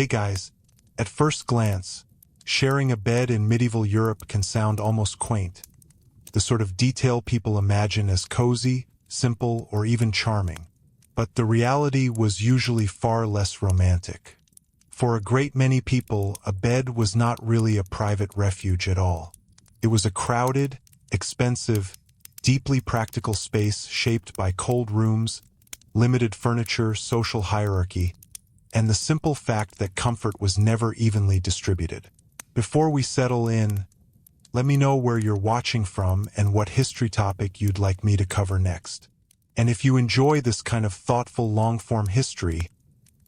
Hey guys, at first glance, sharing a bed in medieval Europe can sound almost quaint, the sort of detail people imagine as cozy, simple, or even charming. But the reality was usually far less romantic. For a great many people, a bed was not really a private refuge at all. It was a crowded, expensive, deeply practical space shaped by cold rooms, limited furniture, social hierarchy, and the simple fact that comfort was never evenly distributed. Before we settle in, let me know where you're watching from and what history topic you'd like me to cover next. And if you enjoy this kind of thoughtful long-form history,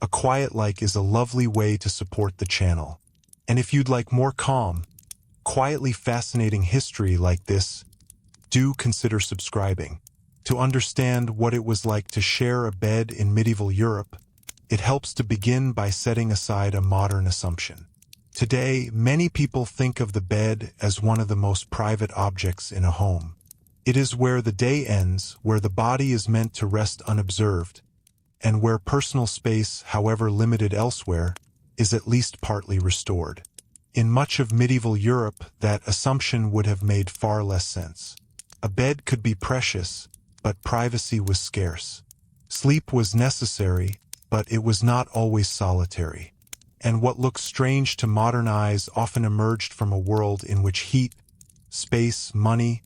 a quiet like is a lovely way to support the channel. And if you'd like more calm, quietly fascinating history like this, do consider subscribing. To understand what it was like to share a bed in medieval Europe, it helps to begin by setting aside a modern assumption. Today, many people think of the bed as one of the most private objects in a home. It is where the day ends, where the body is meant to rest unobserved, and where personal space, however limited elsewhere, is at least partly restored. In much of medieval Europe, that assumption would have made far less sense. A bed could be precious, but privacy was scarce. Sleep was necessary, but it was not always solitary. And what looks strange to modern eyes often emerged from a world in which heat, space, money,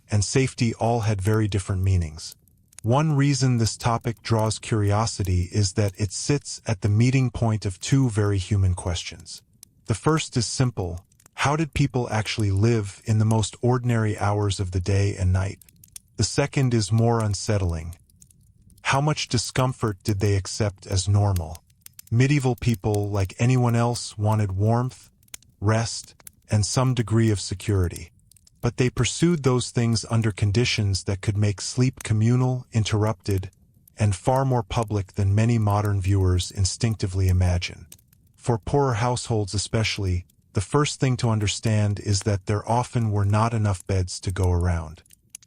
and safety all had very different meanings. One reason this topic draws curiosity is that it sits at the meeting point of two very human questions. The first is simple: how did people actually live in the most ordinary hours of the day and night? The second is more unsettling. How much discomfort did they accept as normal? Medieval people, like anyone else, wanted warmth, rest, and some degree of security. But they pursued those things under conditions that could make sleep communal, interrupted, and far more public than many modern viewers instinctively imagine. For poorer households especially, the first thing to understand is that there often were not enough beds to go around.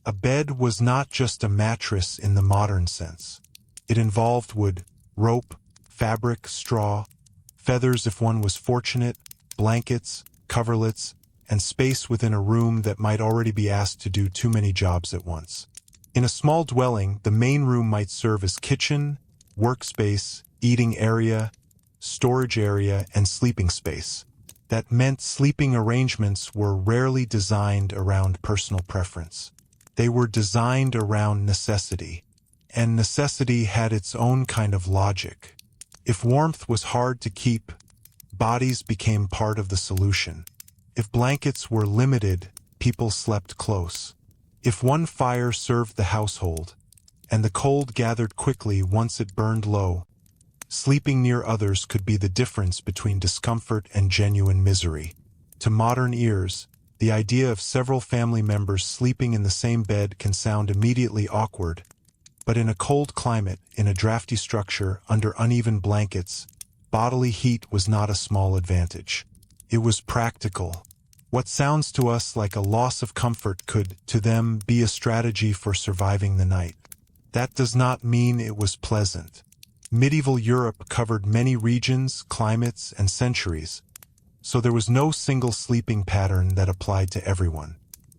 A bed was not just a mattress in the modern sense. It involved wood, rope, fabric, straw, feathers if one was fortunate, blankets, coverlets, and space within a room that might already be asked to do too many jobs at once. In a small dwelling, the main room might serve as kitchen, workspace, eating area, storage area, and sleeping space. That meant sleeping arrangements were rarely designed around personal preference. They were designed around necessity, and necessity had its own kind of logic. If warmth was hard to keep, bodies became part of the solution. If blankets were limited, people slept close. If one fire served the household, and the cold gathered quickly once it burned low, sleeping near others could be the difference between discomfort and genuine misery. To modern ears, the idea of several family members sleeping in the same bed can sound immediately awkward, but in a cold climate, in a drafty structure, under uneven blankets, bodily heat was not a small advantage. It was practical. What sounds to us like a loss of comfort could, to them, be a strategy for surviving the night. That does not mean it was pleasant. Medieval Europe covered many regions, climates, and centuries, so there was no single sleeping pattern that applied to everyone.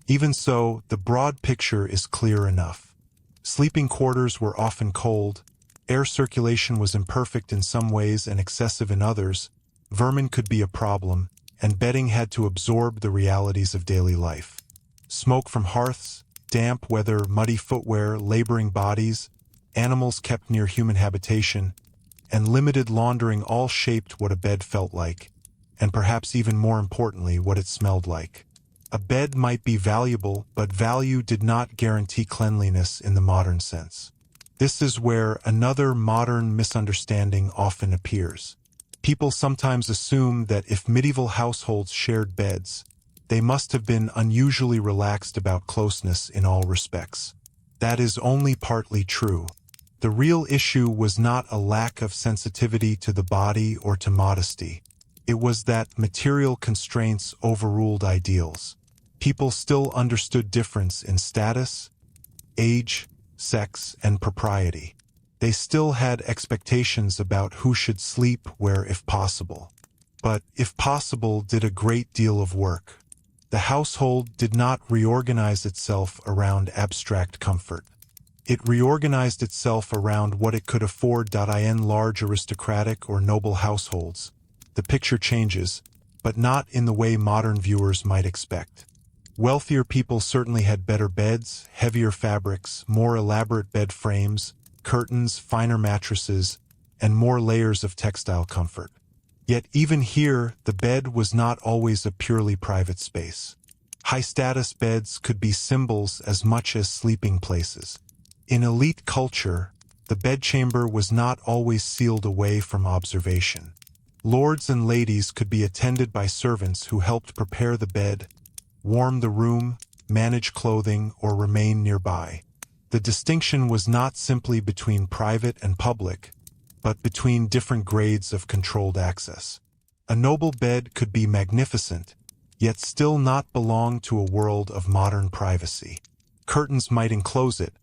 Even so, the broad picture is clear enough. Sleeping quarters were often cold, air circulation was imperfect in some ways and excessive in others, vermin could be a problem, and bedding had to absorb the realities of daily life. Smoke from hearths, damp weather, muddy footwear, laboring bodies, animals kept near human habitation, and limited laundering all shaped what a bed felt like, and perhaps even more importantly, what it smelled like. A bed might be valuable, but value did not guarantee cleanliness in the modern sense. This is where another modern misunderstanding often appears. People sometimes assume that if medieval households shared beds, they must have been unusually relaxed about closeness in all respects. That is only partly true. The real issue was not a lack of sensitivity to the body or to modesty. It was that material constraints overruled ideals. People still understood difference in status, age, sex, and propriety. They still had expectations about who should sleep where if possible. But, if possible, did a great deal of work. The household did not reorganize itself around abstract comfort. It reorganized itself around what it could afford. In large aristocratic or noble households, the picture changes, but not in the way modern viewers might expect. Wealthier people certainly had better beds, heavier fabrics, more elaborate bed frames, curtains, finer mattresses, and more layers of textile comfort. Yet even here, the bed was not always a purely private space. High-status beds could be symbols as much as sleeping places. In elite culture, the bedchamber was not always sealed away from observation. Lords and ladies could be attended by servants who helped prepare the bed, warm the room, manage clothing, or remain nearby. The distinction was not simply between private and public, but between different grades of controlled access. A noble bed could be magnificent, yet still not belong to a world of modern privacy. Curtains might enclose it,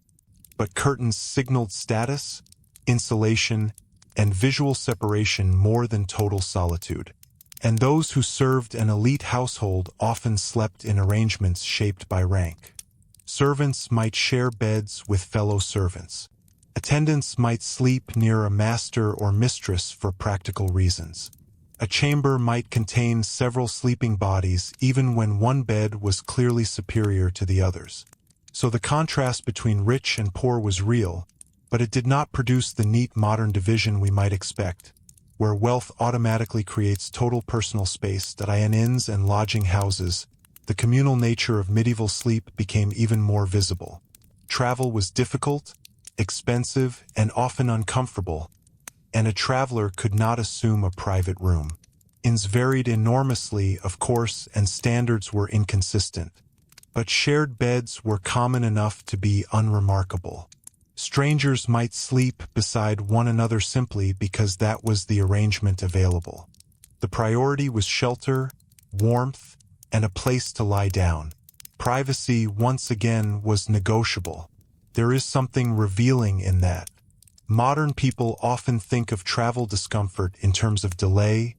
but curtains signaled status, insulation, and visual separation more than total solitude. And those who served an elite household often slept in arrangements shaped by rank. Servants might share beds with fellow servants. Attendants might sleep near a master or mistress for practical reasons. A chamber might contain several sleeping bodies even when one bed was clearly superior to the others. So the contrast between rich and poor was real, but it did not produce the neat modern division we might expect, where wealth automatically creates total personal space. In inns and lodging houses, the communal nature of medieval sleep became even more visible. Travel was difficult, expensive, and often uncomfortable, and a traveler could not assume a private room. Inns varied enormously, of course, and standards were inconsistent, but shared beds were common enough to be unremarkable. Strangers might sleep beside one another simply because that was the arrangement available. The priority was shelter, warmth, and a place to lie down. Privacy, once again, was negotiable. There is something revealing in that. Modern people often think of travel discomfort in terms of delay,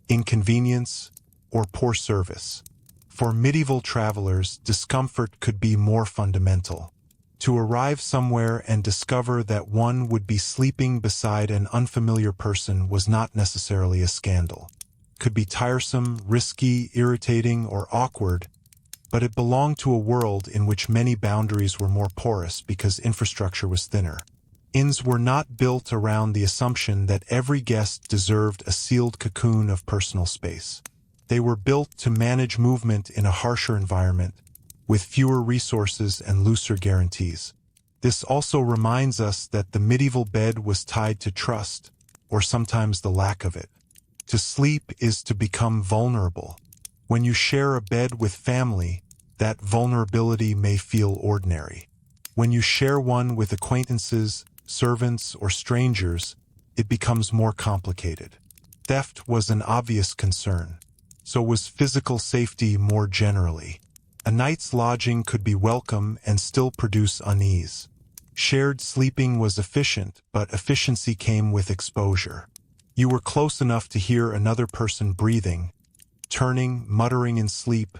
inconvenience, or poor service. For medieval travelers, discomfort could be more fundamental. To arrive somewhere and discover that one would be sleeping beside an unfamiliar person was not necessarily a scandal. It could be tiresome, risky, irritating, or awkward, but it belonged to a world in which many boundaries were more porous because infrastructure was thinner. Inns were not built around the assumption that every guest deserved a sealed cocoon of personal space. They were built to manage movement in a harsher environment, with fewer resources and looser guarantees. This also reminds us that the medieval bed was tied to trust, or sometimes the lack of it. To sleep is to become vulnerable. When you share a bed with family, that vulnerability may feel ordinary. When you share one with acquaintances, servants, or strangers, it becomes more complicated. Theft was an obvious concern. So was physical safety more generally. A night's lodging could be welcome and still produce unease. Shared sleeping was efficient, but efficiency came with exposure. You were close enough to hear another person breathing, turning, muttering in sleep,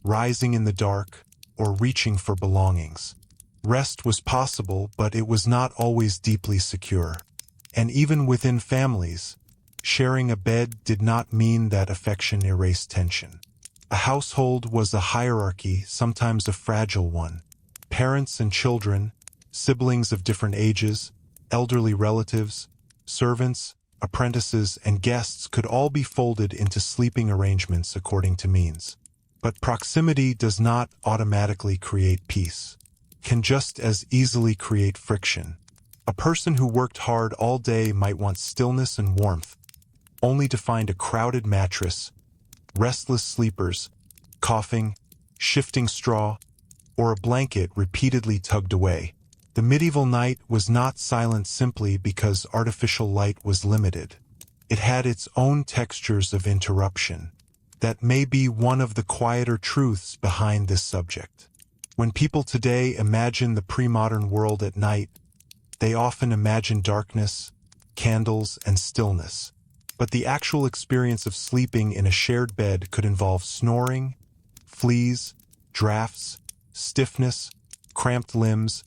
rising in the dark, or reaching for belongings. Rest was possible, but it was not always deeply secure. And even within families, sharing a bed did not mean that affection erased tension. A household was a hierarchy, sometimes a fragile one. Parents and children, siblings of different ages, elderly relatives, servants, apprentices, and guests could all be folded into sleeping arrangements according to means. But proximity does not automatically create peace. It can just as easily create friction. A person who worked hard all day might want stillness and warmth, only to find a crowded mattress, restless sleepers, coughing, shifting straw, or a blanket repeatedly tugged away. The medieval night was not silent simply because artificial light was limited. It had its own textures of interruption. That may be one of the quieter truths behind this subject. When people today imagine the pre-modern world at night, They often imagine darkness, candles, and stillness. But the actual experience of sleeping in a shared bed could involve snoring, fleas, drafts, stiffness, cramped limbs,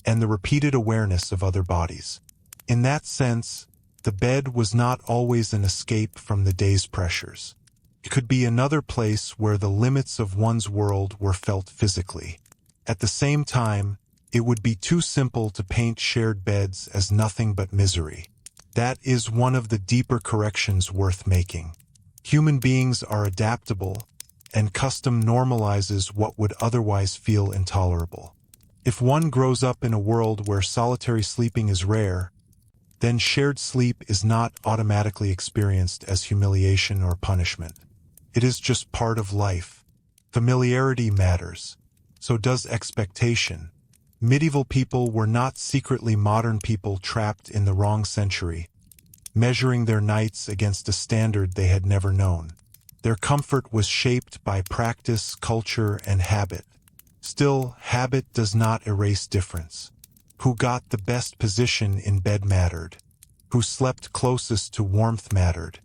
and the repeated awareness of other bodies. In that sense, the bed was not always an escape from the day's pressures. It could be another place where the limits of one's world were felt physically. At the same time, it would be too simple to paint shared beds as nothing but misery. That is one of the deeper corrections worth making. Human beings are adaptable, and custom normalizes what would otherwise feel intolerable. If one grows up in a world where solitary sleeping is rare, then shared sleep is not automatically experienced as humiliation or punishment. It is just part of life. Familiarity matters. So does expectation. Medieval people were not secretly modern people trapped in the wrong century, measuring their nights against a standard they had never known. Their comfort was shaped by practice, culture, and habit. Still, habit does not erase difference. Who got the best position in bed mattered. Who slept closest to warmth mattered.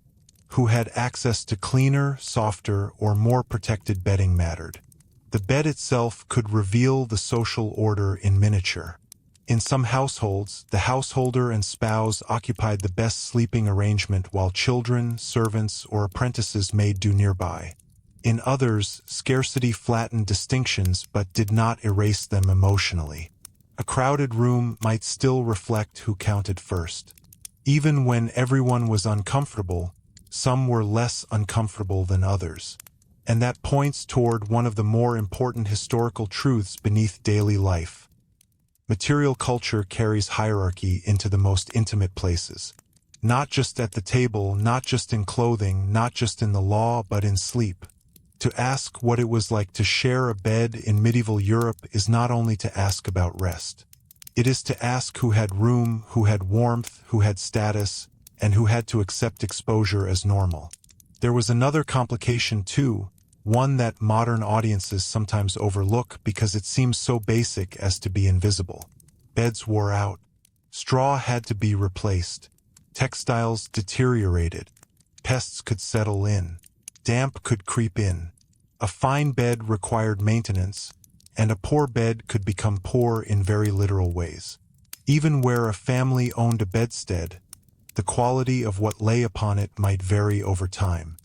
Who had access to cleaner, softer, or more protected bedding mattered. The bed itself could reveal the social order in miniature. In some households, the householder and spouse occupied the best sleeping arrangement while children, servants, or apprentices made do nearby. In others, scarcity flattened distinctions but did not erase them emotionally. A crowded room might still reflect who counted first. Even when everyone was uncomfortable, some were less uncomfortable than others. And that points toward one of the more important historical truths beneath daily life. Material culture carries hierarchy into the most intimate places. Not just at the table, not just in clothing, not just in the law, but in sleep. To ask what it was like to share a bed in medieval Europe is not only to ask about rest. It is to ask who had room, who had warmth, who had status, and who had to accept exposure as normal. There was another complication too, one that modern audiences sometimes overlook because it seems so basic as to be invisible. Beds wore out. Straw had to be replaced. Textiles deteriorated. Pests could settle in. Damp could creep in. A fine bed required maintenance, and a poor bed could become poor in very literal ways. Even where a family owned a bedstead, the quality of what lay upon it might vary over time.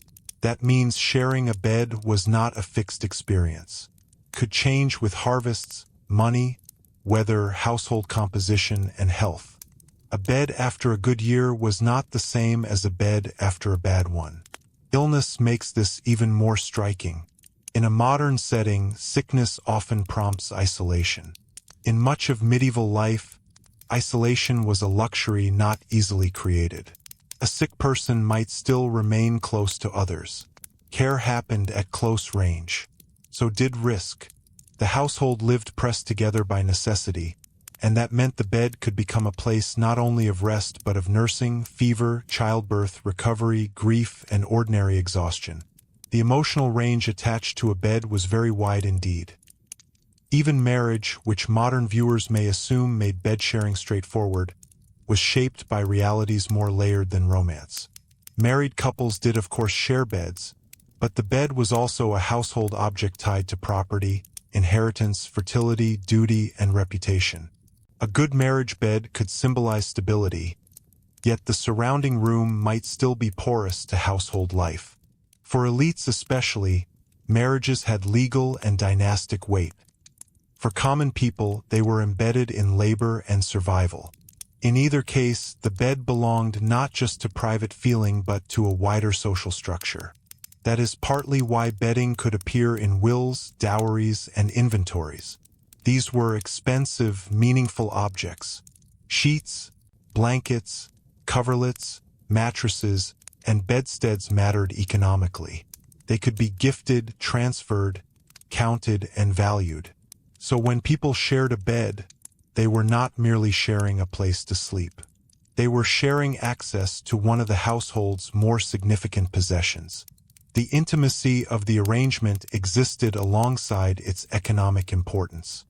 That means sharing a bed was not a fixed experience. Could change with harvests, money, weather, household composition, and health. A bed after a good year was not the same as a bed after a bad one. Illness makes this even more striking. In a modern setting, sickness often prompts isolation. In much of medieval life, isolation was a luxury not easily created. A sick person might still remain close to others. Care happened at close range. So did risk. The household lived pressed together by necessity, and that meant the bed could become a place not only of rest but of nursing, fever, childbirth, recovery, grief, and ordinary exhaustion. The emotional range attached to a bed was very wide indeed. Even marriage, which modern viewers may assume made bed sharing straightforward, was shaped by realities more layered than romance. Married couples did of course share beds, but the bed was also a household object tied to property, inheritance, fertility, duty, and reputation. A good marriage bed could symbolize stability, yet the surrounding room might still be porous to household life. For elites especially, marriages had legal and dynastic weight. For common people, they were embedded in labor and survival. In either case, the bed belonged not just to private feeling but to a wider social structure. That is partly why bedding could appear in wills, dowries, and inventories. These were expensive, meaningful objects. Sheets, blankets, coverlets, mattresses, and bedsteads mattered economically. They could be gifted, transferred, counted, and valued. So when people shared a bed, they were not merely sharing a place to sleep. They were sharing access to one of the household's more significant possessions. The intimacy of the arrangement existed alongside its economic importance.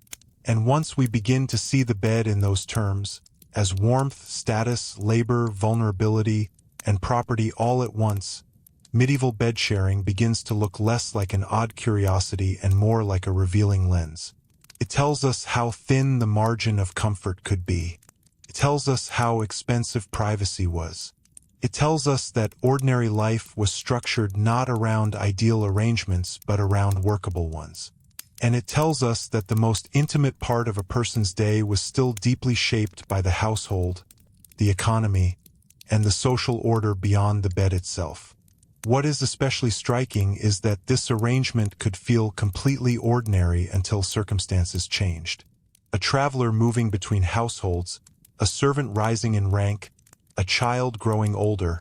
And once we begin to see the bed in those terms, as warmth, status, labor, vulnerability, and property all at once, medieval bed sharing begins to look less like an odd curiosity and more like a revealing lens. It tells us how thin the margin of comfort could be. It tells us how expensive privacy was. It tells us that ordinary life was structured not around ideal arrangements but around workable ones. And it tells us that the most intimate part of a person's day was still deeply shaped by the household, the economy, and the social order beyond the bed itself. What is especially striking is that this arrangement could feel completely ordinary until circumstances changed. A traveler moving between households, a servant rising in rank, a child growing older,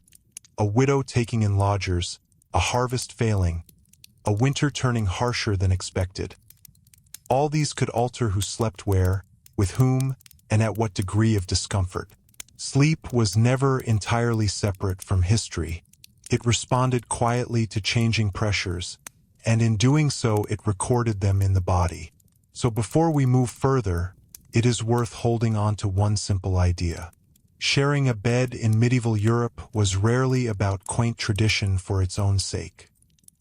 a widow taking in lodgers, a harvest failing, a winter turning harsher than expected. All these could alter who slept where, with whom, and at what degree of discomfort. Sleep was never entirely separate from history. It responded quietly to changing pressures, and in doing so it recorded them in the body. So before we move further, it is worth holding on to one simple idea. Sharing a bed in medieval Europe was rarely about quaint tradition for its own sake.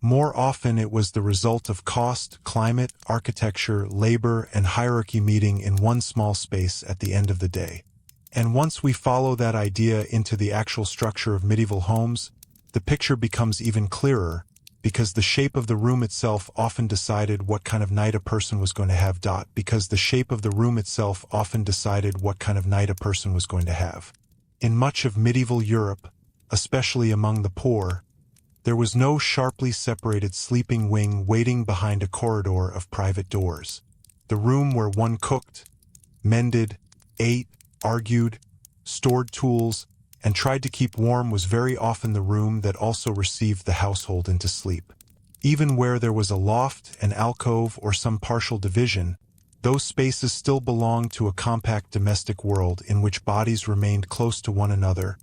More often it was the result of cost, climate, architecture, labor, and hierarchy meeting in one small space at the end of the day. And once we follow that idea into the actual structure of medieval homes, the picture becomes even clearer, because the shape of the room itself often decided what kind of night a person was going to have. Because the shape of the room itself often decided what kind of night a person was going to have. In much of medieval Europe, especially among the poor, there was no sharply separated sleeping wing waiting behind a corridor of private doors. The room where one cooked, mended, ate, argued, stored tools, and tried to keep warm was very often the room that also received the household into sleep. Even where there was a loft, an alcove, or some partial division, those spaces still belonged to a compact domestic world in which bodies remained close to one another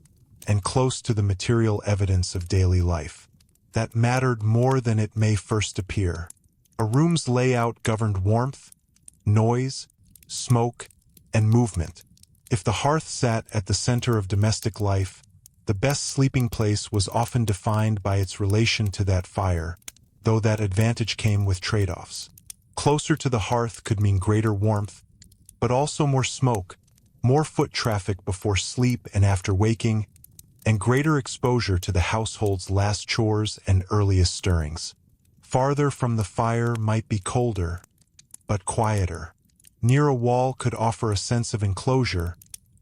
and close to the material evidence of daily life. That mattered more than it may first appear. A room's layout governed warmth, noise, smoke, and movement. If the hearth sat at the center of domestic life, the best sleeping place was often defined by its relation to that fire, though that advantage came with trade-offs. Closer to the hearth could mean greater warmth, but also more smoke, more foot traffic before sleep and after waking, and greater exposure to the household's last chores and earliest stirrings. Farther from the fire might be colder, but quieter. Near a wall could offer a sense of enclosure,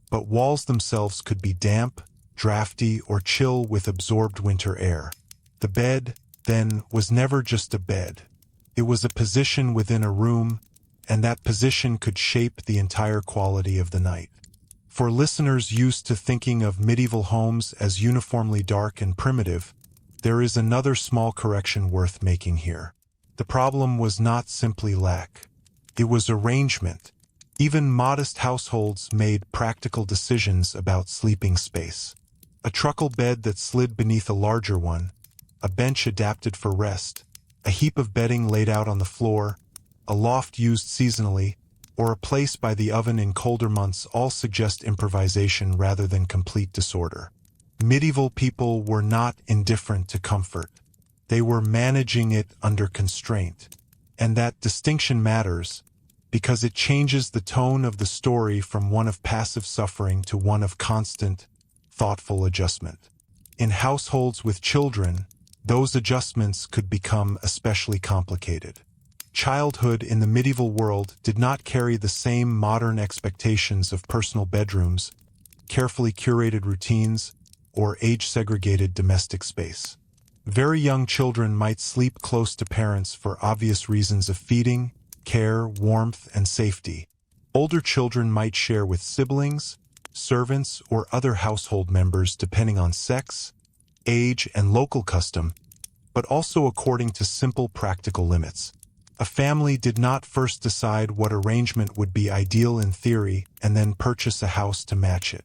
but walls themselves could be damp, drafty, or chill with absorbed winter air. The bed, then, was never just a bed. It was a position within a room, and that position could shape the entire quality of the night. For listeners used to thinking of medieval homes as uniformly dark and primitive, there is another small correction worth making here. The problem was not simply lack. It was arrangement. Even modest households made practical decisions about sleeping space. A truckle bed that slid beneath a larger one, a bench adapted for rest, a heap of bedding laid out on the floor, a loft used seasonally, or a place by the oven in colder months all suggest improvisation rather than complete disorder. Medieval people were not indifferent to comfort. They were managing it under constraint. And that distinction matters, because it changes the tone of the story from one of passive suffering to one of constant, thoughtful adjustment. In households with children, those adjustments could become especially complicated. Childhood in the medieval world did not carry the same modern expectations of personal bedrooms, carefully curated routines, or age-segregated domestic space. Very young children might sleep close to parents for obvious reasons of feeding, care, warmth, and safety. Older children might share with siblings, servants, or other household members depending on sex, age, and local custom, but also according to simple practical limits. A family did not first decide what arrangement would be ideal in theory and then purchase a house to match it.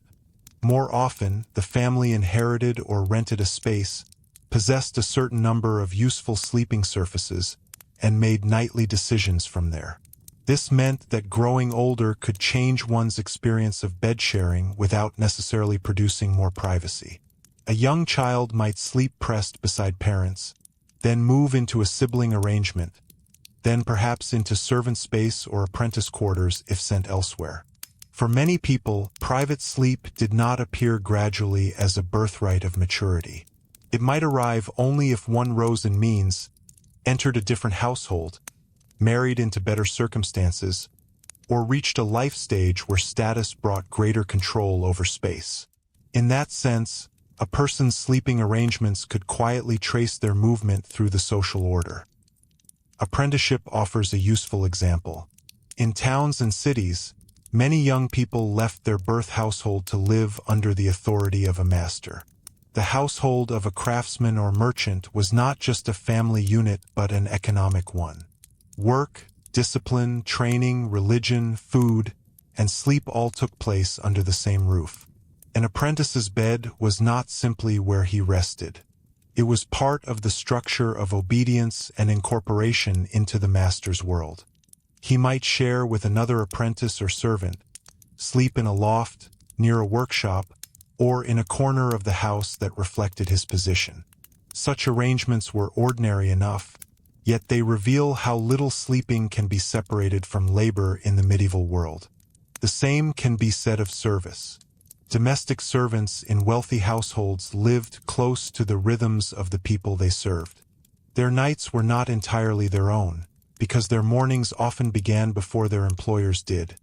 More often, the family inherited or rented a space, possessed a certain number of useful sleeping surfaces, and made nightly decisions from there. This meant that growing older could change one's experience of bed sharing without necessarily producing more privacy. A young child might sleep pressed beside parents, then move into a sibling arrangement, then perhaps into servant space or apprentice quarters if sent elsewhere. For many people, private sleep did not appear gradually as a birthright of maturity. It might arrive only if one rose in means, entered a different household, married into better circumstances, or reached a life stage where status brought greater control over space. In that sense, a person's sleeping arrangements could quietly trace their movement through the social order. Apprenticeship offers a useful example. In towns and cities, many young people left their birth household to live under the authority of a master. The household of a craftsman or merchant was not just a family unit but an economic one. Work, discipline, training, religion, food, and sleep all took place under the same roof. An apprentice's bed was not simply where he rested. It was part of the structure of obedience and incorporation into the master's world. He might share with another apprentice or servant, sleep in a loft, near a workshop, or in a corner of the house that reflected his position. Such arrangements were ordinary enough, yet they reveal how little sleeping can be separated from labor in the medieval world. The same can be said of service. Domestic servants in wealthy households lived close to the rhythms of the people they served. Their nights were not entirely their own, because their mornings often began before their employers did,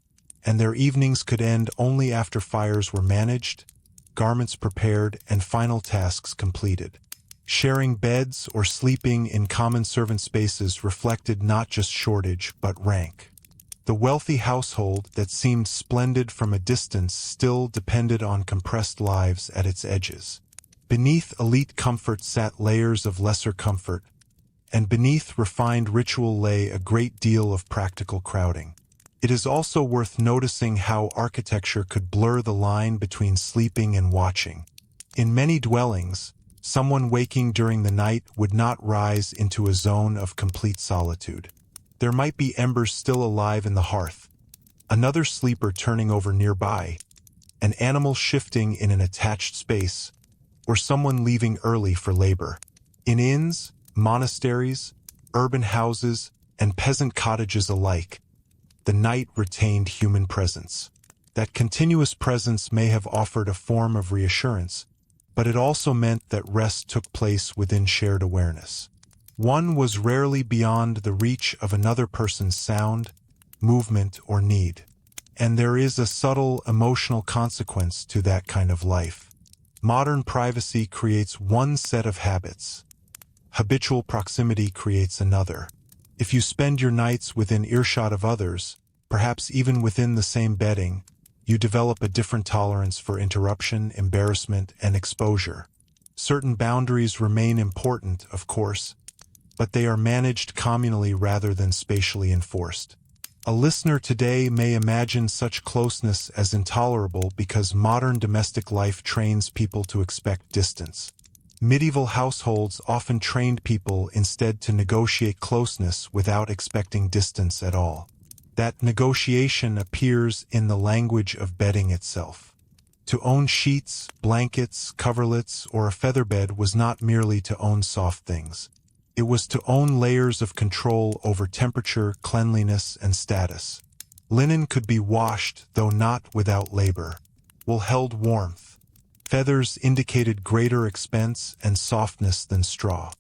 and their evenings could end only after fires were managed, garments prepared, and final tasks completed. Sharing beds or sleeping in common servant spaces reflected not just shortage but rank. The wealthy household that seemed splendid from a distance still depended on compressed lives at its edges. Beneath elite comfort sat layers of lesser comfort, and beneath refined ritual lay a great deal of practical crowding. It is also worth noticing how architecture could blur the line between sleeping and watching. In many dwellings, someone waking during the night would not rise into a zone of complete solitude. There might be embers still alive in the hearth, another sleeper turning over nearby, an animal shifting in an attached space, or someone leaving early for labor. In inns, monasteries, urban houses, and peasant cottages alike, the night retained human presence. That continuous presence may have offered a form of reassurance, but it also meant that rest took place within shared awareness. One was rarely beyond the reach of another person's sound, movement, or need. And there is a subtle emotional consequence to that kind of life. Modern privacy creates one set of habits. Habitual proximity creates another. If you spend your nights within earshot of others, perhaps even within the same bedding, you develop a different tolerance for interruption, embarrassment, and exposure. Certain boundaries remain important, of course, but they are managed communally rather than spatially enforced. A listener today may imagine such closeness as intolerable because modern domestic life trains people to expect distance. Medieval households often trained people instead to negotiate closeness without expecting distance at all. That negotiation appears in the language of bedding itself. To own sheets, blankets, coverlets, or a featherbed was not merely to own soft things. It was to own layers of control over temperature, cleanliness, and status. Linen could be washed, though not without labor. Wool held warmth. Feathers indicated greater expense and softness than straw.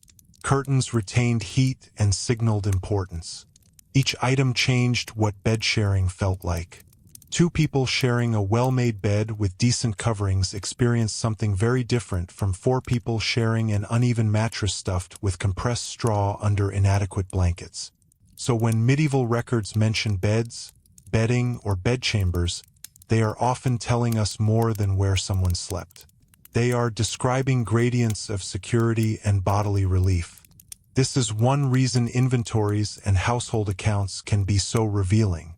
Curtains retained heat and signaled importance. Each item changed what bed sharing felt like. Two people sharing a well-made bed with decent coverings experienced something very different from four people sharing an uneven mattress stuffed with compressed straw under inadequate blankets. So when medieval records mention beds, bedding, or bedchambers, they are often telling us more than where someone slept. They are describing gradients of security and bodily relief. This is one reason inventories and household accounts can be so revealing.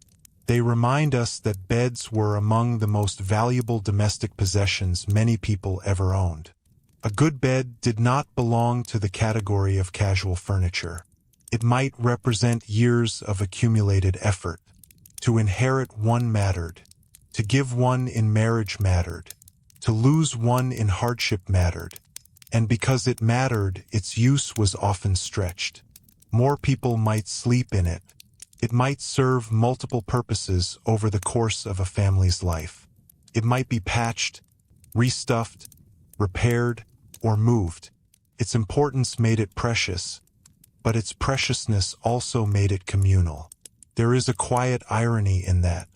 They remind us that beds were among the most valuable domestic possessions many people ever owned. A good bed did not belong to the category of casual furniture. It might represent years of accumulated effort. To inherit one mattered. To give one in marriage mattered. To lose one in hardship mattered. And because it mattered, its use was often stretched. More people might sleep in it. It might serve multiple purposes over the course of a family's life. It might be patched, restuffed, repaired, or moved. Its importance made it precious, but its preciousness also made it communal. There is a quiet irony in that.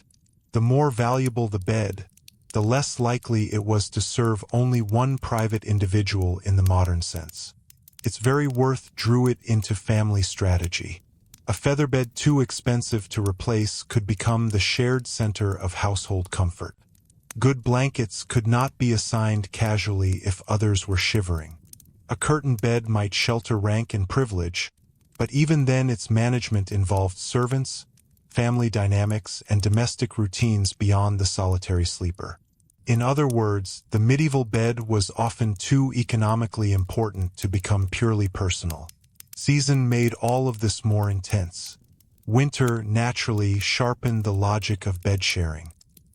The more valuable the bed, the less likely it was to serve only one private individual in the modern sense. Its very worth drew it into family strategy. A featherbed too expensive to replace could become the shared center of household comfort. Good blankets could not be assigned casually if others were shivering. A curtained bed might shelter rank and privilege, but even then its management involved servants, family dynamics, and domestic routines beyond the solitary sleeper. In other words, the medieval bed was often too economically important to become purely personal. Season made all of this more intense. Winter naturally sharpened the logic of bed sharing.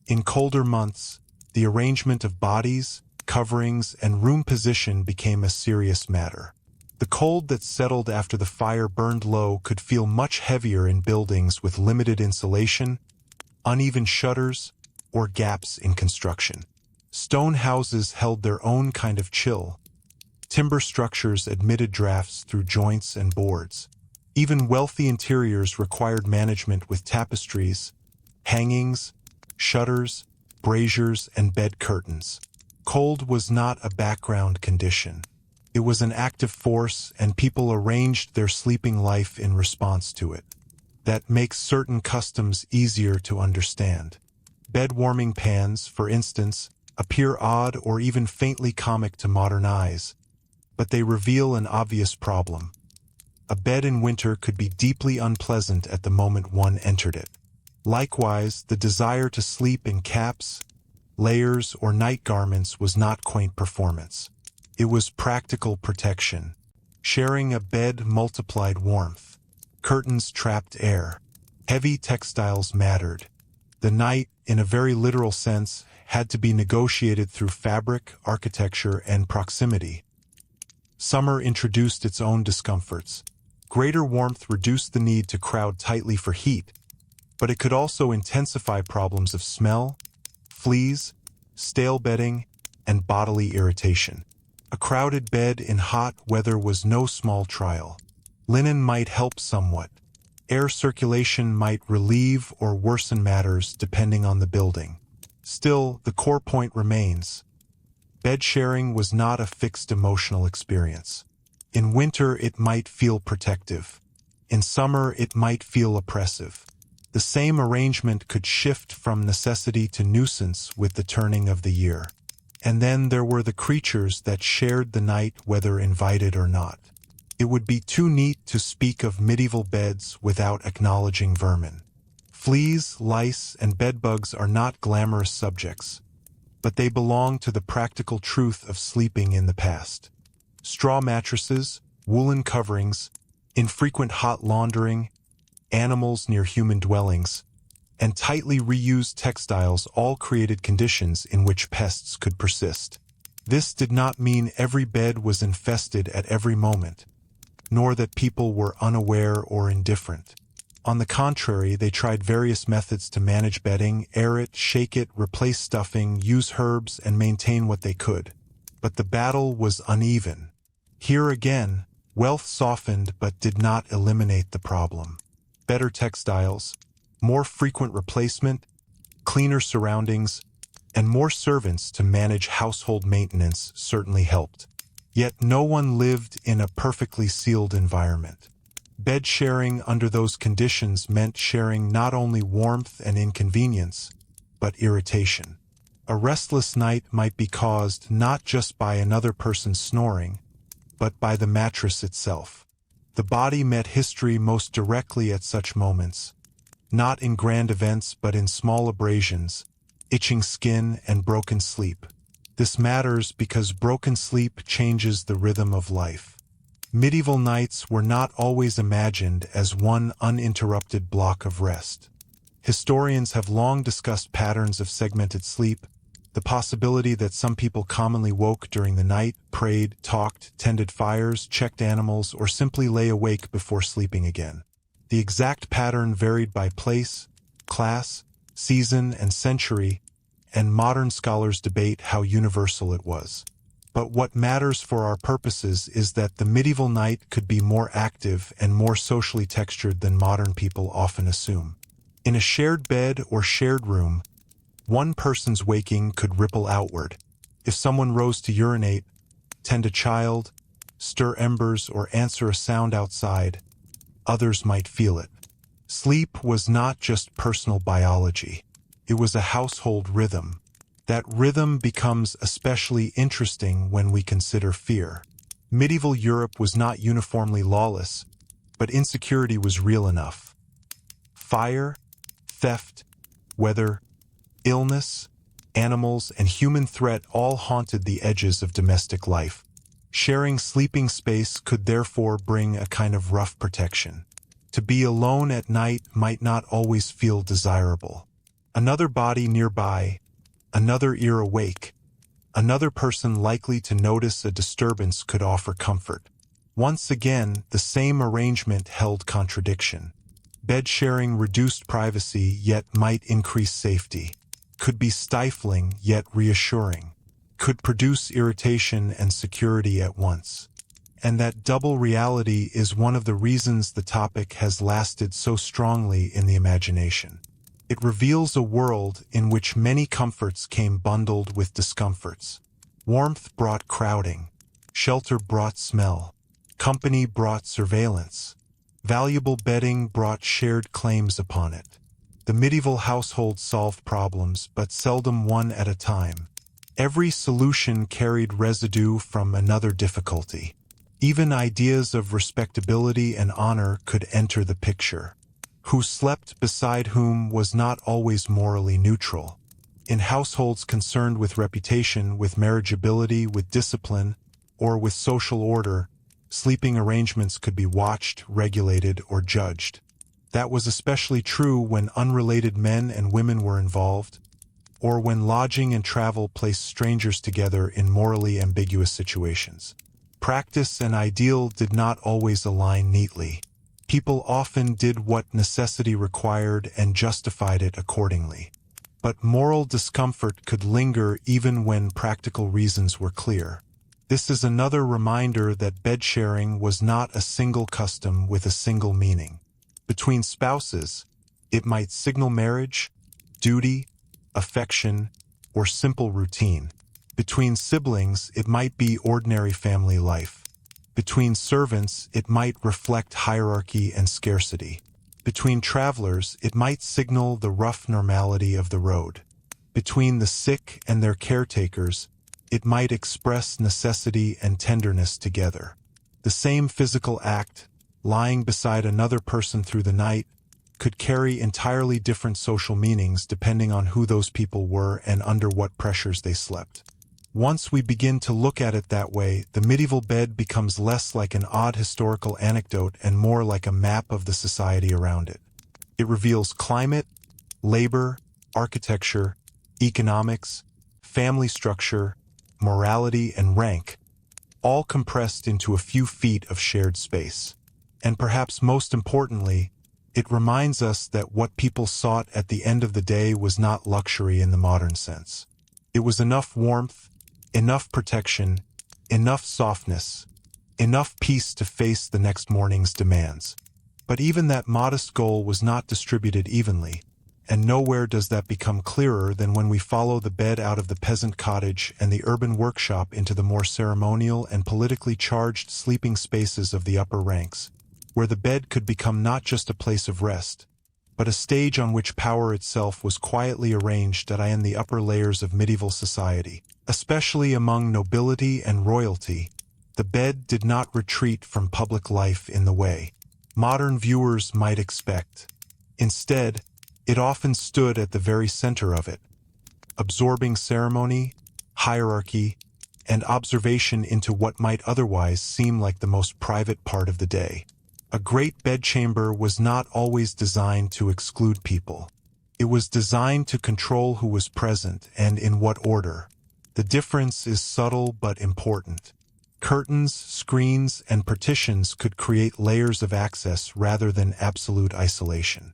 In colder months, the arrangement of bodies, coverings, and room position became a serious matter. The cold that settled after the fire burned low could feel much heavier in buildings with limited insulation, uneven shutters, or gaps in construction. Stone houses held their own kind of chill. Timber structures admitted drafts through joints and boards. Even wealthy interiors required management with tapestries, hangings, shutters, braziers, and bed curtains. Cold was not a background condition. It was an active force, and people arranged their sleeping life in response to it. That makes certain customs easier to understand. Bed warming pans, for instance, appear odd or even faintly comic to modern eyes, but they reveal an obvious problem. A bed in winter could be deeply unpleasant at the moment one entered it. Likewise, the desire to sleep in caps, layers, or night garments was not quaint performance. It was practical protection. Sharing a bed multiplied warmth. Curtains trapped air. Heavy textiles mattered. The night, in a very literal sense, had to be negotiated through fabric, architecture, and proximity. Summer introduced its own discomforts. Greater warmth reduced the need to crowd tightly for heat, but it could also intensify problems of smell, fleas, stale bedding, and bodily irritation. A crowded bed in hot weather was no small trial. Linen might help somewhat. Air circulation might relieve or worsen matters depending on the building. Still, the core point remains. Bed sharing was not a fixed emotional experience. In winter, it might feel protective. In summer, it might feel oppressive. The same arrangement could shift from necessity to nuisance with the turning of the year. And then there were the creatures that shared the night, whether invited or not. It would be too neat to speak of medieval beds without acknowledging vermin. Fleas, lice, and bedbugs are not glamorous subjects, but they belong to the practical truth of sleeping in the past. Straw mattresses, woolen coverings, infrequent hot laundering, animals near human dwellings, and tightly reused textiles all created conditions in which pests could persist. This did not mean every bed was infested at every moment, nor that people were unaware or indifferent. On the contrary, they tried various methods to manage bedding, air it, shake it, replace stuffing, use herbs, and maintain what they could. But the battle was uneven. Here again, wealth softened but did not eliminate the problem. Better textiles, more frequent replacement, cleaner surroundings, and more servants to manage household maintenance certainly helped. Yet no one lived in a perfectly sealed environment. Bed sharing under those conditions meant sharing not only warmth and inconvenience, but irritation. A restless night might be caused not just by another person snoring, but by the mattress itself. The body met history most directly at such moments, not in grand events but in small abrasions, itching skin, and broken sleep. This matters because broken sleep changes the rhythm of life. Medieval nights were not always imagined as one uninterrupted block of rest. Historians have long discussed patterns of segmented sleep, the possibility that some people commonly woke during the night, prayed, talked, tended fires, checked animals, or simply lay awake before sleeping again. The exact pattern varied by place, class, season, and century, and modern scholars debate how universal it was. But what matters for our purposes is that the medieval night could be more active and more socially textured than modern people often assume. In a shared bed or shared room, one person's waking could ripple outward. If someone rose to urinate, tend a child, stir embers, or answer a sound outside, others might feel it. Sleep was not just personal biology. It was a household rhythm. That rhythm becomes especially interesting when we consider fear. Medieval Europe was not uniformly lawless, but insecurity was real enough. Fire, theft, weather, illness, animals, and human threat all haunted the edges of domestic life. Sharing sleeping space could therefore bring a kind of rough protection. To be alone at night might not always feel desirable. Another body nearby, another ear awake, another person likely to notice a disturbance could offer comfort. Once again, the same arrangement held contradiction. Bed sharing reduced privacy yet might increase safety, could be stifling yet reassuring, could produce irritation and security at once. And that double reality is one of the reasons the topic has lasted so strongly in the imagination. It reveals a world in which many comforts came bundled with discomforts. Warmth brought crowding, shelter brought smell, company brought surveillance, valuable bedding brought shared claims upon it. The medieval household solved problems, but seldom one at a time. Every solution carried residue from another difficulty. Even ideas of respectability and honor could enter the picture. Who slept beside whom was not always morally neutral. In households concerned with reputation, with marriageability, with discipline, or with social order, sleeping arrangements could be watched, regulated, or judged. That was especially true when unrelated men and women were involved, or when lodging and travel placed strangers together in morally ambiguous situations. Practice and ideal did not always align neatly. People often did what necessity required and justified it accordingly. But moral discomfort could linger even when practical reasons were clear. This is another reminder that bed sharing was not a single custom with a single meaning. Between spouses, it might signal marriage, duty, affection, or simple routine. Between siblings, it might be ordinary family life. Between servants, it might reflect hierarchy and scarcity. Between travelers, it might signal the rough normality of the road. Between the sick and their caretakers, it might express necessity and tenderness together. The same physical act, lying beside another person through the night, could carry entirely different social meanings depending on who those people were and under what pressures they slept. Once we begin to look at it that way, the medieval bed becomes less like an odd historical anecdote and more like a map of the society around it. It reveals climate, labor, architecture, economics, family structure, morality, and rank, all compressed into a few feet of shared space. And perhaps most importantly, it reminds us that what people sought at the end of the day was not luxury in the modern sense. It was enough warmth, enough protection, enough softness, enough peace to face the next morning's demands. But even that modest goal was not distributed evenly, and nowhere does that become clearer than when we follow the bed out of the peasant cottage and the urban workshop into the more ceremonial and politically charged sleeping spaces of the upper ranks, where the bed could become not just a place of rest, but a stage on which power itself was quietly arranged in the upper layers of medieval society. Especially among nobility and royalty, the bed did not retreat from public life in the way modern viewers might expect. Instead, it often stood at the very center of it, absorbing ceremony, hierarchy, and observation into what might otherwise seem like the most private part of the day. A great bedchamber was not always designed to exclude people. It was designed to control who was present and in what order. The difference is subtle but important. Curtains, screens, and partitions could create layers of access rather than absolute isolation.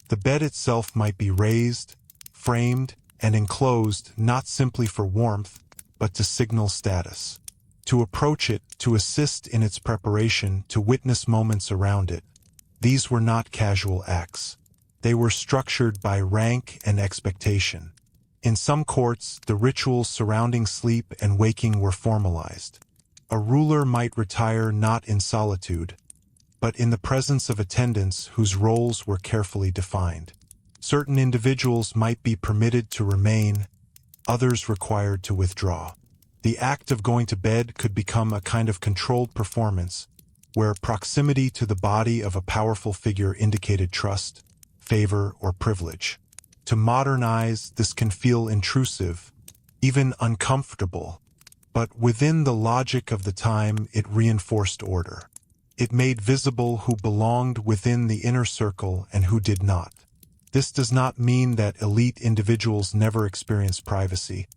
The bed itself might be raised, framed, and enclosed not simply for warmth, but to signal status. To approach it, to assist in its preparation, to witness moments around it. These were not casual acts. They were structured by rank and expectation. In some courts, the rituals surrounding sleep and waking were formalized. A ruler might retire not in solitude, but in the presence of attendants whose roles were carefully defined. Certain individuals might be permitted to remain, others required to withdraw. The act of going to bed could become a kind of controlled performance, where proximity to the body of a powerful figure indicated trust, favor, or privilege. To modernize, this can feel intrusive, even uncomfortable, but within the logic of the time, it reinforced order. It made visible who belonged within the inner circle and who did not. This does not mean that elite individuals never experienced privacy,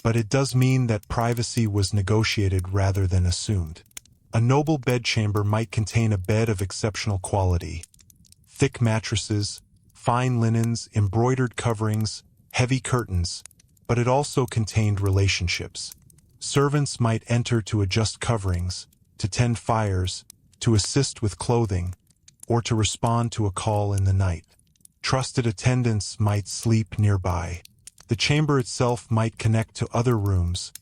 but it does mean that privacy was negotiated rather than assumed. A noble bedchamber might contain a bed of exceptional quality, thick mattresses, fine linens, embroidered coverings, heavy curtains, but it also contained relationships. Servants might enter to adjust coverings, to tend fires, to assist with clothing, or to respond to a call in the night. Trusted attendants might sleep nearby. The chamber itself might connect to other rooms,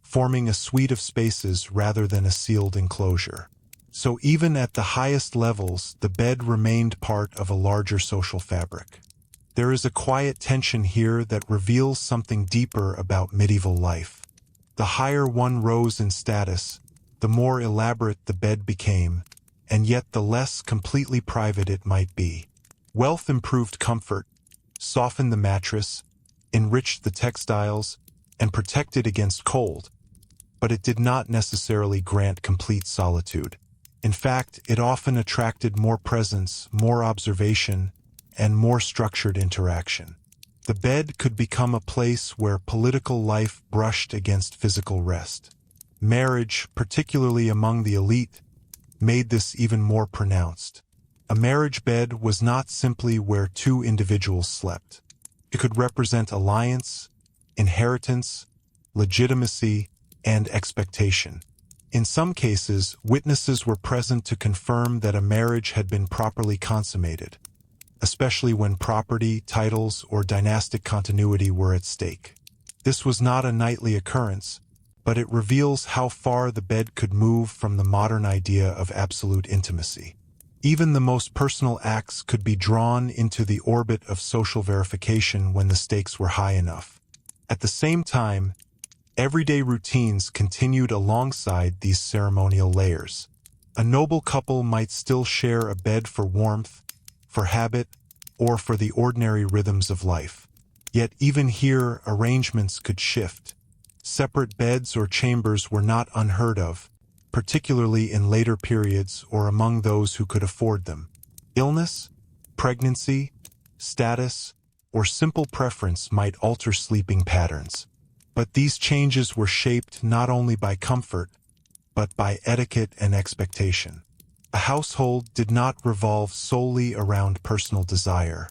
forming a suite of spaces rather than a sealed enclosure. So even at the highest levels, the bed remained part of a larger social fabric. There is a quiet tension here that reveals something deeper about medieval life. The higher one rose in status, the more elaborate the bed became, and yet the less completely private it might be. Wealth improved comfort, softened the mattress, enriched the textiles, and protected against cold, but it did not necessarily grant complete solitude. In fact, it often attracted more presence, more observation, and more structured interaction. The bed could become a place where political life brushed against physical rest. Marriage, particularly among the elite, made this even more pronounced. A marriage bed was not simply where two individuals slept. It could represent alliance, inheritance, legitimacy, and expectation. In some cases, witnesses were present to confirm that a marriage had been properly consummated, especially when property, titles, or dynastic continuity were at stake. This was not a nightly occurrence, but it reveals how far the bed could move from the modern idea of absolute intimacy. Even the most personal acts could be drawn into the orbit of social verification when the stakes were high enough. At the same time, everyday routines continued alongside these ceremonial layers. A noble couple might still share a bed for warmth, for habit, or for the ordinary rhythms of life. Yet even here, arrangements could shift. Separate beds or chambers were not unheard of, particularly in later periods or among those who could afford them. Illness, pregnancy, status, or simple preference might alter sleeping patterns. But these changes were shaped not only by comfort, but by etiquette and expectation. A household did not revolve solely around personal desire.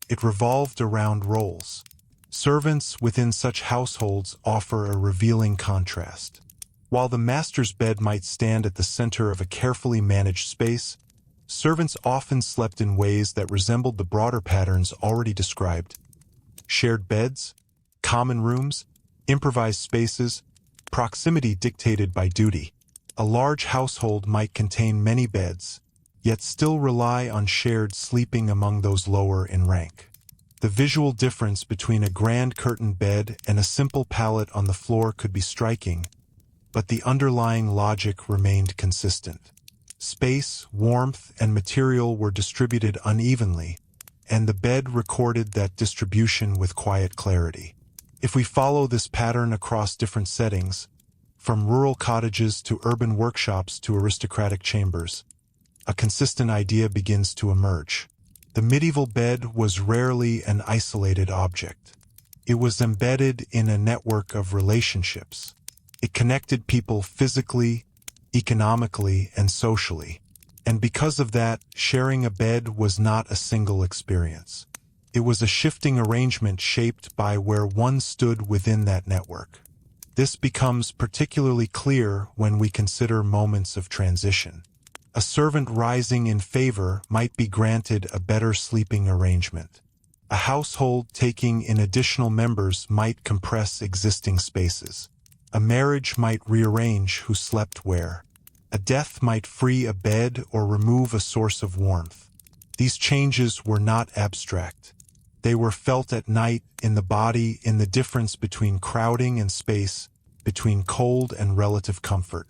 It revolved around roles. Servants within such households offer a revealing contrast. While the master's bed might stand at the center of a carefully managed space, servants often slept in ways that resembled the broader patterns already described. Shared beds, common rooms, improvised spaces, proximity dictated by duty. A large household might contain many beds, yet still rely on shared sleeping among those lower in rank. The visual difference between a grand curtained bed and a simple pallet on the floor could be striking, but the underlying logic remained consistent. Space, warmth, and material were distributed unevenly, and the bed recorded that distribution with quiet clarity. If we follow this pattern across different settings, From rural cottages to urban workshops to aristocratic chambers, a consistent idea begins to emerge. The medieval bed was rarely an isolated object. It was embedded in a network of relationships. It connected people physically, economically, and socially. And because of that, sharing a bed was not a single experience. It was a shifting arrangement shaped by where one stood within that network. This becomes particularly clear when we consider moments of transition. A servant rising in favor might be granted a better sleeping arrangement. A household taking in additional members might compress existing spaces. A marriage might rearrange who slept where. A death might free a bed or remove a source of warmth. These changes were not abstract. They were felt at night, in the body, in the difference between crowding and space, between cold and relative comfort.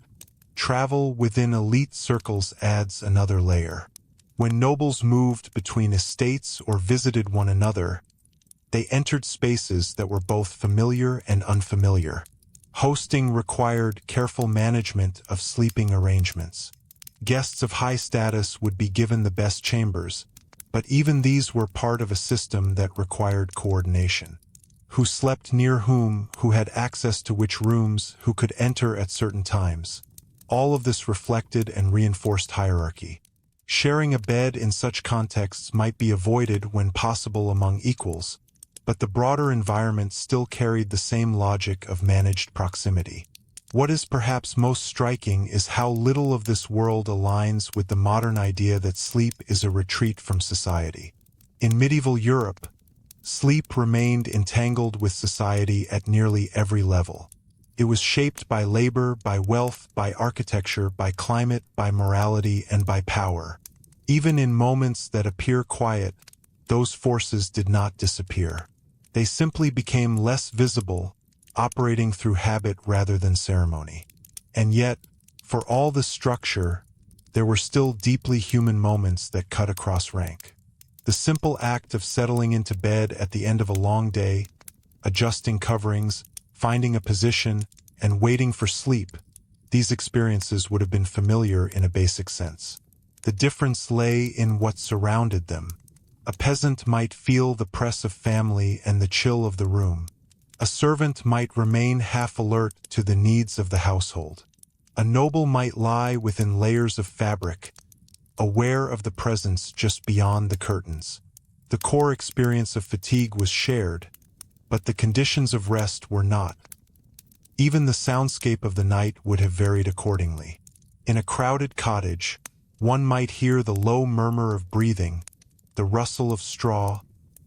Travel within elite circles adds another layer. When nobles moved between estates or visited one another, they entered spaces that were both familiar and unfamiliar. Hosting required careful management of sleeping arrangements. Guests of high status would be given the best chambers, but even these were part of a system that required coordination. Who slept near whom, who had access to which rooms, who could enter at certain times. All of this reflected and reinforced hierarchy. Sharing a bed in such contexts might be avoided when possible among equals, but the broader environment still carried the same logic of managed proximity. What is perhaps most striking is how little of this world aligns with the modern idea that sleep is a retreat from society. In medieval Europe, sleep remained entangled with society at nearly every level. It was shaped by labor, by wealth, by architecture, by climate, by morality, and by power. Even in moments that appear quiet, those forces did not disappear. They simply became less visible, operating through habit rather than ceremony. And yet, for all the structure, there were still deeply human moments that cut across rank. The simple act of settling into bed at the end of a long day, adjusting coverings, finding a position, and waiting for sleep, these experiences would have been familiar in a basic sense. The difference lay in what surrounded them. A peasant might feel the press of family and the chill of the room. A servant might remain half alert to the needs of the household. A noble might lie within layers of fabric, aware of the presence just beyond the curtains. The core experience of fatigue was shared, but the conditions of rest were not. Even the soundscape of the night would have varied accordingly. In a crowded cottage, one might hear the low murmur of breathing, the rustle of straw,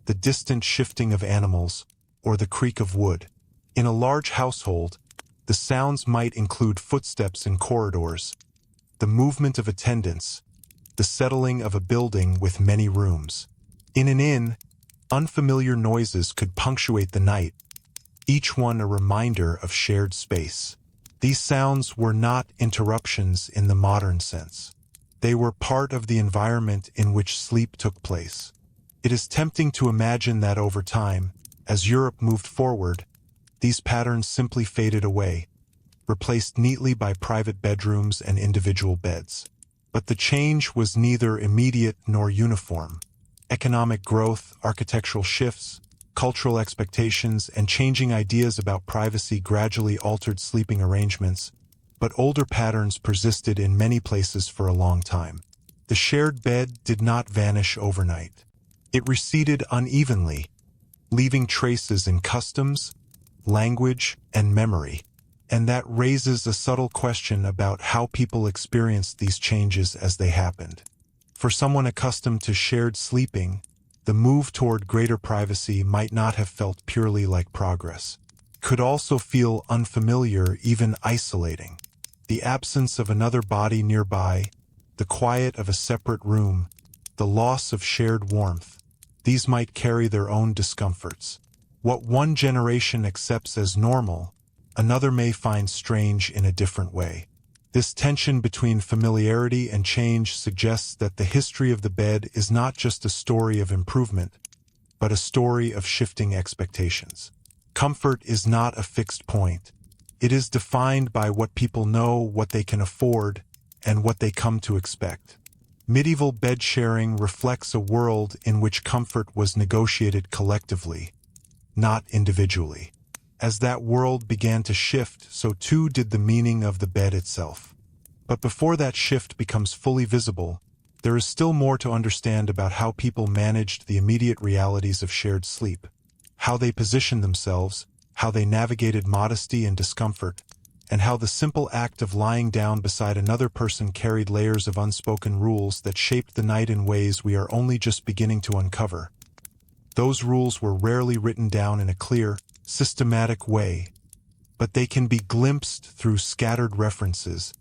the distant shifting of animals, or the creak of wood. In a large household, the sounds might include footsteps in corridors, the movement of attendants, the settling of a building with many rooms. In an inn, unfamiliar noises could punctuate the night, each one a reminder of shared space. These sounds were not interruptions in the modern sense. They were part of the environment in which sleep took place. It is tempting to imagine that over time, as Europe moved forward, these patterns simply faded away, replaced neatly by private bedrooms and individual beds. But the change was neither immediate nor uniform. Economic growth, architectural shifts, cultural expectations, and changing ideas about privacy gradually altered sleeping arrangements, but older patterns persisted in many places for a long time. The shared bed did not vanish overnight. It receded unevenly, leaving traces in customs, language, and memory. And that raises a subtle question about how people experienced these changes as they happened. For someone accustomed to shared sleeping, the move toward greater privacy might not have felt purely like progress. It could also feel unfamiliar, even isolating. The absence of another body nearby, the quiet of a separate room, the loss of shared warmth, these might carry their own discomforts. What one generation accepts as normal, another may find strange in a different way. This tension between familiarity and change suggests that the history of the bed is not just a story of improvement, but a story of shifting expectations. Comfort is not a fixed point. It is defined by what people know, what they can afford, and what they come to expect. Medieval bed sharing reflects a world in which comfort was negotiated collectively, not individually. As that world began to shift, so too did the meaning of the bed itself. But before that shift becomes fully visible, there is still more to understand about how people managed the immediate realities of shared sleep, how they positioned themselves, how they navigated modesty and discomfort, and how the simple act of lying down beside another person carried layers of unspoken rules that shaped the night in ways we are only just beginning to uncover. Those rules were rarely written down in a clear, systematic way, but they can be glimpsed through scattered references,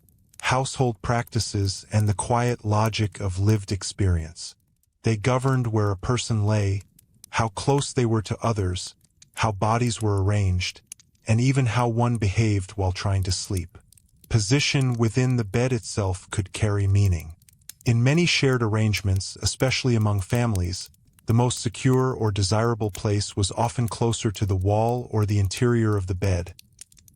household practices, and the quiet logic of lived experience. They governed where a person lay, how close they were to others, how bodies were arranged, and even how one behaved while trying to sleep. Position within the bed itself could carry meaning. In many shared arrangements, especially among families, the most secure or desirable place was often closer to the wall or the interior of the bed,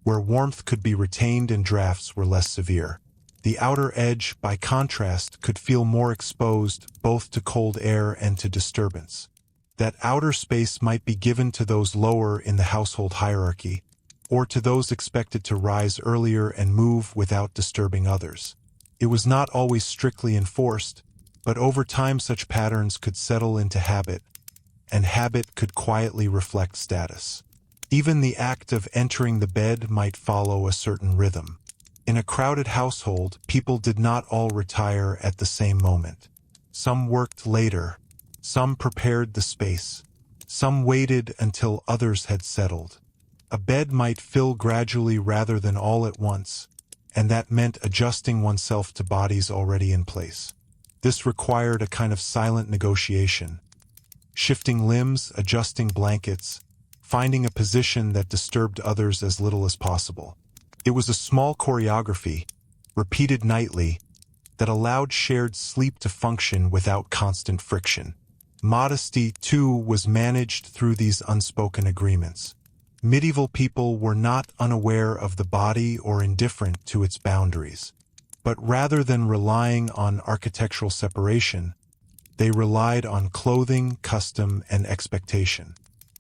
where warmth could be retained and drafts were less severe. The outer edge, by contrast, could feel more exposed both to cold air and to disturbance. That outer space might be given to those lower in the household hierarchy, or to those expected to rise earlier and move without disturbing others. It was not always strictly enforced, but over time such patterns could settle into habit, and habit could quietly reflect status. Even the act of entering the bed might follow a certain rhythm. In a crowded household, people did not all retire at the same moment. Some worked later, some prepared the space, some waited until others had settled. A bed might fill gradually rather than all at once, and that meant adjusting oneself to bodies already in place. This required a kind of silent negotiation, shifting limbs, adjusting blankets, finding a position that disturbed others as little as possible. It was a small choreography, repeated nightly, that allowed shared sleep to function without constant friction. Modesty, too, was managed through these unspoken agreements. Medieval people were not unaware of the body or indifferent to its boundaries. But rather than relying on architectural separation, they relied on clothing, custom, and expectation.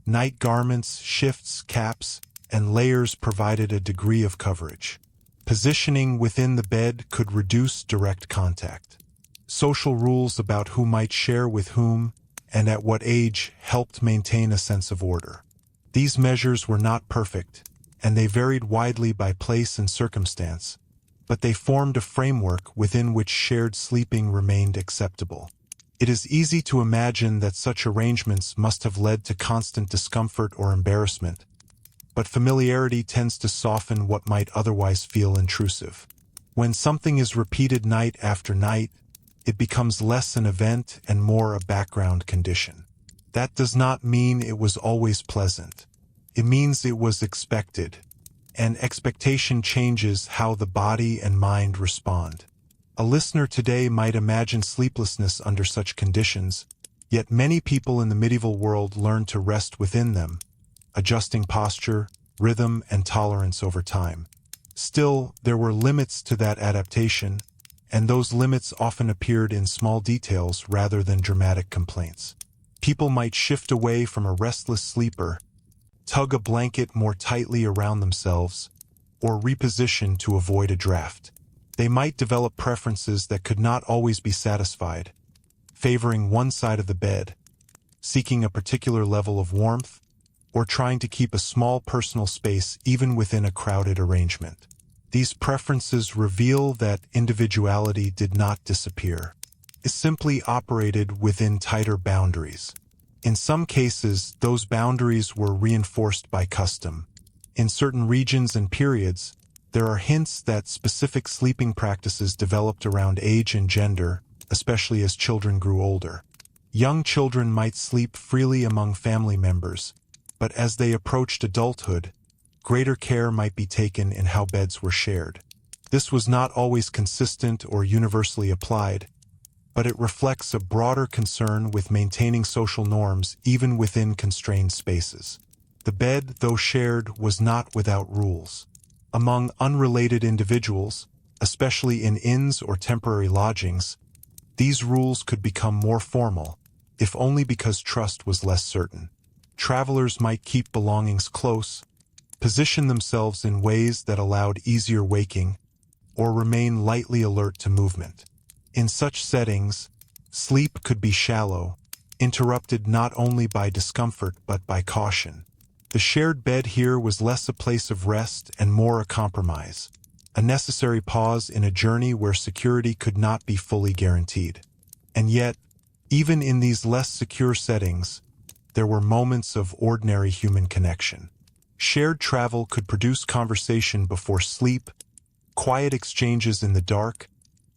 Night garments, shifts, caps, and layers provided a degree of coverage. Positioning within the bed could reduce direct contact. Social rules about who might share with whom and at what age helped maintain a sense of order. These measures were not perfect, and they varied widely by place and circumstance, but they formed a framework within which shared sleeping remained acceptable. It is easy to imagine that such arrangements must have led to constant discomfort or embarrassment, but familiarity tends to soften what might otherwise feel intrusive. When something is repeated night after night, it becomes less an event and more a background condition. That does not mean it was always pleasant. It means it was expected, and expectation changes how the body and mind respond. A listener today might imagine sleeplessness under such conditions, yet many people in the medieval world learned to rest within them, adjusting posture, rhythm, and tolerance over time. Still, there were limits to that adaptation, and those limits often appeared in small details rather than dramatic complaints. People might shift away from a restless sleeper, tug a blanket more tightly around themselves, or reposition to avoid a draft. They might develop preferences that could not always be satisfied, favoring one side of the bed, seeking a particular level of warmth, or trying to keep a small personal space even within a crowded arrangement. These preferences reveal that individuality did not disappear. It simply operated within tighter boundaries. In some cases, those boundaries were reinforced by custom. In certain regions and periods, there are hints that specific sleeping practices developed around age and gender, especially as children grew older. Young children might sleep freely among family members, but as they approached adulthood, greater care might be taken in how beds were shared. This was not always consistent or universally applied, but it reflects a broader concern with maintaining social norms even within constrained spaces. The bed, though shared, was not without rules. Among unrelated individuals, especially in inns or temporary lodgings, these rules could become more formal, if only because trust was less certain. Travelers might keep belongings close, position themselves in ways that allowed easier waking, or remain lightly alert to movement. In such settings, sleep could be shallow, interrupted not only by discomfort but by caution. The shared bed here was less a place of rest and more a compromise, a necessary pause in a journey where security could not be fully guaranteed. And yet, even in these less secure settings, there were moments of ordinary human connection. Shared travel could produce conversation before sleep, quiet exchanges in the dark,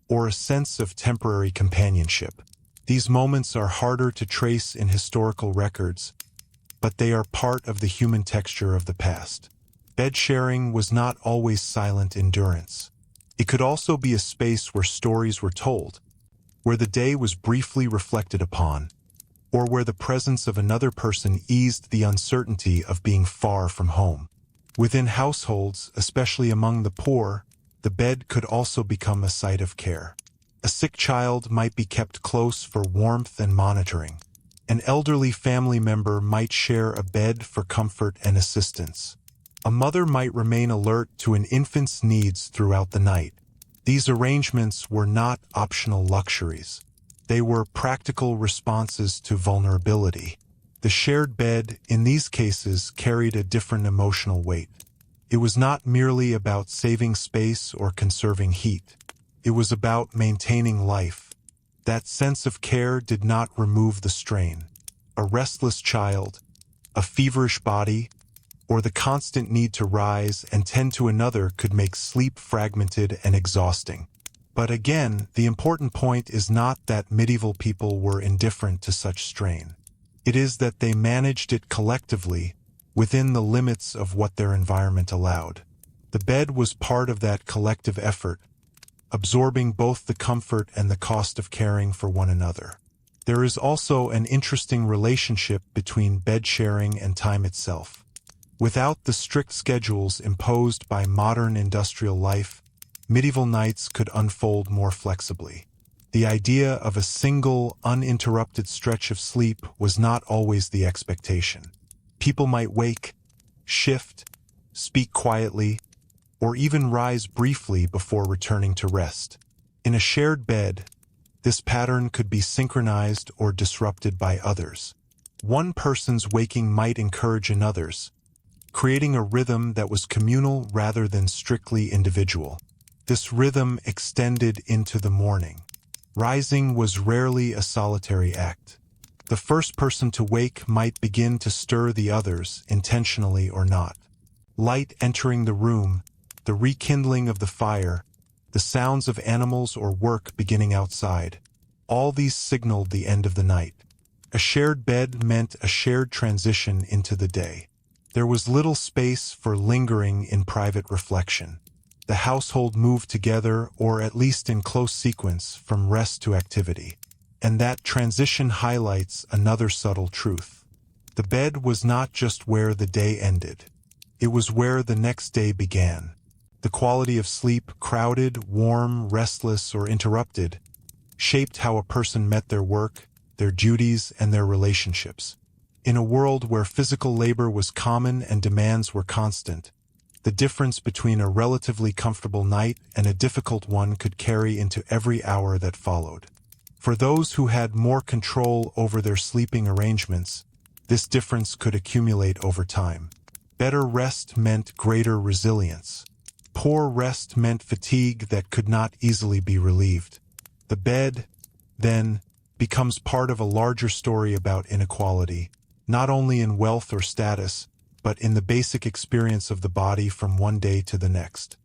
or a sense of temporary companionship. These moments are harder to trace in historical records, but they are part of the human texture of the past. Bed sharing was not always silent endurance. It could also be a space where stories were told, where the day was briefly reflected upon, or where the presence of another person eased the uncertainty of being far from home. Within households, especially among the poor, the bed could also become a site of care. A sick child might be kept close for warmth and monitoring. An elderly family member might share a bed for comfort and assistance. A mother might remain alert to an infant's needs throughout the night. These arrangements were not optional luxuries. They were practical responses to vulnerability. The shared bed, in these cases, carried a different emotional weight. It was not merely about saving space or conserving heat. It was about maintaining life. That sense of care did not remove the strain. A restless child, a feverish body, or the constant need to rise and tend to another could make sleep fragmented and exhausting. But again, the important point is not that medieval people were indifferent to such strain. It is that they managed it collectively, within the limits of what their environment allowed. The bed was part of that collective effort, absorbing both the comfort and the cost of caring for one another. There is also an interesting relationship between bed sharing and time itself. Without the strict schedules imposed by modern industrial life, medieval nights could unfold more flexibly. The idea of a single, uninterrupted stretch of sleep was not always the expectation. People might wake, shift, speak quietly, or even rise briefly before returning to rest. In a shared bed, this pattern could be synchronized or disrupted by others. One person's waking might encourage another's, creating a rhythm that was communal rather than strictly individual. This rhythm extended into the morning. Rising was rarely a solitary act. The first person to wake might begin to stir the others, intentionally or not. Light entering the room, the rekindling of the fire, the sounds of animals or work beginning outside, all these signaled the end of the night. A shared bed meant a shared transition into the day. There was little space for lingering in private reflection. The household moved together, or at least in close sequence, from rest to activity. And that transition highlights another subtle truth. The bed was not just where the day ended. It was where the next day began. The quality of sleep, crowded, warm, restless, or interrupted, shaped how a person met their work, their duties, and their relationships. In a world where physical labor was common and demands were constant, the difference between a relatively comfortable night and a difficult one could carry into every hour that followed. For those who had more control over their sleeping arrangements, this difference could accumulate over time. Better rest meant greater resilience. Poor rest meant fatigue that could not easily be relieved. The bed, then, becomes part of a larger story about inequality, not only in wealth or status, but in the basic experience of the body from one day to the next.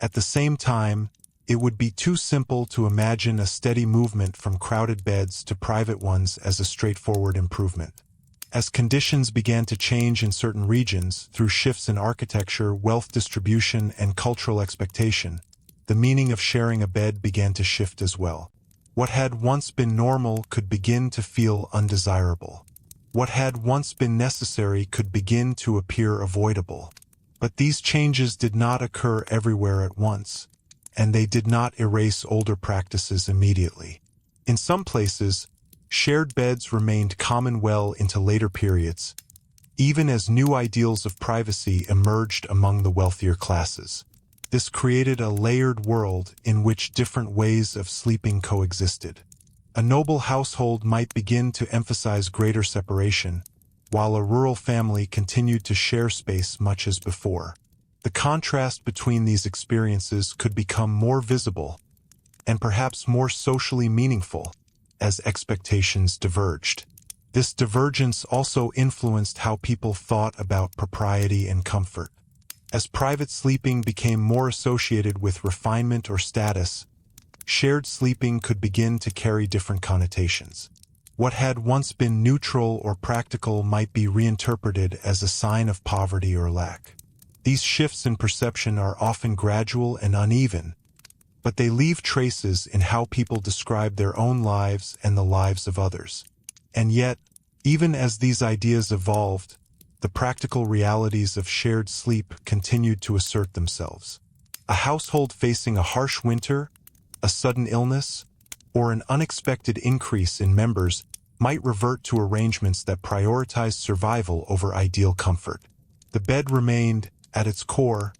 At the same time, it would be too simple to imagine a steady movement from crowded beds to private ones as a straightforward improvement. As conditions began to change in certain regions through shifts in architecture, wealth distribution, and cultural expectation, the meaning of sharing a bed began to shift as well. What had once been normal could begin to feel undesirable. What had once been necessary could begin to appear avoidable. But these changes did not occur everywhere at once, and they did not erase older practices immediately. In some places, shared beds remained common well into later periods, even as new ideals of privacy emerged among the wealthier classes. This created a layered world in which different ways of sleeping coexisted. A noble household might begin to emphasize greater separation, while a rural family continued to share space much as before. The contrast between these experiences could become more visible and perhaps more socially meaningful as expectations diverged. This divergence also influenced how people thought about propriety and comfort. As private sleeping became more associated with refinement or status, shared sleeping could begin to carry different connotations. What had once been neutral or practical might be reinterpreted as a sign of poverty or lack. These shifts in perception are often gradual and uneven, but they leave traces in how people describe their own lives and the lives of others. And yet, even as these ideas evolved, the practical realities of shared sleep continued to assert themselves. A household facing a harsh winter, a sudden illness, or an unexpected increase in members might revert to arrangements that prioritized survival over ideal comfort. The bed remained, at its core,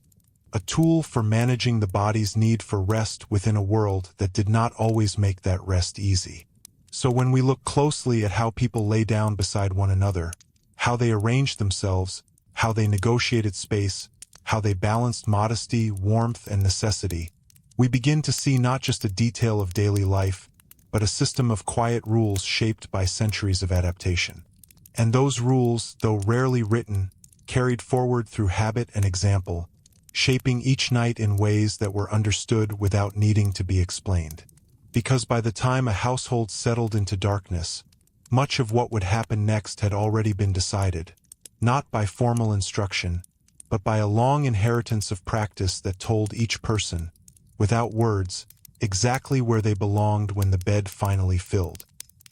a tool for managing the body's need for rest within a world that did not always make that rest easy. So when we look closely at how people lay down beside one another, how they arranged themselves, how they negotiated space, how they balanced modesty, warmth, and necessity, we begin to see not just a detail of daily life, but a system of quiet rules shaped by centuries of adaptation. And those rules, though rarely written, carried forward through habit and example, shaping each night in ways that were understood without needing to be explained. Because by the time a household settled into darkness, much of what would happen next had already been decided, not by formal instruction, but by a long inheritance of practice that told each person, without words, exactly where they belonged when the bed finally filled.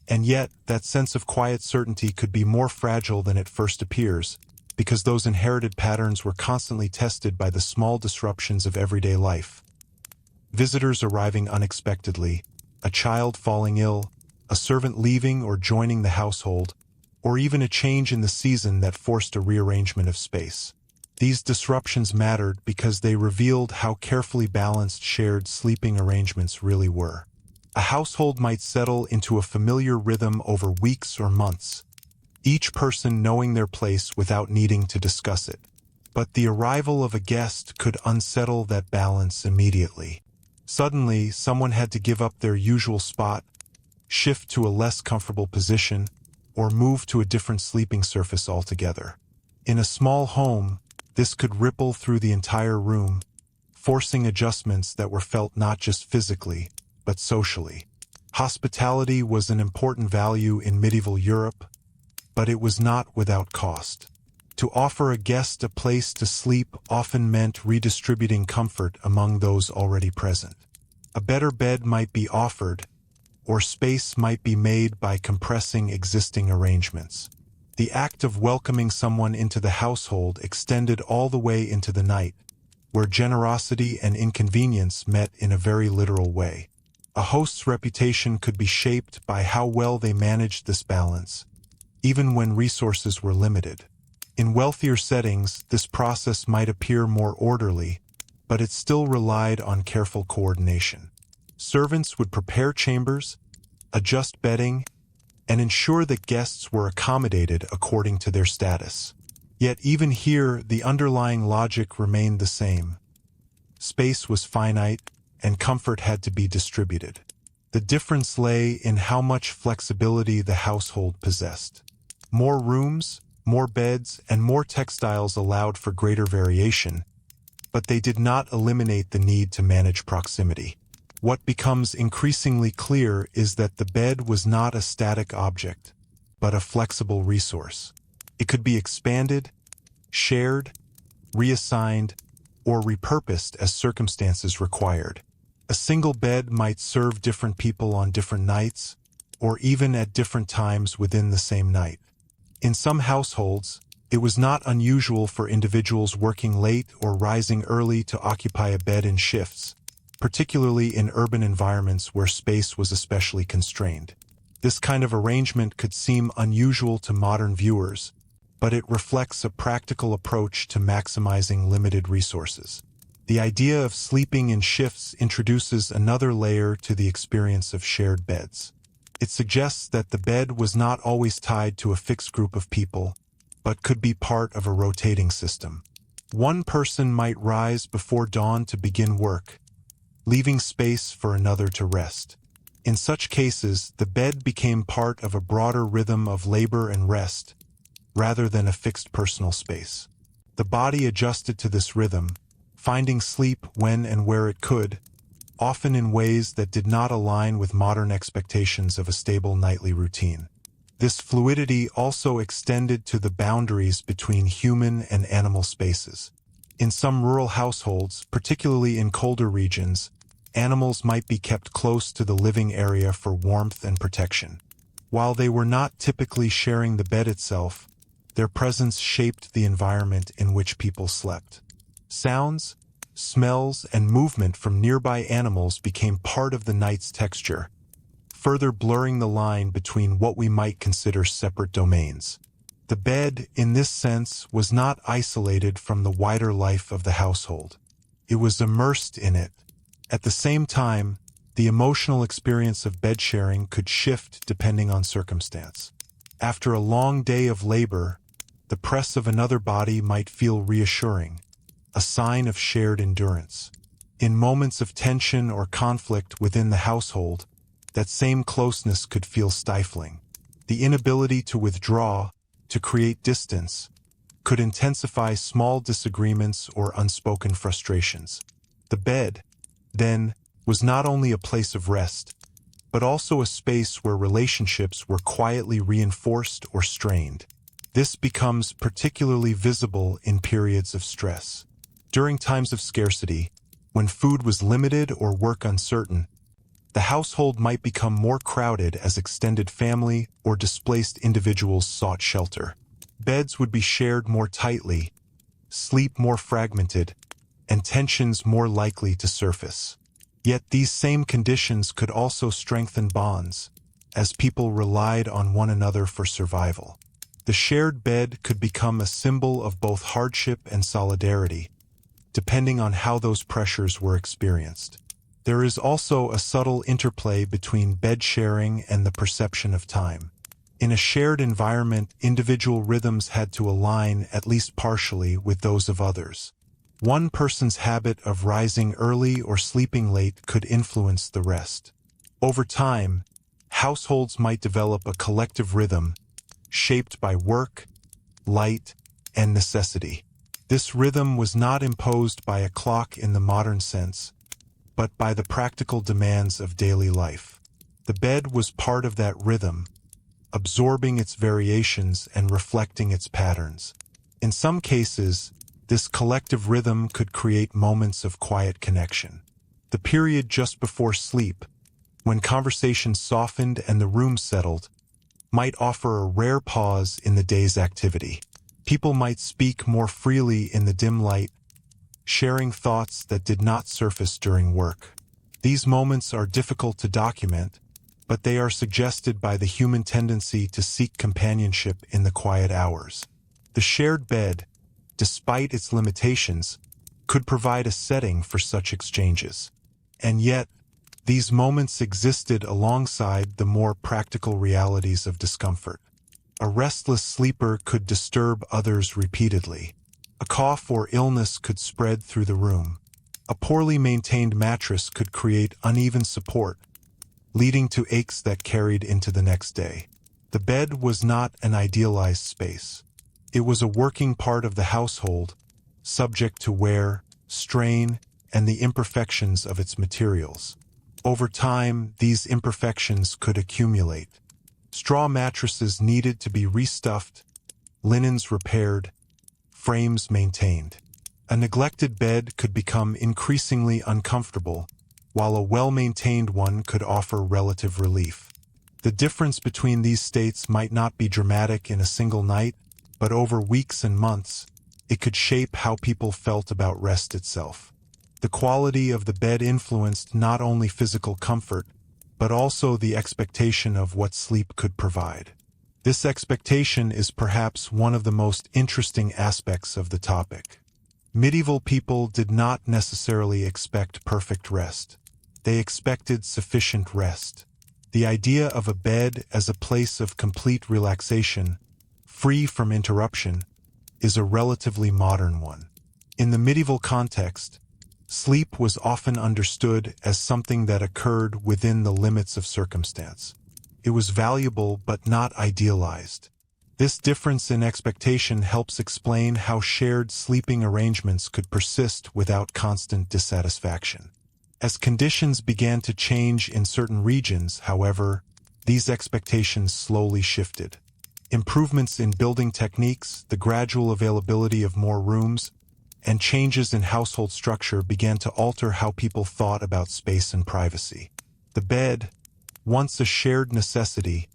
And yet, that sense of quiet certainty could be more fragile than it first appears, because those inherited patterns were constantly tested by the small disruptions of everyday life. Visitors arriving unexpectedly, a child falling ill, a servant leaving or joining the household, or even a change in the season that forced a rearrangement of space. These disruptions mattered because they revealed how carefully balanced shared sleeping arrangements really were. A household might settle into a familiar rhythm over weeks or months, each person knowing their place without needing to discuss it. But the arrival of a guest could unsettle that balance immediately. Suddenly, someone had to give up their usual spot, shift to a less comfortable position, or move to a different sleeping surface altogether. In a small home, this could ripple through the entire room, forcing adjustments that were felt not just physically, but socially. Hospitality was an important value in medieval Europe, but it was not without cost. To offer a guest a place to sleep often meant redistributing comfort among those already present. A better bed might be offered, or space might be made by compressing existing arrangements. The act of welcoming someone into the household extended all the way into the night, where generosity and inconvenience met in a very literal way. A host's reputation could be shaped by how well they managed this balance, even when resources were limited. In wealthier settings, this process might appear more orderly, but it still relied on careful coordination. Servants would prepare chambers, adjust bedding, and ensure that guests were accommodated according to their status. Yet even here, the underlying logic remained the same. Space was finite, and comfort had to be distributed. The difference lay in how much flexibility the household possessed. More rooms, more beds, and more textiles allowed for greater variation, but they did not eliminate the need to manage proximity. What becomes increasingly clear is that the bed was not a static object, but a flexible resource. It could be expanded, shared, reassigned, or repurposed as circumstances required. A single bed might serve different people on different nights, or even at different times within the same night. In some households, It was not unusual for individuals working late or rising early to occupy a bed in shifts, particularly in urban environments where space was especially constrained. This kind of arrangement could seem unusual to modern viewers, but it reflects a practical approach to maximizing limited resources. The idea of sleeping in shifts introduces another layer to the experience of shared beds. It suggests that the bed was not always tied to a fixed group of people, but could be part of a rotating system. One person might rise before dawn to begin work, leaving space for another to rest. In such cases, the bed became part of a broader rhythm of labor and rest, rather than a fixed personal space. The body adjusted to this rhythm, finding sleep when and where it could, often in ways that did not align with modern expectations of a stable nightly routine. This fluidity also extended to the boundaries between human and animal spaces. In some rural households, particularly in colder regions, animals might be kept close to the living area for warmth and protection. While they were not typically sharing the bed itself, their presence shaped the environment in which people slept. Sounds, smells, and movement from nearby animals became part of the night's texture, further blurring the line between what we might consider separate domains. The bed, in this sense, was not isolated from the wider life of the household. It was immersed in it. At the same time, the emotional experience of bed sharing could shift depending on circumstance. After a long day of labor, the press of another body might feel reassuring, a sign of shared endurance. In moments of tension or conflict within the household, that same closeness could feel stifling. The inability to withdraw, to create distance, could intensify small disagreements or unspoken frustrations. The bed, then, was not only a place of rest, but also a space where relationships were quietly reinforced or strained. This becomes particularly visible in periods of stress. During times of scarcity, when food was limited or work uncertain, the household might become more crowded as extended family or displaced individuals sought shelter. Beds would be shared more tightly, sleep more fragmented, and tensions more likely to surface. Yet these same conditions could also strengthen bonds, as people relied on one another for survival. The shared bed could become a symbol of both hardship and solidarity, depending on how those pressures were experienced. There is also a subtle interplay between bed sharing and the perception of time. In a shared environment, individual rhythms had to align, at least partially, with those of others. One person's habit of rising early or sleeping late could influence the rest. Over time, households might develop a collective rhythm, shaped by work, light, and necessity. This rhythm was not imposed by a clock in the modern sense, but by the practical demands of daily life. The bed was part of that rhythm, absorbing its variations and reflecting its patterns. In some cases, this collective rhythm could create moments of quiet connection. The period just before sleep, when conversation softened and the room settled, might offer a rare pause in the day's activity. People might speak more freely in the dim light, sharing thoughts that did not surface during work. These moments are difficult to document, but they are suggested by the human tendency to seek companionship in the quiet hours. The shared bed, despite its limitations, could provide a setting for such exchanges. And yet, these moments existed alongside the more practical realities of discomfort. A restless sleeper could disturb others repeatedly. A cough or illness could spread through the room. A poorly maintained mattress could create uneven support, leading to aches that carried into the next day. The bed was not an idealized space. It was a working part of the household, subject to wear, strain, and the imperfections of its materials. Over time, these imperfections could accumulate. Straw mattresses needed to be restuffed, linens repaired, frames maintained. A neglected bed could become increasingly uncomfortable, while a well-maintained one could offer relative relief. The difference between these states might not be dramatic in a single night, but over weeks and months, it could shape how people felt about rest itself. The quality of the bed influenced not only physical comfort, but also the expectation of what sleep could provide. This expectation is perhaps one of the most interesting aspects of the topic. Medieval people did not necessarily expect perfect rest. They expected sufficient rest. The idea of a bed as a place of complete relaxation, free from interruption, is a relatively modern one. In the medieval context, sleep was often understood as something that occurred within the limits of circumstance. It was valuable but not idealized. This difference in expectation helps explain how shared sleeping arrangements could persist without constant dissatisfaction. As conditions began to change in certain regions, however, these expectations slowly shifted. Improvements in building techniques, the gradual availability of more rooms, and changes in household structure began to alter how people thought about space and privacy. The bed, once a shared necessity,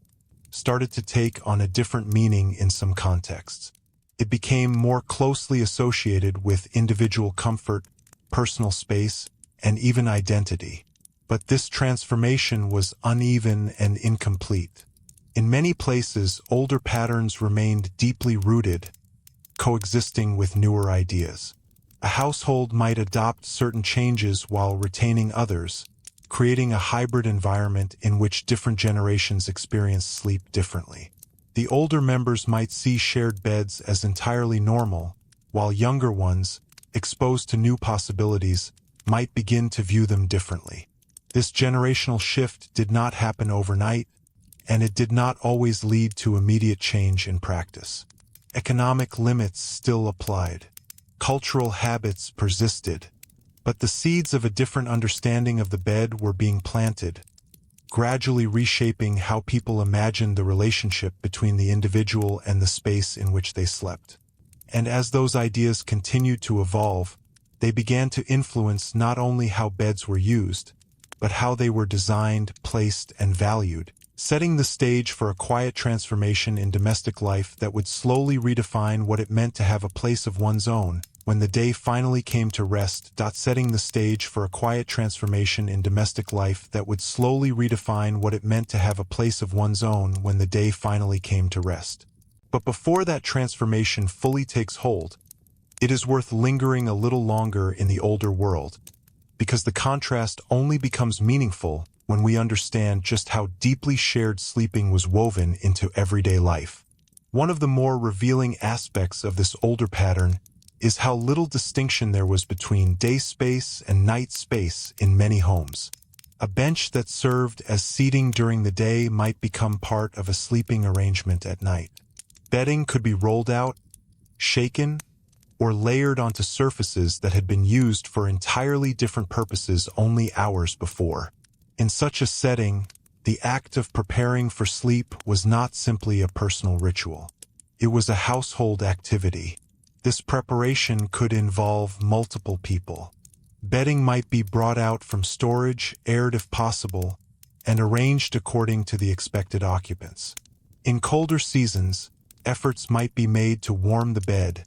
started to take on a different meaning in some contexts. It became more closely associated with individual comfort, personal space, and even identity. But this transformation was uneven and incomplete. In many places, older patterns remained deeply rooted, coexisting with newer ideas. A household might adopt certain changes while retaining others, creating a hybrid environment in which different generations experience sleep differently. The older members might see shared beds as entirely normal, while younger ones, exposed to new possibilities, might begin to view them differently. This generational shift did not happen overnight, and it did not always lead to immediate change in practice. Economic limits still applied. Cultural habits persisted. But the seeds of a different understanding of the bed were being planted, gradually reshaping how people imagined the relationship between the individual and the space in which they slept. And as those ideas continued to evolve, they began to influence not only how beds were used, but how they were designed, placed, and valued, setting the stage for a quiet transformation in domestic life that would slowly redefine what it meant to have a place of one's own when the day finally came to rest. Setting the stage for a quiet transformation in domestic life that would slowly redefine what it meant to have a place of one's own when the day finally came to rest. But before that transformation fully takes hold, it is worth lingering a little longer in the older world, because the contrast only becomes meaningful when we understand just how deeply shared sleeping was woven into everyday life. One of the more revealing aspects of this older pattern is how little distinction there was between day space and night space in many homes. A bench that served as seating during the day might become part of a sleeping arrangement at night. Bedding could be rolled out, shaken, or layered onto surfaces that had been used for entirely different purposes only hours before. In such a setting, the act of preparing for sleep was not simply a personal ritual. It was a household activity. This preparation could involve multiple people. Bedding might be brought out from storage, aired if possible, and arranged according to the expected occupants. In colder seasons, efforts might be made to warm the bed,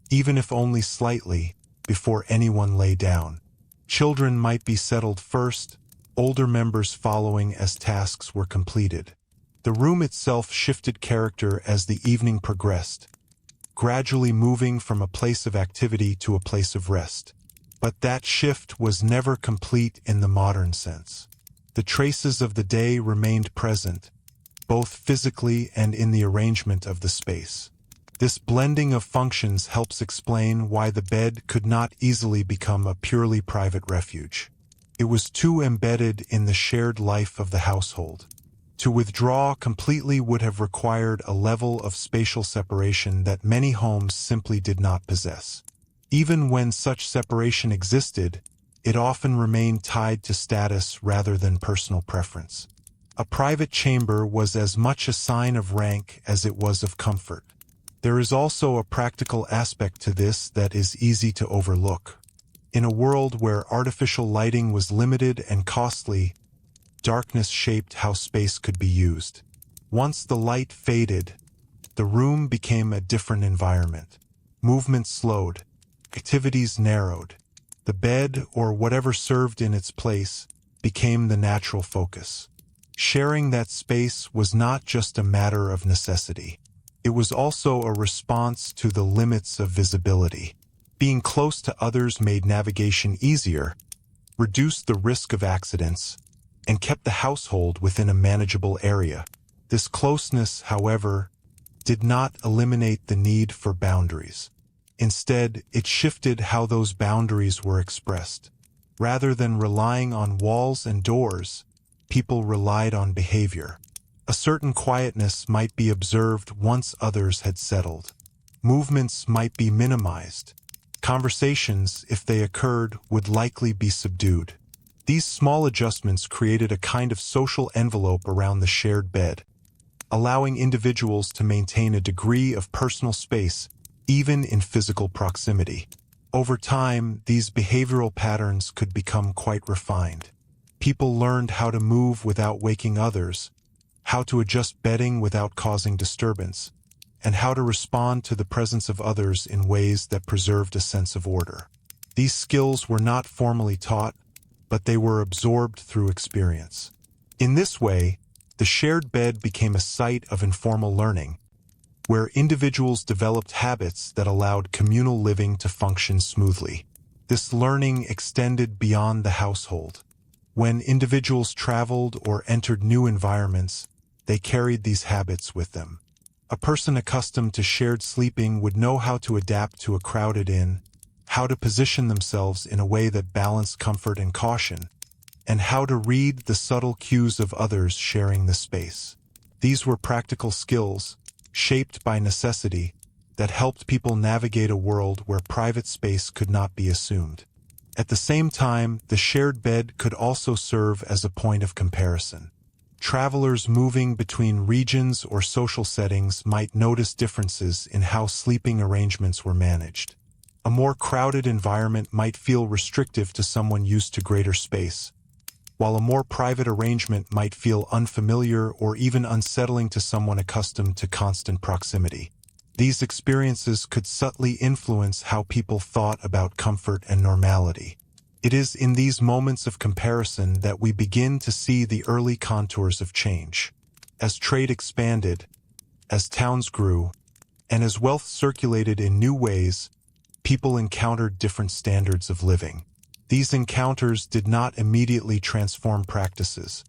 even if only slightly, before anyone lay down. Children might be settled first, older members following as tasks were completed. The room itself shifted character as the evening progressed, gradually moving from a place of activity to a place of rest. But that shift was never complete in the modern sense. The traces of the day remained present, both physically and in the arrangement of the space. This blending of functions helps explain why the bed could not easily become a purely private refuge. It was too embedded in the shared life of the household. To withdraw completely would have required a level of spatial separation that many homes simply did not possess. Even when such separation existed, it often remained tied to status rather than personal preference. A private chamber was as much a sign of rank as it was of comfort. There is also a practical aspect to this that is easy to overlook. In a world where artificial lighting was limited and costly, darkness shaped how space could be used. Once the light faded, the room became a different environment. Movement slowed, activities narrowed. The bed, or whatever served in its place, became the natural focus. Sharing that space was not just a matter of necessity. It was also a response to the limits of visibility. Being close to others made navigation easier, reduced the risk of accidents, and kept the household within a manageable area. This closeness, however, did not eliminate the need for boundaries. Instead, it shifted how those boundaries were expressed. Rather than relying on walls and doors, people relied on behavior. A certain quietness might be observed once others had settled. Movements might be minimized. Conversations, if they occurred, would likely be subdued. These small adjustments created a kind of social envelope around the shared bed, allowing individuals to maintain a degree of personal space, even in physical proximity. Over time, these behavioral patterns could become quite refined. People learned how to move without waking others, how to adjust bedding without causing disturbance, and how to respond to the presence of others in ways that preserved a sense of order. These skills were not formally taught, but they were absorbed through experience. In this way, the shared bed became a site of informal learning, where individuals developed habits that allowed communal living to function smoothly. This learning extended beyond the household. When individuals traveled or entered new environments, they carried these habits with them. A person accustomed to shared sleeping would know how to adapt to a crowded inn, how to position themselves in a way that balanced comfort and caution, and how to read the subtle cues of others sharing the space. These were practical skills, shaped by necessity, that helped people navigate a world where private space could not be assumed. At the same time, the shared bed could also serve as a point of comparison. Travelers moving between regions or social settings might notice differences in how sleeping arrangements were managed. A more crowded environment might feel restrictive to someone used to greater space, while a more private arrangement might feel unfamiliar or even unsettling to someone accustomed to constant proximity. These experiences could subtly influence how people thought about comfort and normality. It is in these moments of comparison that we begin to see the early contours of change. As trade expanded, as towns grew, and as wealth circulated in new ways, people encountered different standards of living. These encounters did not immediately transform practices,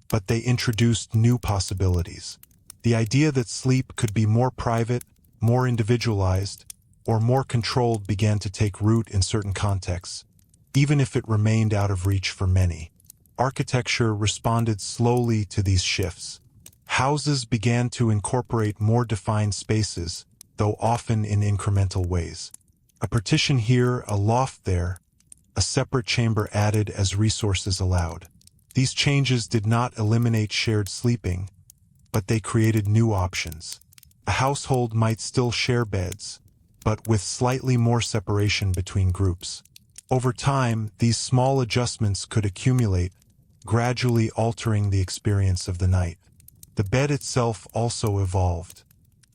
but they introduced new possibilities. The idea that sleep could be more private, more individualized, or more controlled began to take root in certain contexts, even if it remained out of reach for many. Architecture responded slowly to these shifts. Houses began to incorporate more defined spaces, though often in incremental ways. A partition here, a loft there, a separate chamber added as resources allowed. These changes did not eliminate shared sleeping, but they created new options. A household might still share beds, but with slightly more separation between groups. Over time, these small adjustments could accumulate, gradually altering the experience of the night. The bed itself also evolved.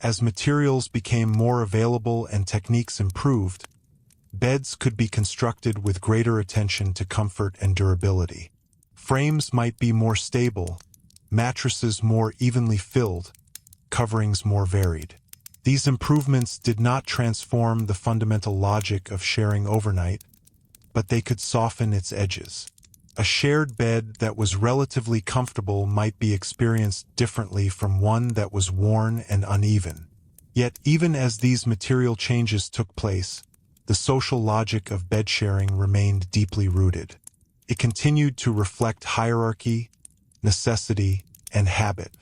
As materials became more available and techniques improved, beds could be constructed with greater attention to comfort and durability. Frames might be more stable, mattresses more evenly filled, coverings more varied. These improvements did not transform the fundamental logic of sharing overnight, but they could soften its edges. A shared bed that was relatively comfortable might be experienced differently from one that was worn and uneven. Yet, even as these material changes took place, the social logic of bed sharing remained deeply rooted. It continued to reflect hierarchy, necessity, and habit.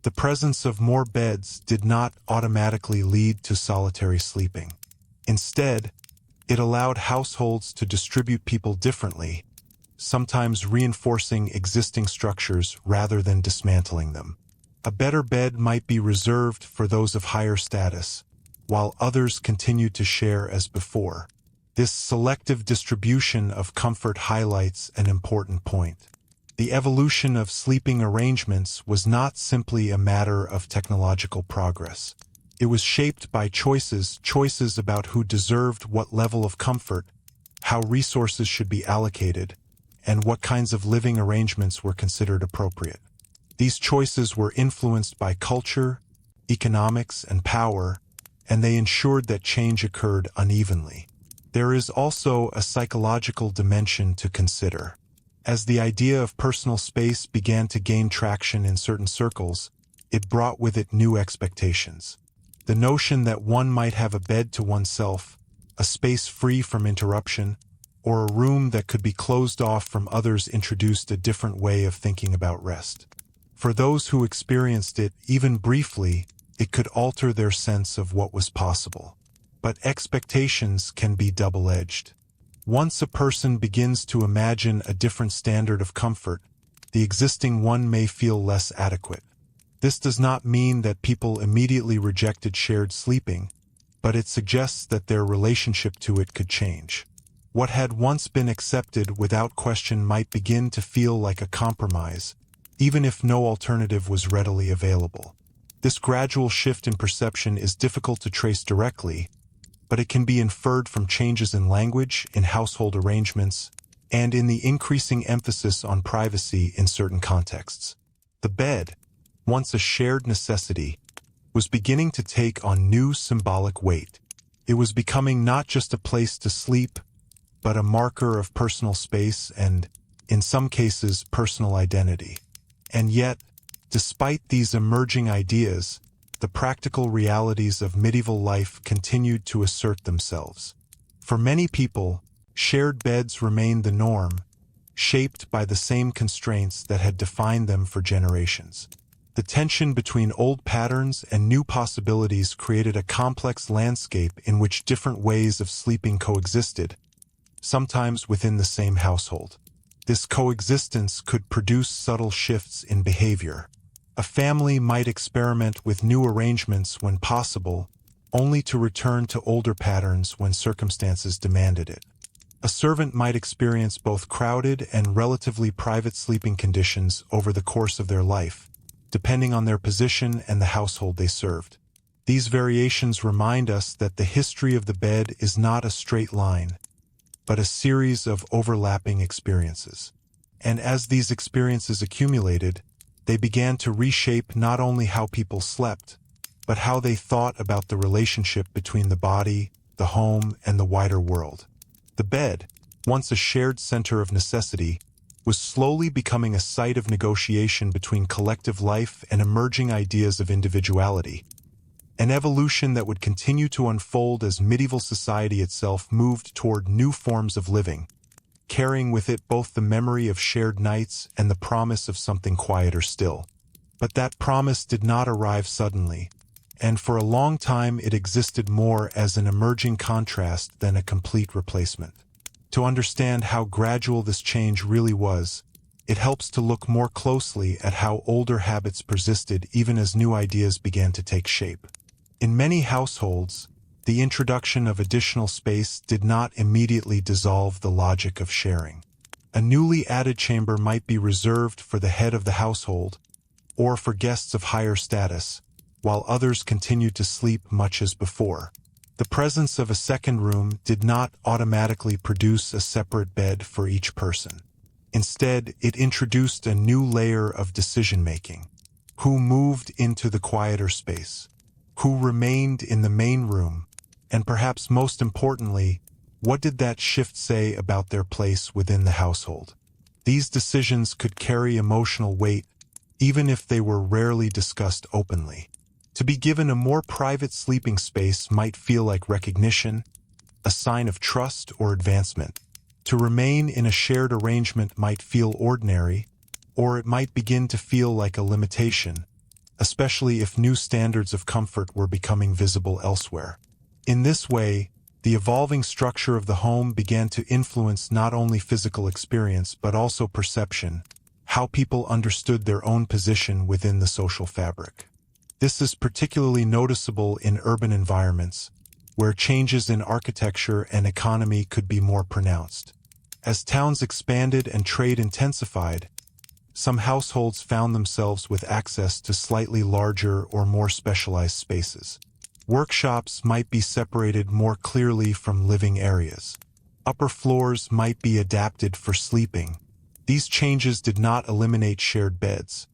The presence of more beds did not automatically lead to solitary sleeping. Instead, it allowed households to distribute people differently, sometimes reinforcing existing structures rather than dismantling them. A better bed might be reserved for those of higher status, while others continued to share as before. This selective distribution of comfort highlights an important point. The evolution of sleeping arrangements was not simply a matter of technological progress. It was shaped by choices about who deserved what level of comfort, how resources should be allocated, and what kinds of living arrangements were considered appropriate. These choices were influenced by culture, economics, and power, and they ensured that change occurred unevenly. There is also a psychological dimension to consider. As the idea of personal space began to gain traction in certain circles, it brought with it new expectations. The notion that one might have a bed to oneself, a space free from interruption, or a room that could be closed off from others introduced a different way of thinking about rest. For those who experienced it, even briefly, it could alter their sense of what was possible. But expectations can be double-edged. Once a person begins to imagine a different standard of comfort, the existing one may feel less adequate. This does not mean that people immediately rejected shared sleeping, but it suggests that their relationship to it could change. What had once been accepted without question might begin to feel like a compromise, even if no alternative was readily available. This gradual shift in perception is difficult to trace directly, but it can be inferred from changes in language, in household arrangements, and in the increasing emphasis on privacy in certain contexts. The bed, once a shared necessity, was beginning to take on new symbolic weight. It was becoming not just a place to sleep, but a marker of personal space and, in some cases, personal identity. And yet, despite these emerging ideas, the practical realities of medieval life continued to assert themselves. For many people, shared beds remained the norm, shaped by the same constraints that had defined them for generations. The tension between old patterns and new possibilities created a complex landscape in which different ways of sleeping coexisted, sometimes within the same household. This coexistence could produce subtle shifts in behavior. A family might experiment with new arrangements when possible, only to return to older patterns when circumstances demanded it. A servant might experience both crowded and relatively private sleeping conditions over the course of their life, depending on their position and the household they served. These variations remind us that the history of the bed is not a straight line, but a series of overlapping experiences. And as these experiences accumulated, they began to reshape not only how people slept, but how they thought about the relationship between the body, the home, and the wider world. The bed, once a shared center of necessity, was slowly becoming a site of negotiation between collective life and emerging ideas of individuality, an evolution that would continue to unfold as medieval society itself moved toward new forms of living, carrying with it both the memory of shared nights and the promise of something quieter still. But that promise did not arrive suddenly, and for a long time it existed more as an emerging contrast than a complete replacement. To understand how gradual this change really was, it helps to look more closely at how older habits persisted even as new ideas began to take shape. In many households, the introduction of additional space did not immediately dissolve the logic of sharing. A newly added chamber might be reserved for the head of the household, or for guests of higher status, while others continued to sleep much as before. The presence of a second room did not automatically produce a separate bed for each person. Instead, it introduced a new layer of decision-making. Who moved into the quieter space? Who remained in the main room? And perhaps most importantly, what did that shift say about their place within the household? These decisions could carry emotional weight, even if they were rarely discussed openly. To be given a more private sleeping space might feel like recognition, a sign of trust or advancement. To remain in a shared arrangement might feel ordinary, or it might begin to feel like a limitation, especially if new standards of comfort were becoming visible elsewhere. In this way, the evolving structure of the home began to influence not only physical experience but also perception, how people understood their own position within the social fabric. This is particularly noticeable in urban environments, where changes in architecture and economy could be more pronounced. As towns expanded and trade intensified, some households found themselves with access to slightly larger or more specialized spaces. Workshops might be separated more clearly from living areas. Upper floors might be adapted for sleeping. These changes did not eliminate shared beds,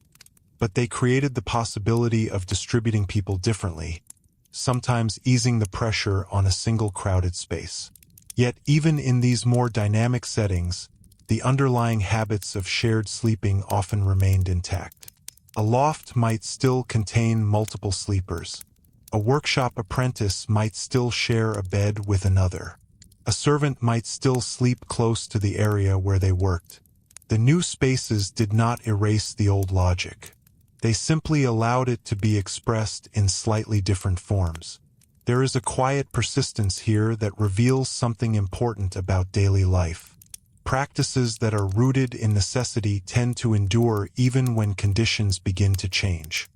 but they created the possibility of distributing people differently, sometimes easing the pressure on a single crowded space. Yet even in these more dynamic settings, the underlying habits of shared sleeping often remained intact. A loft might still contain multiple sleepers. A workshop apprentice might still share a bed with another. A servant might still sleep close to the area where they worked. The new spaces did not erase the old logic. They simply allowed it to be expressed in slightly different forms. There is a quiet persistence here that reveals something important about daily life. Practices that are rooted in necessity tend to endure even when conditions begin to change.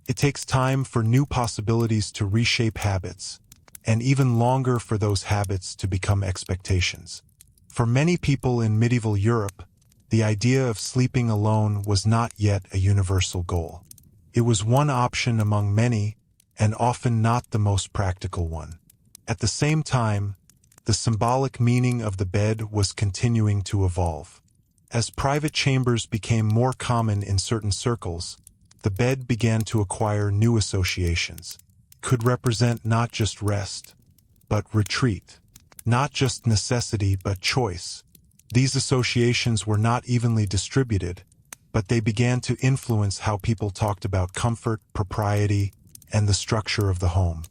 It takes time for new possibilities to reshape habits, and even longer for those habits to become expectations. For many people in medieval Europe, the idea of sleeping alone was not yet a universal goal. It was one option among many, and often not the most practical one. At the same time, the symbolic meaning of the bed was continuing to evolve. As private chambers became more common in certain circles, the bed began to acquire new associations. It could represent not just rest, but retreat. Not just necessity, but choice. These associations were not evenly distributed, but they began to influence how people talked about comfort, propriety, and the structure of the home.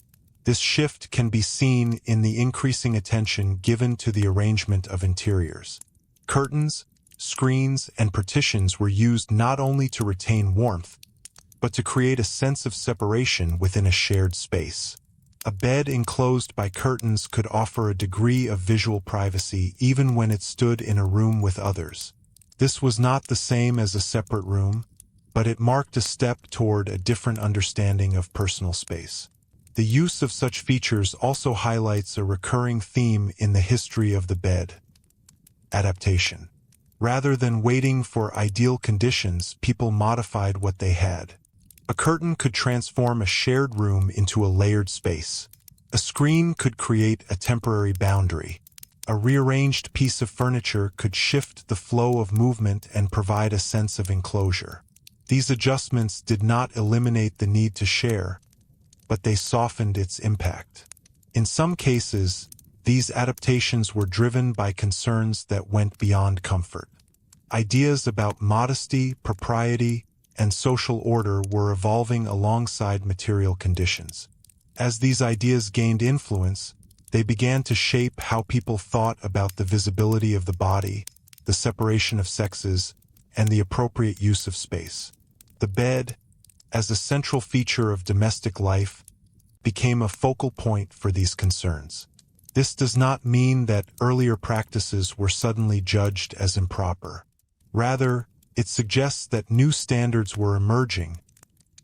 This shift can be seen in the increasing attention given to the arrangement of interiors. Curtains, screens, and partitions were used not only to retain warmth, but to create a sense of separation within a shared space. A bed enclosed by curtains could offer a degree of visual privacy even when it stood in a room with others. This was not the same as a separate room, but it marked a step toward a different understanding of personal space. The use of such features also highlights a recurring theme in the history of the bed: adaptation. Rather than waiting for ideal conditions, people modified what they had. A curtain could transform a shared room into a layered space. A screen could create a temporary boundary. A rearranged piece of furniture could shift the flow of movement and provide a sense of enclosure. These adjustments did not eliminate the need to share, but they softened its impact. In some cases, these adaptations were driven by concerns that went beyond comfort. Ideas about modesty, propriety, and social order were evolving alongside material conditions. As these ideas gained influence, they began to shape how people thought about the visibility of the body, the separation of sexes, and the appropriate use of space. The bed, as a central feature of domestic life, became a focal point for these concerns. This does not mean that earlier practices were suddenly judged as improper. Rather, it suggests that new standards were emerging,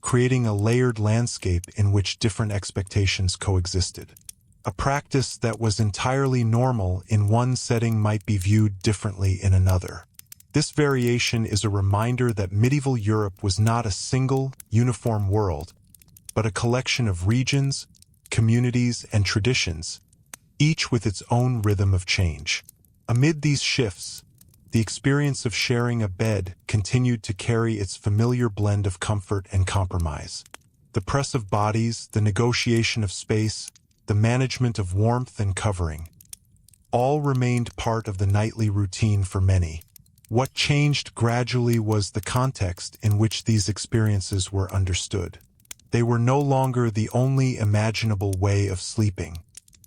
creating a layered landscape in which different expectations coexisted. A practice that was entirely normal in one setting might be viewed differently in another. This variation is a reminder that medieval Europe was not a single, uniform world, but a collection of regions, communities, and traditions, each with its own rhythm of change. Amid these shifts, the experience of sharing a bed continued to carry its familiar blend of comfort and compromise. The press of bodies, the negotiation of space, the management of warmth and covering, all remained part of the nightly routine for many. What changed gradually was the context in which these experiences were understood. They were no longer the only imaginable way of sleeping.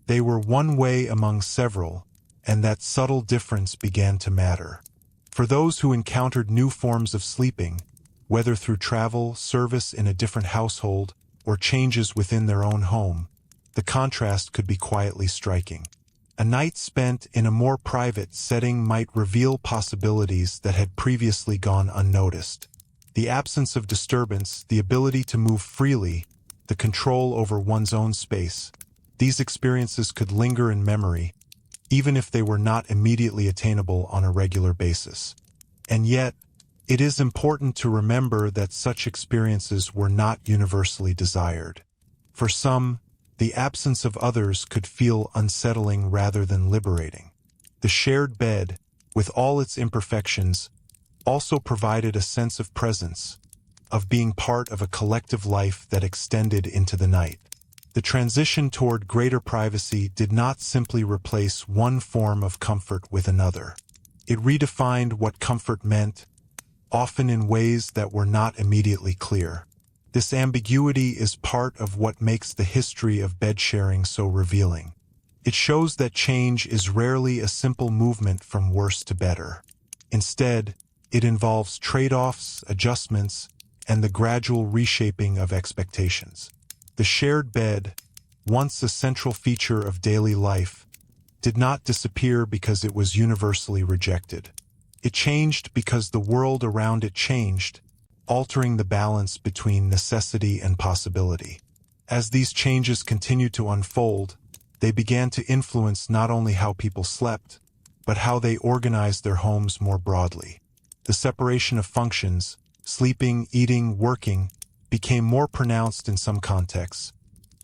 They were one way among several, and that subtle difference began to matter. For those who encountered new forms of sleeping, whether through travel, service in a different household, or changes within their own home, the contrast could be quietly striking. A night spent in a more private setting might reveal possibilities that had previously gone unnoticed. The absence of disturbance, the ability to move freely, the control over one's own space, these experiences could linger in memory, even if they were not immediately attainable on a regular basis. And yet, it is important to remember that such experiences were not universally desired. For some, the absence of others could feel unsettling rather than liberating. The shared bed, with all its imperfections, also provided a sense of presence, of being part of a collective life that extended into the night. The transition toward greater privacy did not simply replace one form of comfort with another. It redefined what comfort meant, often in ways that were not immediately clear. This ambiguity is part of what makes the history of bed sharing so revealing. It shows that change is rarely a simple movement from worse to better. Instead, it involves trade-offs, adjustments, and the gradual reshaping of expectations. The shared bed, once a central feature of daily life, did not disappear because it was universally rejected. It changed because the world around it changed, altering the balance between necessity and possibility. As these changes continued to unfold, they began to influence not only how people slept, but how they organized their homes more broadly. The separation of functions, sleeping, eating, working, became more pronounced in some contexts,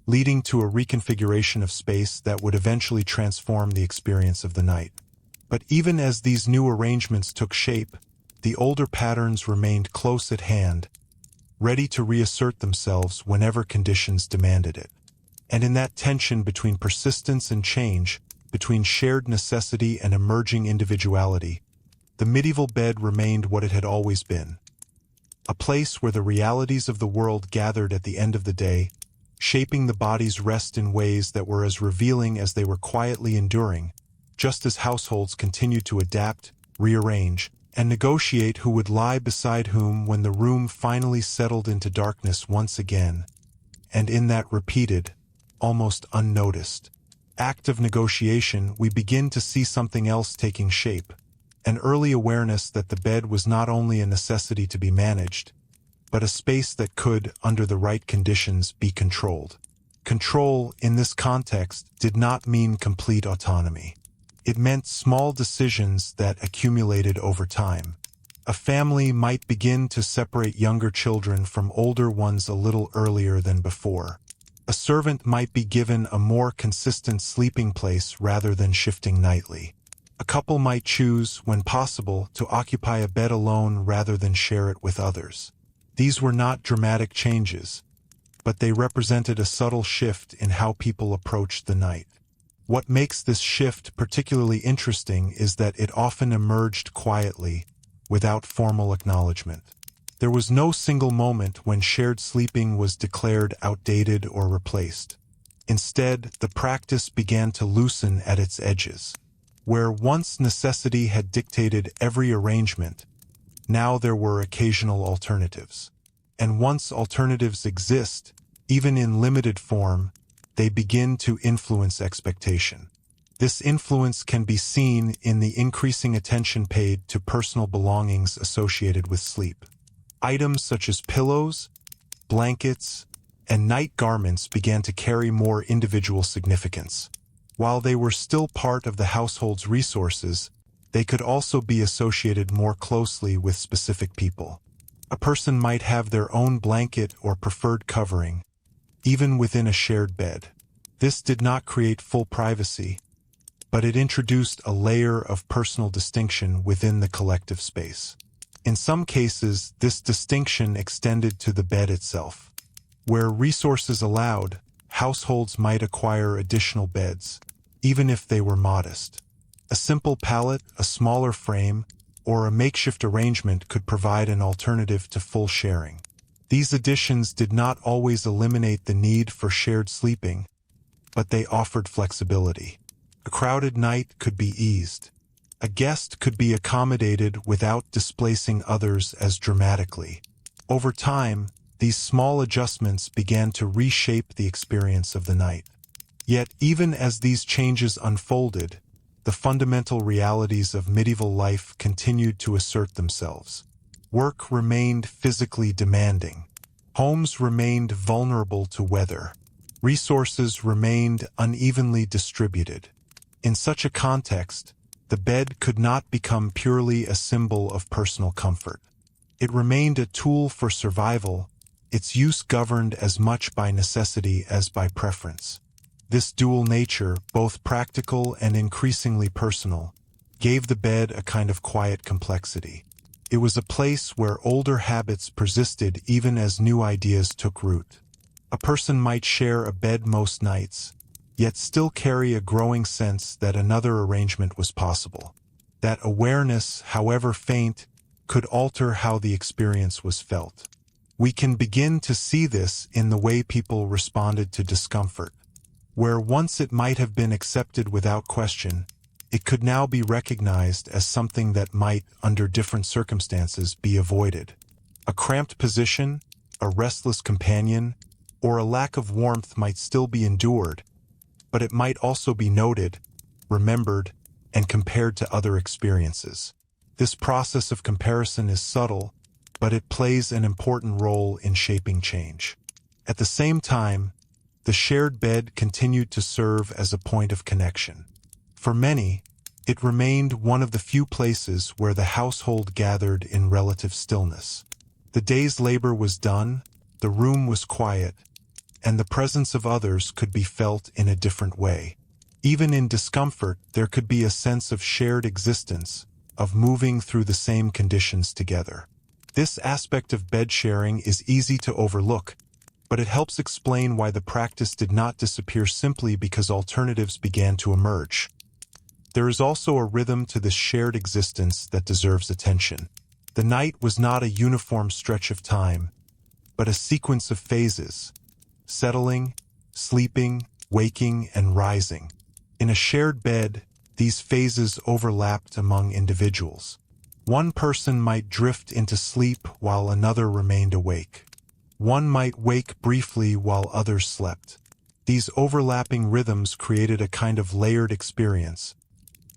leading to a reconfiguration of space that would eventually transform the experience of the night. But even as these new arrangements took shape, the older patterns remained close at hand, ready to reassert themselves whenever conditions demanded it. And in that tension between persistence and change, between shared necessity and emerging individuality, the medieval bed remained what it had always been. A place where the realities of the world gathered at the end of the day, shaping the body's rest in ways that were as revealing as they were quietly enduring, just as households continued to adapt, rearrange, and negotiate who would lie beside whom when the room finally settled into darkness once again. And in that repeated, almost unnoticed, act of negotiation, we begin to see something else taking shape. An early awareness that the bed was not only a necessity to be managed, but a space that could, under the right conditions, be controlled. Control, in this context, did not mean complete autonomy. It meant small decisions that accumulated over time. A family might begin to separate younger children from older ones a little earlier than before. A servant might be given a more consistent sleeping place rather than shifting nightly. A couple might choose, when possible, to occupy a bed alone rather than share it with others. These were not dramatic changes, but they represented a subtle shift in how people approached the night. What makes this shift particularly interesting is that it often emerged quietly, without formal acknowledgement. There was no single moment when shared sleeping was declared outdated or replaced. Instead, the practice began to loosen at its edges. Where once necessity had dictated every arrangement, now there were occasional alternatives. And once alternatives exist, even in limited form, they begin to influence expectation. This influence can be seen in the increasing attention paid to personal belongings associated with sleep. Items such as pillows, blankets, and night garments began to carry more individual significance. While they were still part of the household's resources, they could also be associated more closely with specific people. A person might have their own blanket or preferred covering, even within a shared bed. This did not create full privacy, but it introduced a layer of personal distinction within the collective space. In some cases, this distinction extended to the bed itself. Where resources allowed, households might acquire additional beds, even if they were modest. A simple pallet, a smaller frame, or a makeshift arrangement could provide an alternative to full sharing. These additions did not always eliminate the need for shared sleeping, but they offered flexibility. A crowded night could be eased. A guest could be accommodated without displacing others as dramatically. Over time, these small adjustments began to reshape the experience of the night. Yet, even as these changes unfolded, the fundamental realities of medieval life continued to assert themselves. Work remained physically demanding. Homes remained vulnerable to weather. Resources remained unevenly distributed. In such a context, the bed could not become purely a symbol of personal comfort. It remained a tool for survival, its use governed as much by necessity as by preference. This dual nature, both practical and increasingly personal, gave the bed a kind of quiet complexity. It was a place where older habits persisted even as new ideas took root. A person might share a bed most nights, yet still carry a growing sense that another arrangement was possible. That awareness, however faint, could alter how the experience was felt. We can begin to see this in the way people responded to discomfort. Where once it might have been accepted without question, it could now be recognized as something that might, under different circumstances, be avoided. A cramped position, a restless companion, or a lack of warmth might still be endured, but it might also be noted, remembered, and compared to other experiences. This process of comparison is subtle, but it plays an important role in shaping change. At the same time, the shared bed continued to serve as a point of connection. For many, it remained one of the few places where the household gathered in relative stillness. The day's labor was done, the room was quiet, and the presence of others could be felt in a different way. Even in discomfort, there could be a sense of shared existence, of moving through the same conditions together. This aspect of bed sharing is easy to overlook, but it helps explain why the practice did not disappear simply because alternatives began to emerge. There is also a rhythm to this shared existence that deserves attention. The night was not a uniform stretch of time, but a sequence of phases: settling, sleeping, waking, and rising. In a shared bed, these phases overlapped among individuals. One person might drift into sleep while another remained awake. One might wake briefly while others slept. These overlapping rhythms created a kind of layered experience,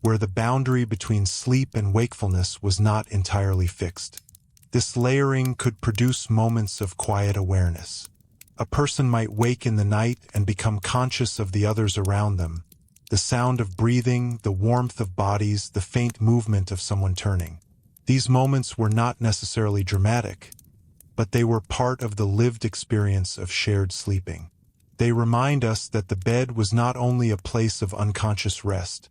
where the boundary between sleep and wakefulness was not entirely fixed. This layering could produce moments of quiet awareness. A person might wake in the night and become conscious of the others around them, the sound of breathing, the warmth of bodies, the faint movement of someone turning. These moments were not necessarily dramatic, but they were part of the lived experience of shared sleeping. They remind us that the bed was not only a place of unconscious rest,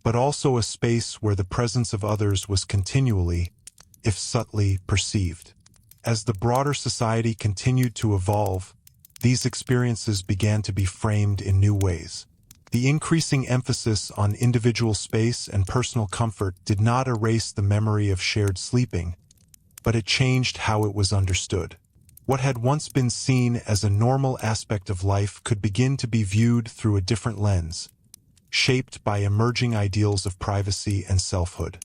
but also a space where the presence of others was continually, if subtly, perceived. As the broader society continued to evolve, these experiences began to be framed in new ways. The increasing emphasis on individual space and personal comfort did not erase the memory of shared sleeping, but it changed how it was understood. What had once been seen as a normal aspect of life could begin to be viewed through a different lens, shaped by emerging ideals of privacy and selfhood.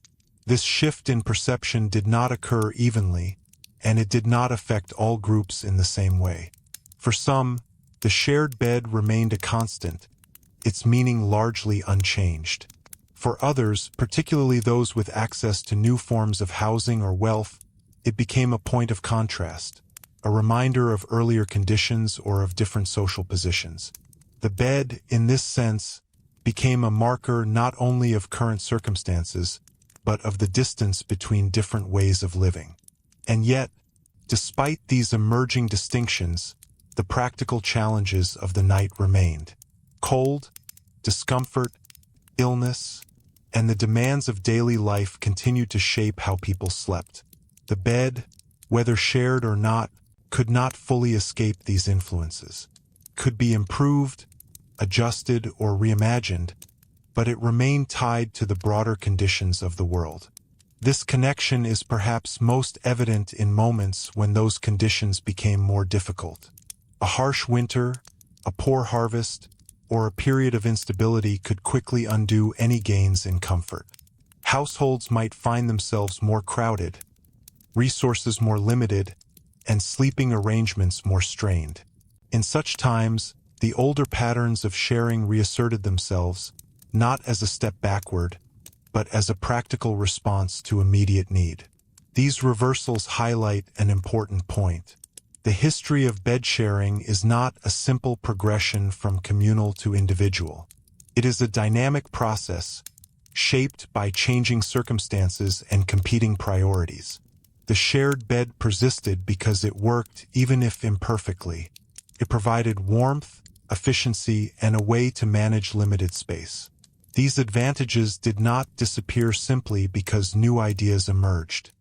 This shift in perception did not occur evenly, and it did not affect all groups in the same way. For some, the shared bed remained a constant, its meaning largely unchanged. For others, particularly those with access to new forms of housing or wealth, it became a point of contrast, a reminder of earlier conditions or of different social positions. The bed, in this sense, became a marker not only of current circumstances, but of the distance between different ways of living. And yet, despite these emerging distinctions, the practical challenges of the night remained. Cold, discomfort, illness, and the demands of daily life continued to shape how people slept. The bed, whether shared or not, could not fully escape these influences. It could be improved, adjusted, or reimagined, but it remained tied to the broader conditions of the world. This connection is perhaps most evident in moments when those conditions became more difficult. A harsh winter, a poor harvest, or a period of instability could quickly undo any gains in comfort. Households might find themselves more crowded, resources more limited, and sleeping arrangements more strained. In such times, the older patterns of sharing reasserted themselves, not as a step backward, but as a practical response to immediate need. These reversals highlight an important point. The history of bed sharing is not a simple progression from communal to individual. It is a dynamic process, shaped by changing circumstances and competing priorities. The shared bed persisted because it worked even if imperfectly. It provided warmth, efficiency, and a way to manage limited space. These advantages did not disappear simply because new ideas emerged.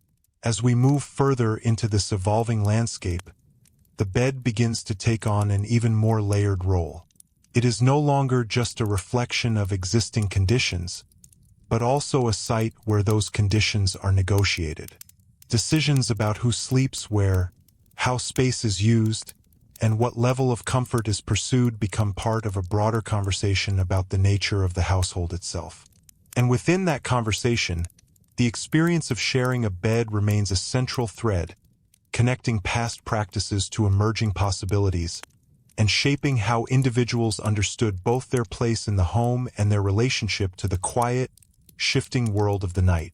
As we move further into this evolving landscape, the bed begins to take on an even more layered role. It is no longer just a reflection of existing conditions, but also a site where those conditions are negotiated. Decisions about who sleeps where, how space is used, and what level of comfort is pursued become part of a broader conversation about the nature of the household itself. And within that conversation, the experience of sharing a bed remains a central thread, connecting past practices to emerging possibilities, and shaping how individuals understood both their place in the home and their relationship to the quiet, shifting world of the night.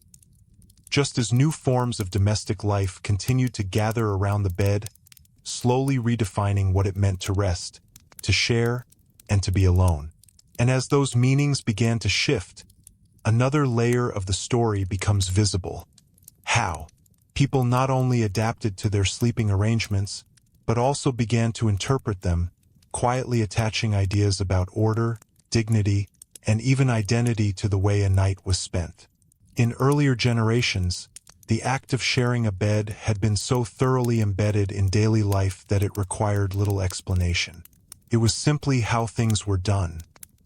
Just as new forms of domestic life continued to gather around the bed, slowly redefining what it meant to rest, to share, and to be alone. And as those meanings began to shift, another layer of the story becomes visible. How people not only adapted to their sleeping arrangements, but also began to interpret them, quietly attaching ideas about order, dignity, and even identity to the way a night was spent. In earlier generations, the act of sharing a bed had been so thoroughly embedded in daily life that it required little explanation. It was simply how things were done.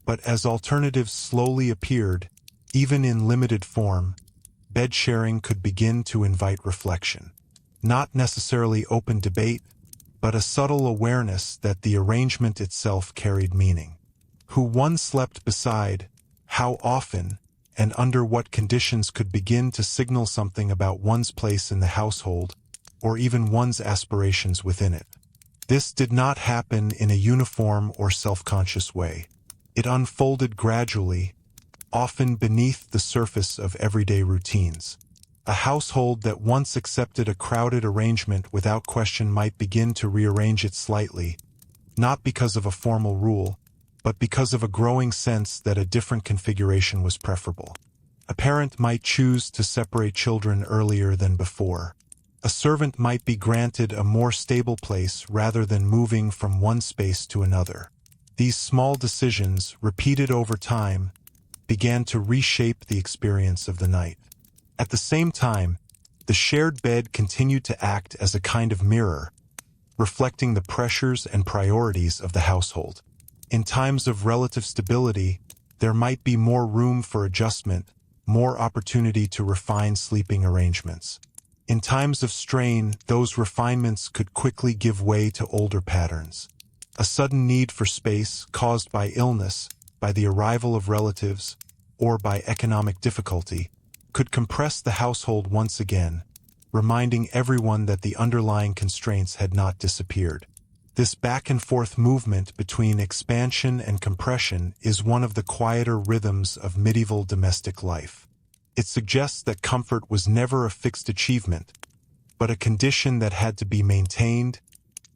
But as alternatives slowly appeared, even in limited form, bed sharing could begin to invite reflection. Not necessarily open debate, but a subtle awareness that the arrangement itself carried meaning. Who one slept beside, how often, and under what conditions could begin to signal something about one's place in the household, or even one's aspirations within it. This did not happen in a uniform or self-conscious way. It unfolded gradually, often beneath the surface of everyday routines. A household that once accepted a crowded arrangement without question might begin to rearrange it slightly, not because of a formal rule, but because of a growing sense that a different configuration was preferable. A parent might choose to separate children earlier than before. A servant might be granted a more stable place rather than moving from one space to another. These small decisions, repeated over time, began to reshape the experience of the night. At the same time, the shared bed continued to act as a kind of mirror, reflecting the pressures and priorities of the household. In times of relative stability, there might be more room for adjustment, more opportunity to refine sleeping arrangements. In times of strain, those refinements could quickly give way to older patterns. A sudden need for space caused by illness, by the arrival of relatives, or by economic difficulty, could compress the household once again, reminding everyone that the underlying constraints had not disappeared. This back-and-forth movement between expansion and compression is one of the quieter rhythms of medieval domestic life. It suggests that comfort was never a fixed achievement, but a condition that had to be maintained,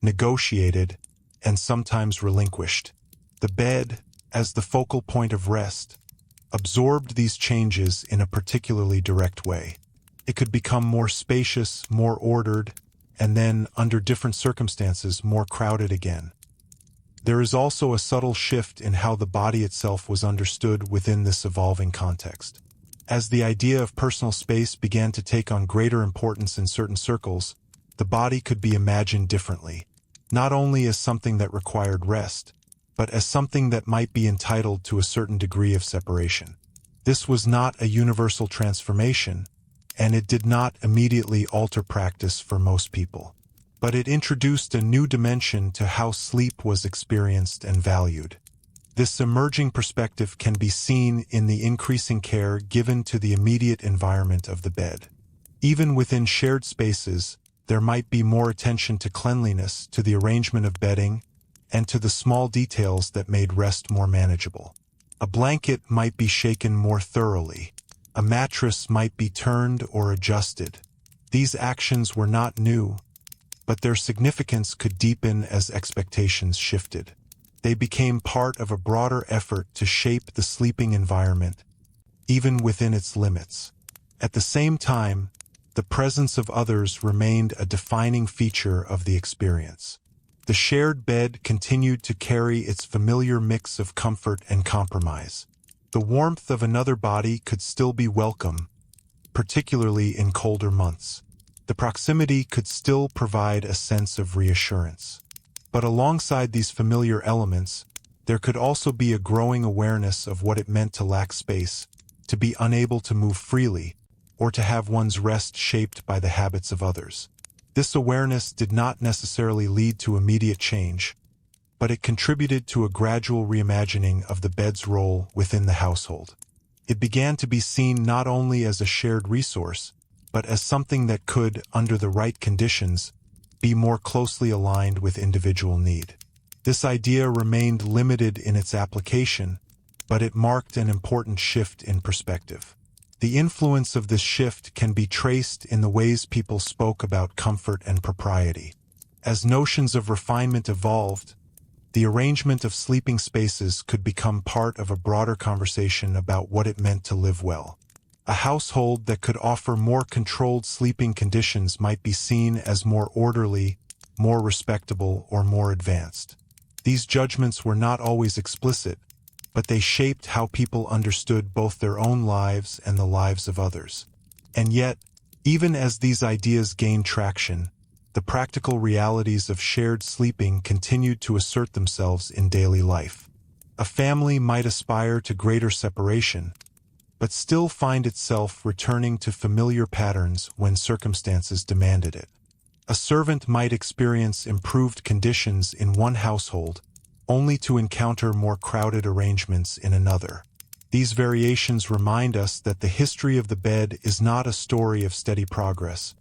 negotiated, and sometimes relinquished. The bed, as the focal point of rest, absorbed these changes in a particularly direct way. It could become more spacious, more ordered, and then, under different circumstances, more crowded again. There is also a subtle shift in how the body itself was understood within this evolving context. As the idea of personal space began to take on greater importance in certain circles, the body could be imagined differently, not only as something that required rest, but as something that might be entitled to a certain degree of separation. This was not a universal transformation, and it did not immediately alter practice for most people. But it introduced a new dimension to how sleep was experienced and valued. This emerging perspective can be seen in the increasing care given to the immediate environment of the bed. Even within shared spaces, there might be more attention to cleanliness, to the arrangement of bedding, and to the small details that made rest more manageable. A blanket might be shaken more thoroughly. A mattress might be turned or adjusted. These actions were not new, but their significance could deepen as expectations shifted. They became part of a broader effort to shape the sleeping environment, even within its limits. At the same time, the presence of others remained a defining feature of the experience. The shared bed continued to carry its familiar mix of comfort and compromise. The warmth of another body could still be welcome, particularly in colder months. The proximity could still provide a sense of reassurance. But alongside these familiar elements, there could also be a growing awareness of what it meant to lack space, to be unable to move freely, or to have one's rest shaped by the habits of others. This awareness did not necessarily lead to immediate change, but it contributed to a gradual reimagining of the bed's role within the household. It began to be seen not only as a shared resource, but as something that could, under the right conditions, be more closely aligned with individual need. This idea remained limited in its application, but it marked an important shift in perspective. The influence of this shift can be traced in the ways people spoke about comfort and propriety. As notions of refinement evolved, the arrangement of sleeping spaces could become part of a broader conversation about what it meant to live well. A household that could offer more controlled sleeping conditions might be seen as more orderly, more respectable, or more advanced. These judgments were not always explicit, but they shaped how people understood both their own lives and the lives of others. And yet, even as these ideas gained traction, the practical realities of shared sleeping continued to assert themselves in daily life. A family might aspire to greater separation, but still find itself returning to familiar patterns when circumstances demanded it. A servant might experience improved conditions in one household, only to encounter more crowded arrangements in another. These variations remind us that the history of the bed is not a story of steady progress,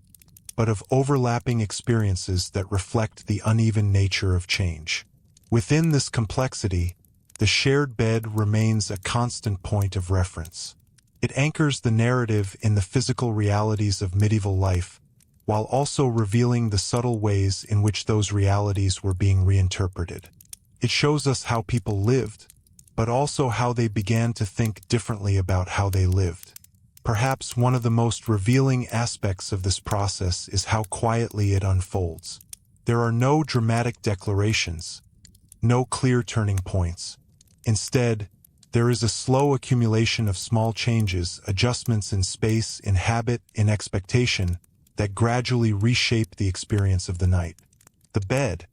but of overlapping experiences that reflect the uneven nature of change. Within this complexity, the shared bed remains a constant point of reference. It anchors the narrative in the physical realities of medieval life, while also revealing the subtle ways in which those realities were being reinterpreted. It shows us how people lived, but also how they began to think differently about how they lived. Perhaps one of the most revealing aspects of this process is how quietly it unfolds. There are no dramatic declarations, no clear turning points. Instead, there is a slow accumulation of small changes, adjustments in space, in habit, in expectation, that gradually reshape the experience of the night. The bed,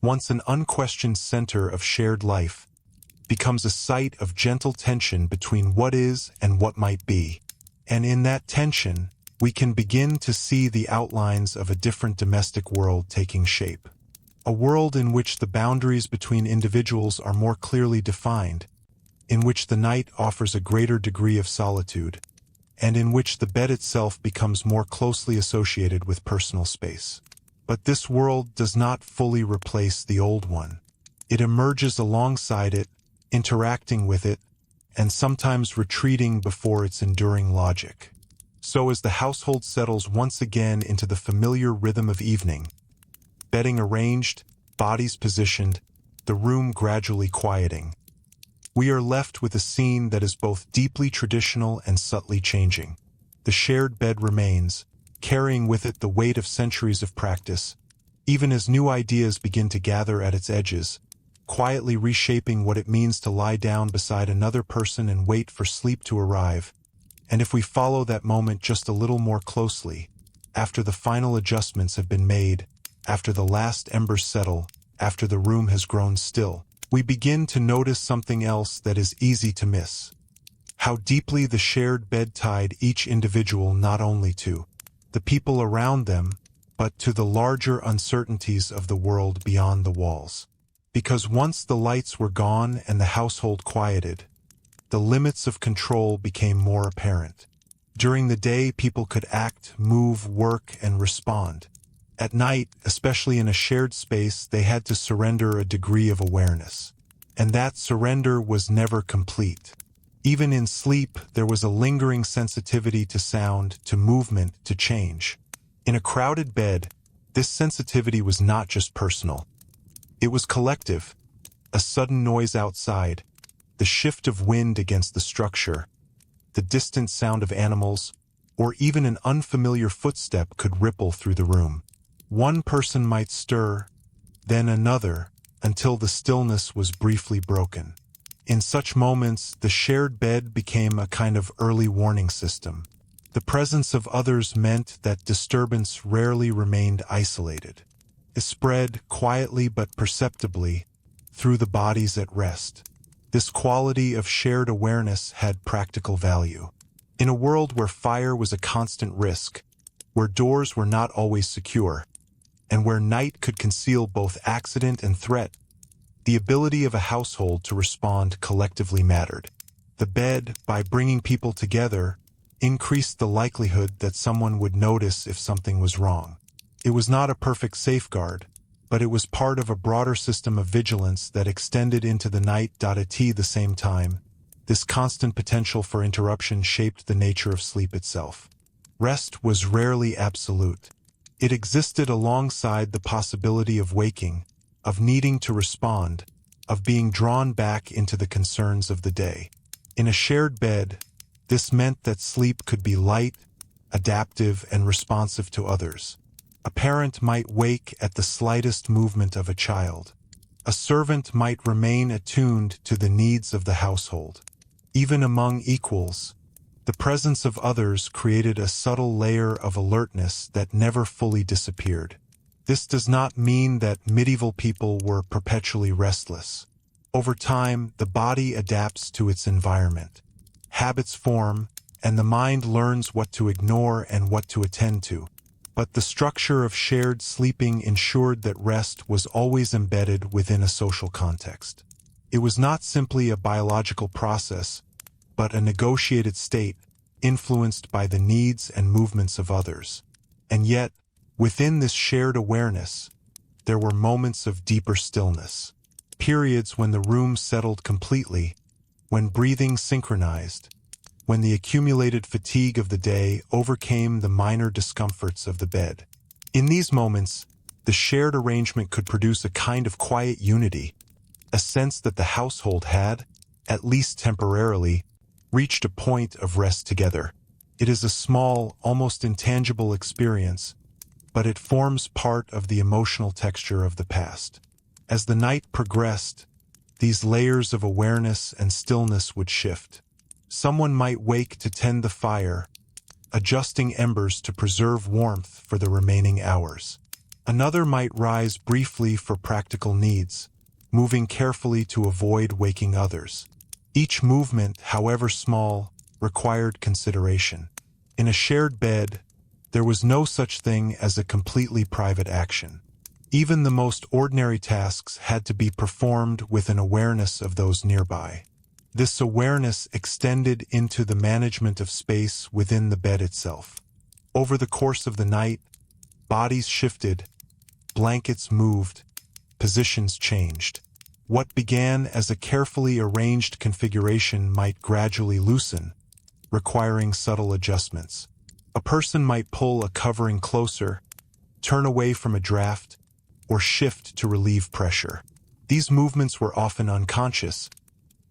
once an unquestioned center of shared life, becomes a site of gentle tension between what is and what might be. And in that tension, we can begin to see the outlines of a different domestic world taking shape. A world in which the boundaries between individuals are more clearly defined, in which the night offers a greater degree of solitude, and in which the bed itself becomes more closely associated with personal space. But this world does not fully replace the old one. It emerges alongside it, interacting with it, and sometimes retreating before its enduring logic. So as the household settles once again into the familiar rhythm of evening, bedding arranged, bodies positioned, the room gradually quieting, we are left with a scene that is both deeply traditional and subtly changing. The shared bed remains, carrying with it the weight of centuries of practice, even as new ideas begin to gather at its edges, quietly reshaping what it means to lie down beside another person and wait for sleep to arrive. And if we follow that moment just a little more closely, after the final adjustments have been made, after the last embers settle, after the room has grown still, we begin to notice something else that is easy to miss. How deeply the shared bed tied each individual not only to the people around them, but to the larger uncertainties of the world beyond the walls. Because once the lights were gone and the household quieted, the limits of control became more apparent. During the day, people could act, move, work, and respond. At night, especially in a shared space, they had to surrender a degree of awareness. And that surrender was never complete. Even in sleep, there was a lingering sensitivity to sound, to movement, to change. In a crowded bed, this sensitivity was not just personal. It was collective. A sudden noise outside, the shift of wind against the structure, the distant sound of animals, or even an unfamiliar footstep could ripple through the room. One person might stir, then another, until the stillness was briefly broken. In such moments, the shared bed became a kind of early warning system. The presence of others meant that disturbance rarely remained isolated. It spread quietly but perceptibly through the bodies at rest. This quality of shared awareness had practical value. In a world where fire was a constant risk, where doors were not always secure, and where night could conceal both accident and threat, the ability of a household to respond collectively mattered. The bed, by bringing people together, increased the likelihood that someone would notice if something was wrong. It was not a perfect safeguard, but it was part of a broader system of vigilance that extended into the night. At the same time, this constant potential for interruption shaped the nature of sleep itself. Rest was rarely absolute. It existed alongside the possibility of waking, of needing to respond, of being drawn back into the concerns of the day. In a shared bed, this meant that sleep could be light, adaptive, and responsive to others. A parent might wake at the slightest movement of a child. A servant might remain attuned to the needs of the household. Even among equals, the presence of others created a subtle layer of alertness that never fully disappeared. This does not mean that medieval people were perpetually restless. Over time, the body adapts to its environment. Habits form, and the mind learns what to ignore and what to attend to. But the structure of shared sleeping ensured that rest was always embedded within a social context. It was not simply a biological process, but a negotiated state influenced by the needs and movements of others. And yet, within this shared awareness, there were moments of deeper stillness, periods when the room settled completely, when breathing synchronized, when the accumulated fatigue of the day overcame the minor discomforts of the bed. In these moments, the shared arrangement could produce a kind of quiet unity, a sense that the household had, at least temporarily, reached a point of rest together. It is a small, almost intangible experience, but it forms part of the emotional texture of the past. As the night progressed, these layers of awareness and stillness would shift. Someone might wake to tend the fire, adjusting embers to preserve warmth for the remaining hours. Another might rise briefly for practical needs, moving carefully to avoid waking others. Each movement, however small, required consideration. In a shared bed, there was no such thing as a completely private action. Even the most ordinary tasks had to be performed with an awareness of those nearby. This awareness extended into the management of space within the bed itself. Over the course of the night, bodies shifted, blankets moved, positions changed. What began as a carefully arranged configuration might gradually loosen, requiring subtle adjustments. A person might pull a covering closer, turn away from a draft, or shift to relieve pressure. These movements were often unconscious,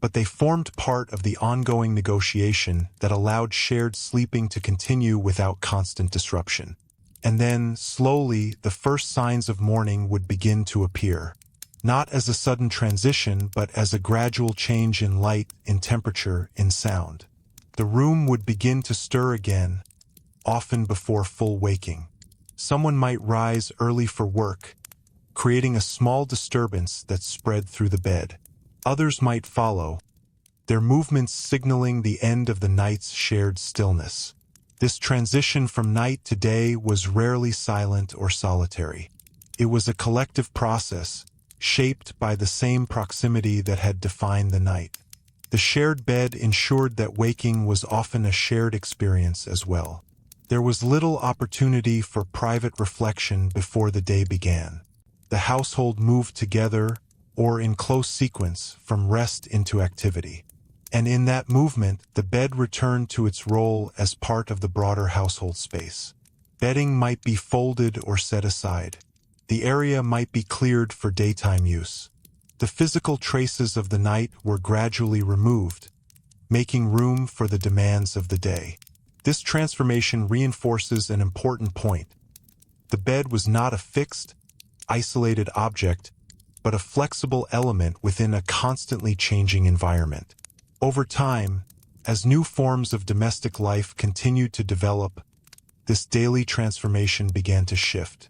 but they formed part of the ongoing negotiation that allowed shared sleeping to continue without constant disruption. And then, slowly, the first signs of morning would begin to appear, not as a sudden transition, but as a gradual change in light, in temperature, in sound. The room would begin to stir again, often before full waking. Someone might rise early for work, creating a small disturbance that spread through the bed. Others might follow, their movements signaling the end of the night's shared stillness. This transition from night to day was rarely silent or solitary. It was a collective process, shaped by the same proximity that had defined the night. The shared bed ensured that waking was often a shared experience as well. There was little opportunity for private reflection before the day began. The household moved together, or in close sequence, from rest into activity. And in that movement, the bed returned to its role as part of the broader household space. Bedding might be folded or set aside. The area might be cleared for daytime use. The physical traces of the night were gradually removed, making room for the demands of the day. This transformation reinforces an important point. The bed was not a fixed, isolated object, but a flexible element within a constantly changing environment. Over time, as new forms of domestic life continued to develop, this daily transformation began to shift.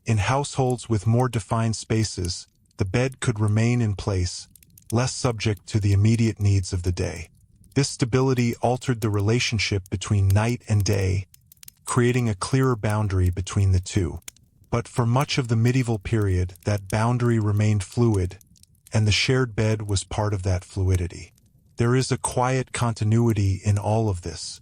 In households with more defined spaces, the bed could remain in place, less subject to the immediate needs of the day. This stability altered the relationship between night and day, creating a clearer boundary between the two. But for much of the medieval period, that boundary remained fluid, and the shared bed was part of that fluidity. There is a quiet continuity in all of this.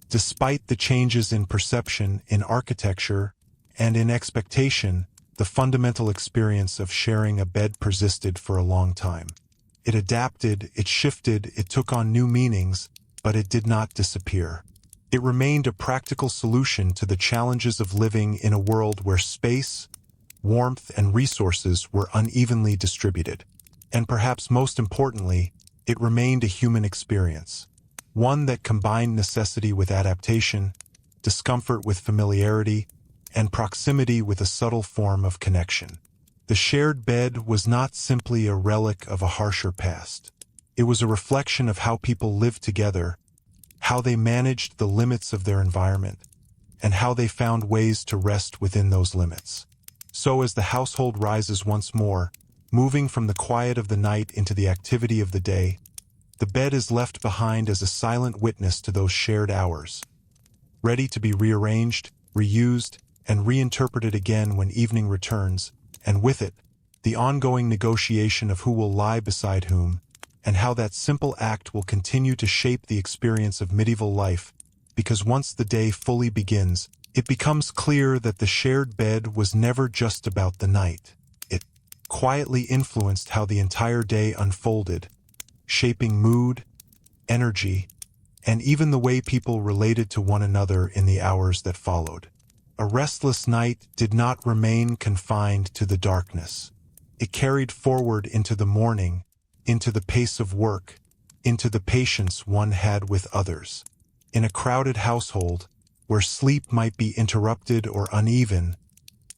Despite the changes in perception, in architecture, and in expectation, the fundamental experience of sharing a bed persisted for a long time. It adapted, it shifted, it took on new meanings, but it did not disappear. It remained a practical solution to the challenges of living in a world where space, warmth, and resources were unevenly distributed. And perhaps most importantly, it remained a human experience, one that combined necessity with adaptation, discomfort with familiarity, and proximity with a subtle form of connection. The shared bed was not simply a relic of a harsher past. It was a reflection of how people lived together, how they managed the limits of their environment, and how they found ways to rest within those limits. So as the household rises once more, moving from the quiet of the night into the activity of the day, the bed is left behind as a silent witness to those shared hours, ready to be rearranged, reused, and reinterpreted again when evening returns, and with it, the ongoing negotiation of who will lie beside whom, and how that simple act will continue to shape the experience of medieval life, because once the day fully begins, it becomes clear that the shared bed was never just about the night. It quietly influenced how the entire day unfolded, shaping mood, energy, and even the way people related to one another in the hours that followed. A restless night did not remain confined to the darkness. It carried forward into the morning, into the pace of work, into the patience one had with others. In a crowded household, where sleep might be interrupted or uneven,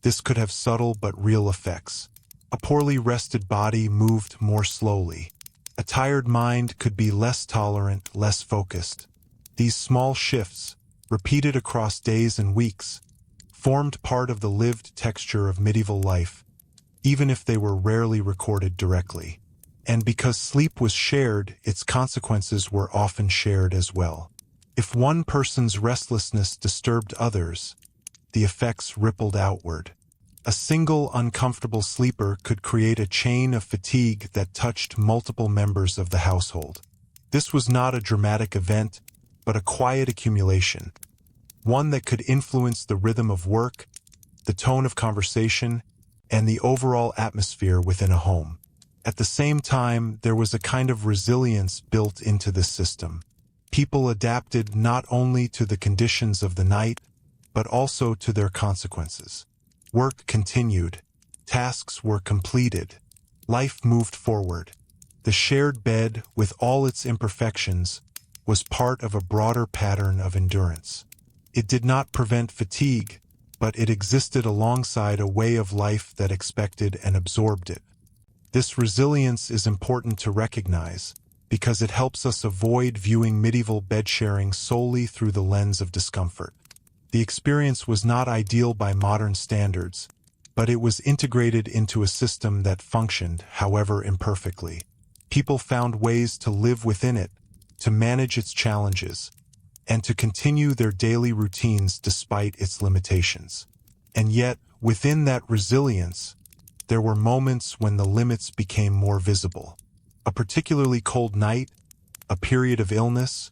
this could have subtle but real effects. A poorly rested body moved more slowly. A tired mind could be less tolerant, less focused. These small shifts, repeated across days and weeks, formed part of the lived texture of medieval life, even if they were rarely recorded directly. And because sleep was shared, its consequences were often shared as well. If one person's restlessness disturbed others, the effects rippled outward. A single uncomfortable sleeper could create a chain of fatigue that touched multiple members of the household. This was not a dramatic event, but a quiet accumulation, one that could influence the rhythm of work, the tone of conversation, and the overall atmosphere within a home. At the same time, there was a kind of resilience built into this system. People adapted not only to the conditions of the night, but also to their consequences. Work continued. Tasks were completed. Life moved forward. The shared bed, with all its imperfections, was part of a broader pattern of endurance. It did not prevent fatigue, but it existed alongside a way of life that expected and absorbed it. This resilience is important to recognize because it helps us avoid viewing medieval bed sharing solely through the lens of discomfort. The experience was not ideal by modern standards, but it was integrated into a system that functioned, however imperfectly. People found ways to live within it, to manage its challenges, and to continue their daily routines despite its limitations. And yet, within that resilience, there were moments when the limits became more visible. A particularly cold night, a period of illness,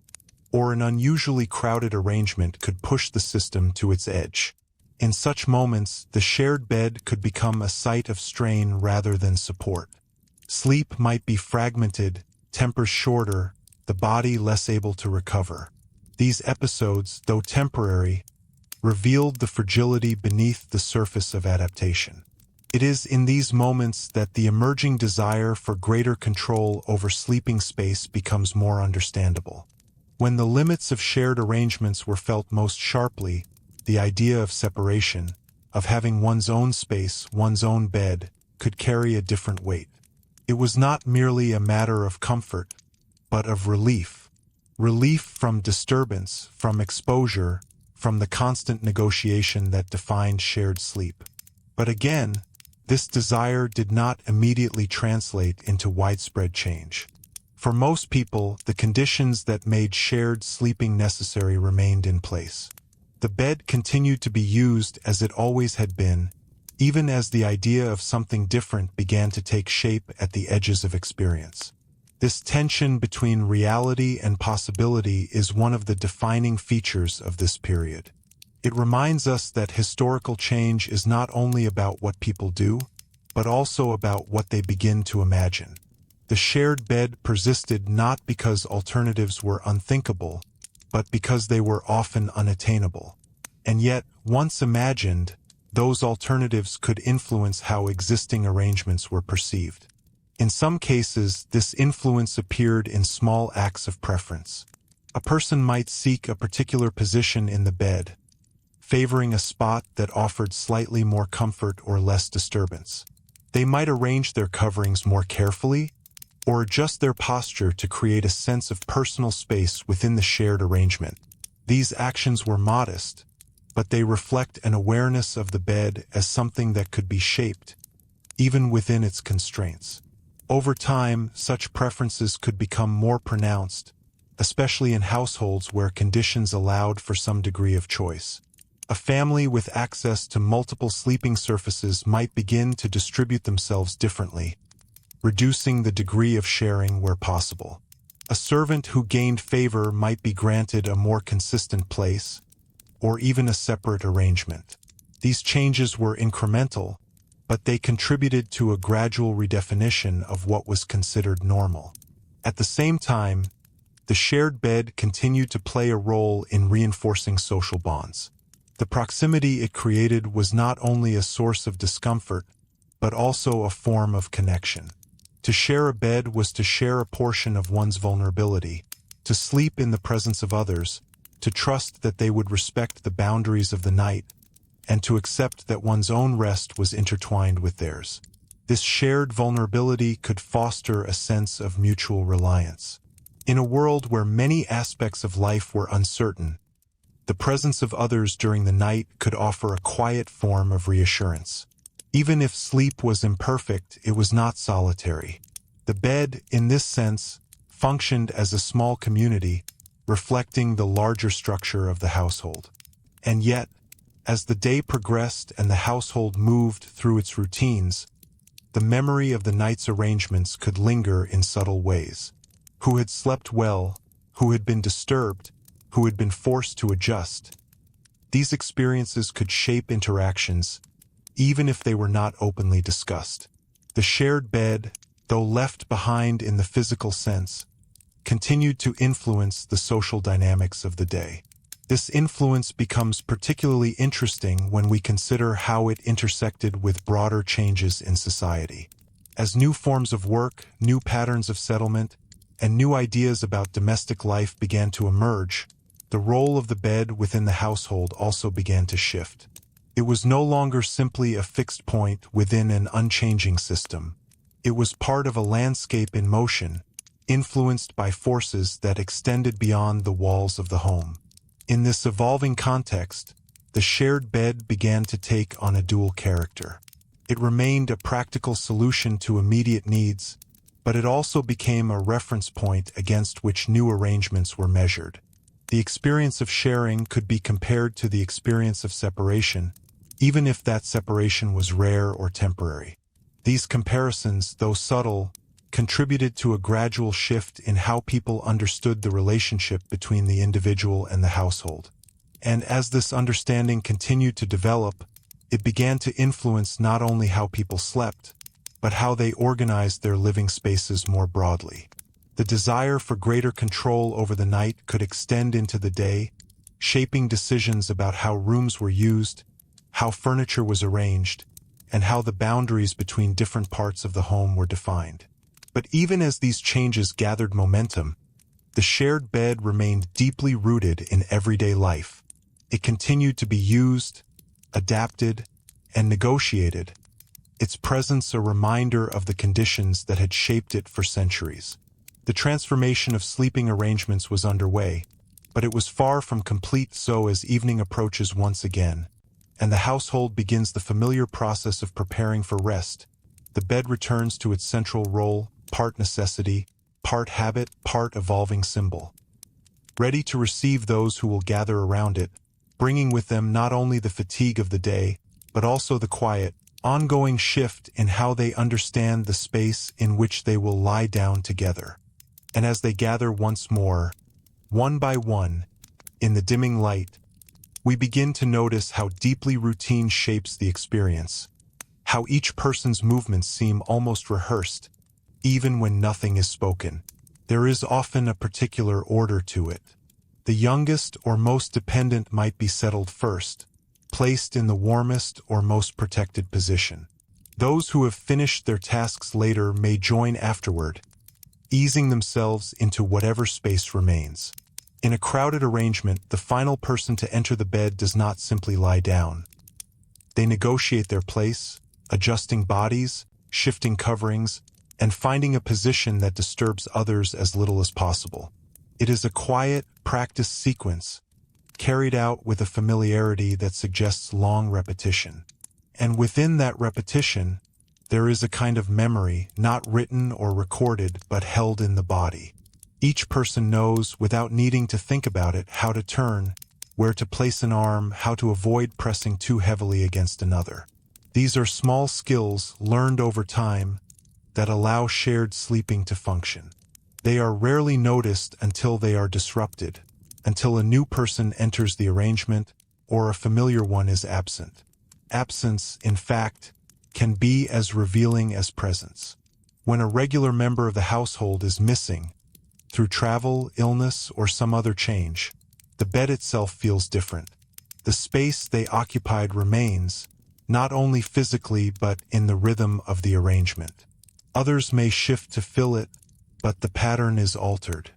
or an unusually crowded arrangement could push the system to its edge. In such moments, the shared bed could become a site of strain rather than support. Sleep might be fragmented, tempers shorter, the body less able to recover. These episodes, though temporary, revealed the fragility beneath the surface of adaptation. It is in these moments that the emerging desire for greater control over sleeping space becomes more understandable. When the limits of shared arrangements were felt most sharply, the idea of separation, of having one's own space, one's own bed, could carry a different weight. It was not merely a matter of comfort, but of relief. Relief from disturbance, from exposure, from the constant negotiation that defined shared sleep. But again, this desire did not immediately translate into widespread change. For most people, the conditions that made shared sleeping necessary remained in place. The bed continued to be used as it always had been, even as the idea of something different began to take shape at the edges of experience. This tension between reality and possibility is one of the defining features of this period. It reminds us that historical change is not only about what people do, but also about what they begin to imagine. The shared bed persisted not because alternatives were unthinkable, but because they were often unattainable. And yet, once imagined, those alternatives could influence how existing arrangements were perceived. In some cases, this influence appeared in small acts of preference. A person might seek a particular position in the bed, favoring a spot that offered slightly more comfort or less disturbance. They might arrange their coverings more carefully, or adjust their posture to create a sense of personal space within the shared arrangement. These actions were modest, but they reflect an awareness of the bed as something that could be shaped, even within its constraints. Over time, such preferences could become more pronounced, especially in households where conditions allowed for some degree of choice. A family with access to multiple sleeping surfaces might begin to distribute themselves differently, reducing the degree of sharing where possible. A servant who gained favor might be granted a more consistent place, or even a separate arrangement. These changes were incremental, but they contributed to a gradual redefinition of what was considered normal. At the same time, the shared bed continued to play a role in reinforcing social bonds. The proximity it created was not only a source of discomfort, but also a form of connection. To share a bed was to share a portion of one's vulnerability, to sleep in the presence of others, to trust that they would respect the boundaries of the night, and to accept that one's own rest was intertwined with theirs. This shared vulnerability could foster a sense of mutual reliance. In a world where many aspects of life were uncertain, the presence of others during the night could offer a quiet form of reassurance. Even if sleep was imperfect, it was not solitary. The bed, in this sense, functioned as a small community, reflecting the larger structure of the household. And yet, as the day progressed and the household moved through its routines, the memory of the night's arrangements could linger in subtle ways. Who had slept well, who had been disturbed, who had been forced to adjust. These experiences could shape interactions, even if they were not openly discussed. The shared bed, though left behind in the physical sense, continued to influence the social dynamics of the day. This influence becomes particularly interesting when we consider how it intersected with broader changes in society. As new forms of work, new patterns of settlement, and new ideas about domestic life began to emerge, the role of the bed within the household also began to shift. It was no longer simply a fixed point within an unchanging system. It was part of a landscape in motion, influenced by forces that extended beyond the walls of the home. In this evolving context, the shared bed began to take on a dual character. It remained a practical solution to immediate needs, but it also became a reference point against which new arrangements were measured. The experience of sharing could be compared to the experience of separation, even if that separation was rare or temporary. These comparisons, though subtle, contributed to a gradual shift in how people understood the relationship between the individual and the household. And as this understanding continued to develop, it began to influence not only how people slept, but how they organized their living spaces more broadly. The desire for greater control over the night could extend into the day, shaping decisions about how rooms were used, how furniture was arranged, and how the boundaries between different parts of the home were defined. But even as these changes gathered momentum, the shared bed remained deeply rooted in everyday life. It continued to be used, adapted, and negotiated, its presence a reminder of the conditions that had shaped it for centuries. The transformation of sleeping arrangements was underway, but it was far from complete. So as evening approaches once again, and the household begins the familiar process of preparing for rest, the bed returns to its central role, part necessity, part habit, part evolving symbol, ready to receive those who will gather around it, bringing with them not only the fatigue of the day, but also the quiet, ongoing shift in how they understand the space in which they will lie down together. And as they gather once more, one by one, in the dimming light, we begin to notice how deeply routine shapes the experience, how each person's movements seem almost rehearsed, even when nothing is spoken. There is often a particular order to it. The youngest or most dependent might be settled first, placed in the warmest or most protected position. Those who have finished their tasks later may join afterward, easing themselves into whatever space remains. In a crowded arrangement, the final person to enter the bed does not simply lie down. They negotiate their place, adjusting bodies, shifting coverings, and finding a position that disturbs others as little as possible. It is a quiet, practiced sequence, carried out with a familiarity that suggests long repetition. And within that repetition, there is a kind of memory, not written or recorded, but held in the body. Each person knows, without needing to think about it, how to turn, where to place an arm, how to avoid pressing too heavily against another. These are small skills learned over time that allow shared sleeping to function. They are rarely noticed until they are disrupted, until a new person enters the arrangement or a familiar one is absent. Absence, in fact, can be as revealing as presence. When a regular member of the household is missing, through travel, illness, or some other change, the bed itself feels different. The space they occupied remains, not only physically but in the rhythm of the arrangement. Others may shift to fill it, but the pattern is altered.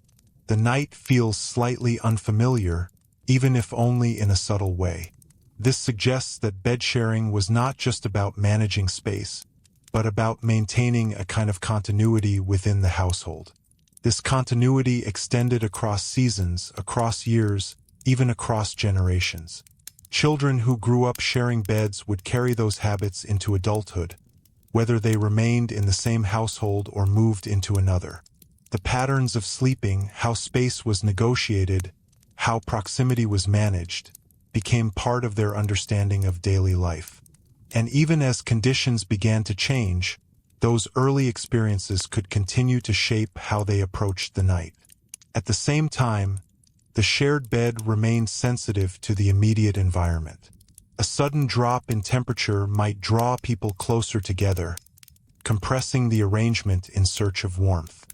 The night feels slightly unfamiliar, even if only in a subtle way. This suggests that bed sharing was not just about managing space, but about maintaining a kind of continuity within the household. This continuity extended across seasons, across years, even across generations. Children who grew up sharing beds would carry those habits into adulthood, whether they remained in the same household or moved into another. The patterns of sleeping, how space was negotiated, how proximity was managed, became part of their understanding of daily life. And even as conditions began to change, those early experiences could continue to shape how they approached the night. At the same time, the shared bed remained sensitive to the immediate environment. A sudden drop in temperature might draw people closer together, compressing the arrangement in search of warmth.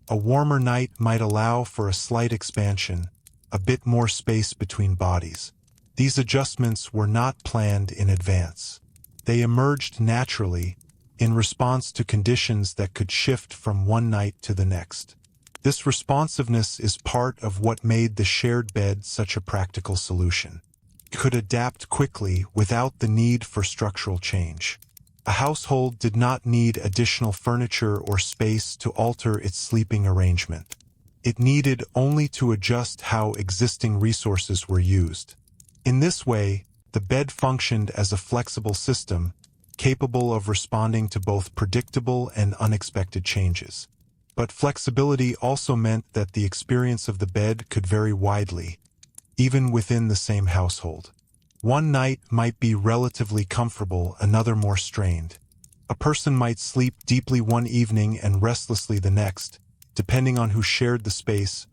A warmer night might allow for a slight expansion, a bit more space between bodies. These adjustments were not planned in advance. They emerged naturally, in response to conditions that could shift from one night to the next. This responsiveness is part of what made the shared bed such a practical solution. It could adapt quickly without the need for structural change. A household did not need additional furniture or space to alter its sleeping arrangement. It needed only to adjust how existing resources were used. In this way, the bed functioned as a flexible system, capable of responding to both predictable and unexpected changes. But flexibility also meant that the experience of the bed could vary widely, even within the same household. One night might be relatively comfortable, another more strained. A person might sleep deeply one evening and restlessly the next, depending on who shared the space,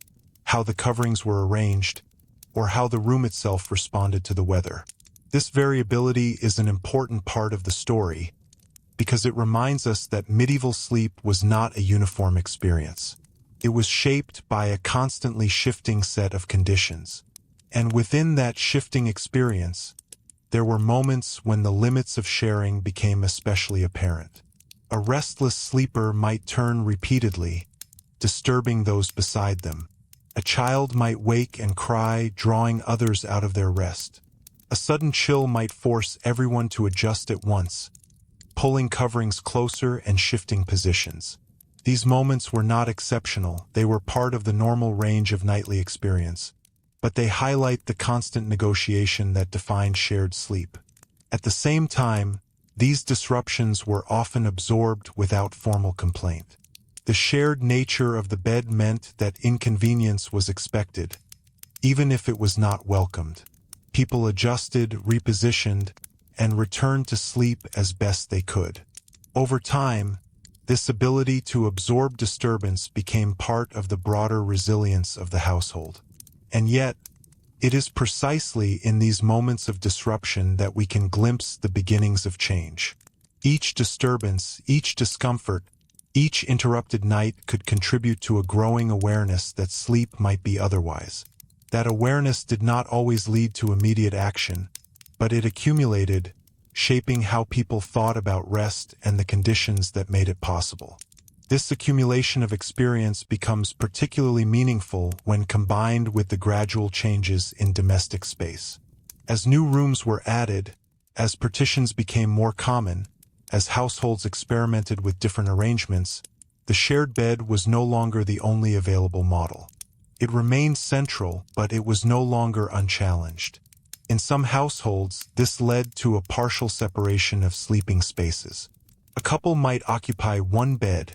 how the coverings were arranged, or how the room itself responded to the weather. This variability is an important part of the story, because it reminds us that medieval sleep was not a uniform experience. It was shaped by a constantly shifting set of conditions. And within that shifting experience, there were moments when the limits of sharing became especially apparent. A restless sleeper might turn repeatedly, disturbing those beside them. A child might wake and cry, drawing others out of their rest. A sudden chill might force everyone to adjust at once, pulling coverings closer and shifting positions. These moments were not exceptional, they were part of the normal range of nightly experience, but they highlight the constant negotiation that defined shared sleep. At the same time, these disruptions were often absorbed without formal complaint. The shared nature of the bed meant that inconvenience was expected, even if it was not welcomed. People adjusted, repositioned, and returned to sleep as best they could. Over time, this ability to absorb disturbance became part of the broader resilience of the household. And yet, it is precisely in these moments of disruption that we can glimpse the beginnings of change. Each disturbance, each discomfort, each interrupted night could contribute to a growing awareness that sleep might be otherwise. That awareness did not always lead to immediate action, but it accumulated, shaping how people thought about rest and the conditions that made it possible. This accumulation of experience becomes particularly meaningful when combined with the gradual changes in domestic space. As new rooms were added, as partitions became more common, as households experimented with different arrangements, the shared bed was no longer the only available model. It remained central, but it was no longer unchallenged. In some households, this led to a partial separation of sleeping spaces. A couple might occupy one bed,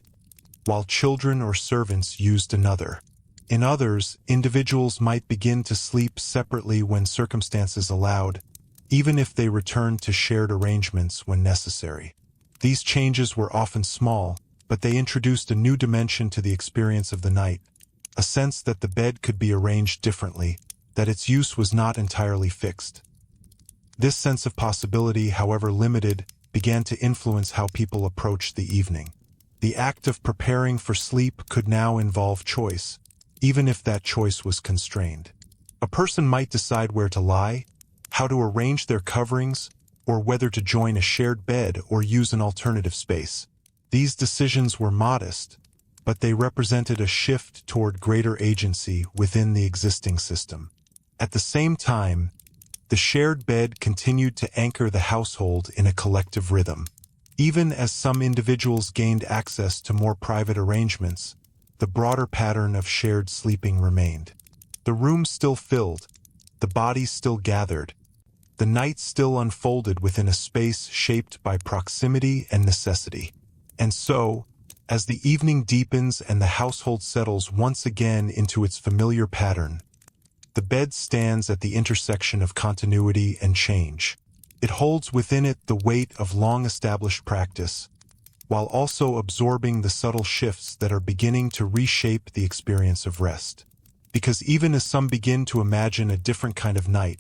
while children or servants used another. In others, individuals might begin to sleep separately when circumstances allowed, even if they returned to shared arrangements when necessary. These changes were often small, but they introduced a new dimension to the experience of the night, a sense that the bed could be arranged differently, that its use was not entirely fixed. This sense of possibility, however limited, began to influence how people approached the evening. The act of preparing for sleep could now involve choice, even if that choice was constrained. A person might decide where to lie, how to arrange their coverings, or whether to join a shared bed or use an alternative space. These decisions were modest, but they represented a shift toward greater agency within the existing system. At the same time, the shared bed continued to anchor the household in a collective rhythm. Even as some individuals gained access to more private arrangements, the broader pattern of shared sleeping remained. The room still filled, the bodies still gathered, the night still unfolded within a space shaped by proximity and necessity. And so, as the evening deepens and the household settles once again into its familiar pattern, the bed stands at the intersection of continuity and change. It holds within it the weight of long-established practice, while also absorbing the subtle shifts that are beginning to reshape the experience of rest. Because even as some begin to imagine a different kind of night,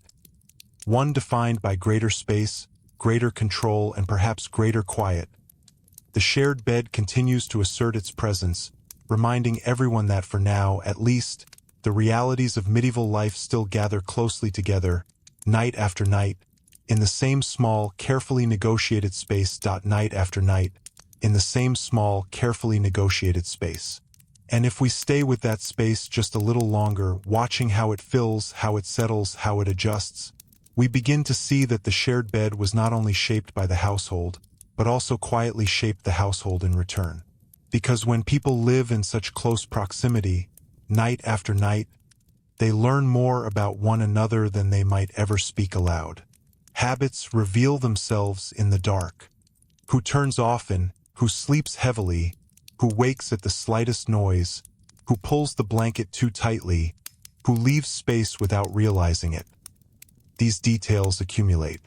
one defined by greater space, greater control, and perhaps greater quiet, the shared bed continues to assert its presence, reminding everyone that for now, at least, the realities of medieval life still gather closely together, night after night, in the same small, carefully negotiated space. Night after night, in the same small, carefully negotiated space. And if we stay with that space just a little longer, watching how it fills, how it settles, how it adjusts, we begin to see that the shared bed was not only shaped by the household, but also quietly shaped the household in return. Because when people live in such close proximity, night after night, they learn more about one another than they might ever speak aloud. Habits reveal themselves in the dark. Who turns often, who sleeps heavily, who wakes at the slightest noise, who pulls the blanket too tightly, who leaves space without realizing it. These details accumulate.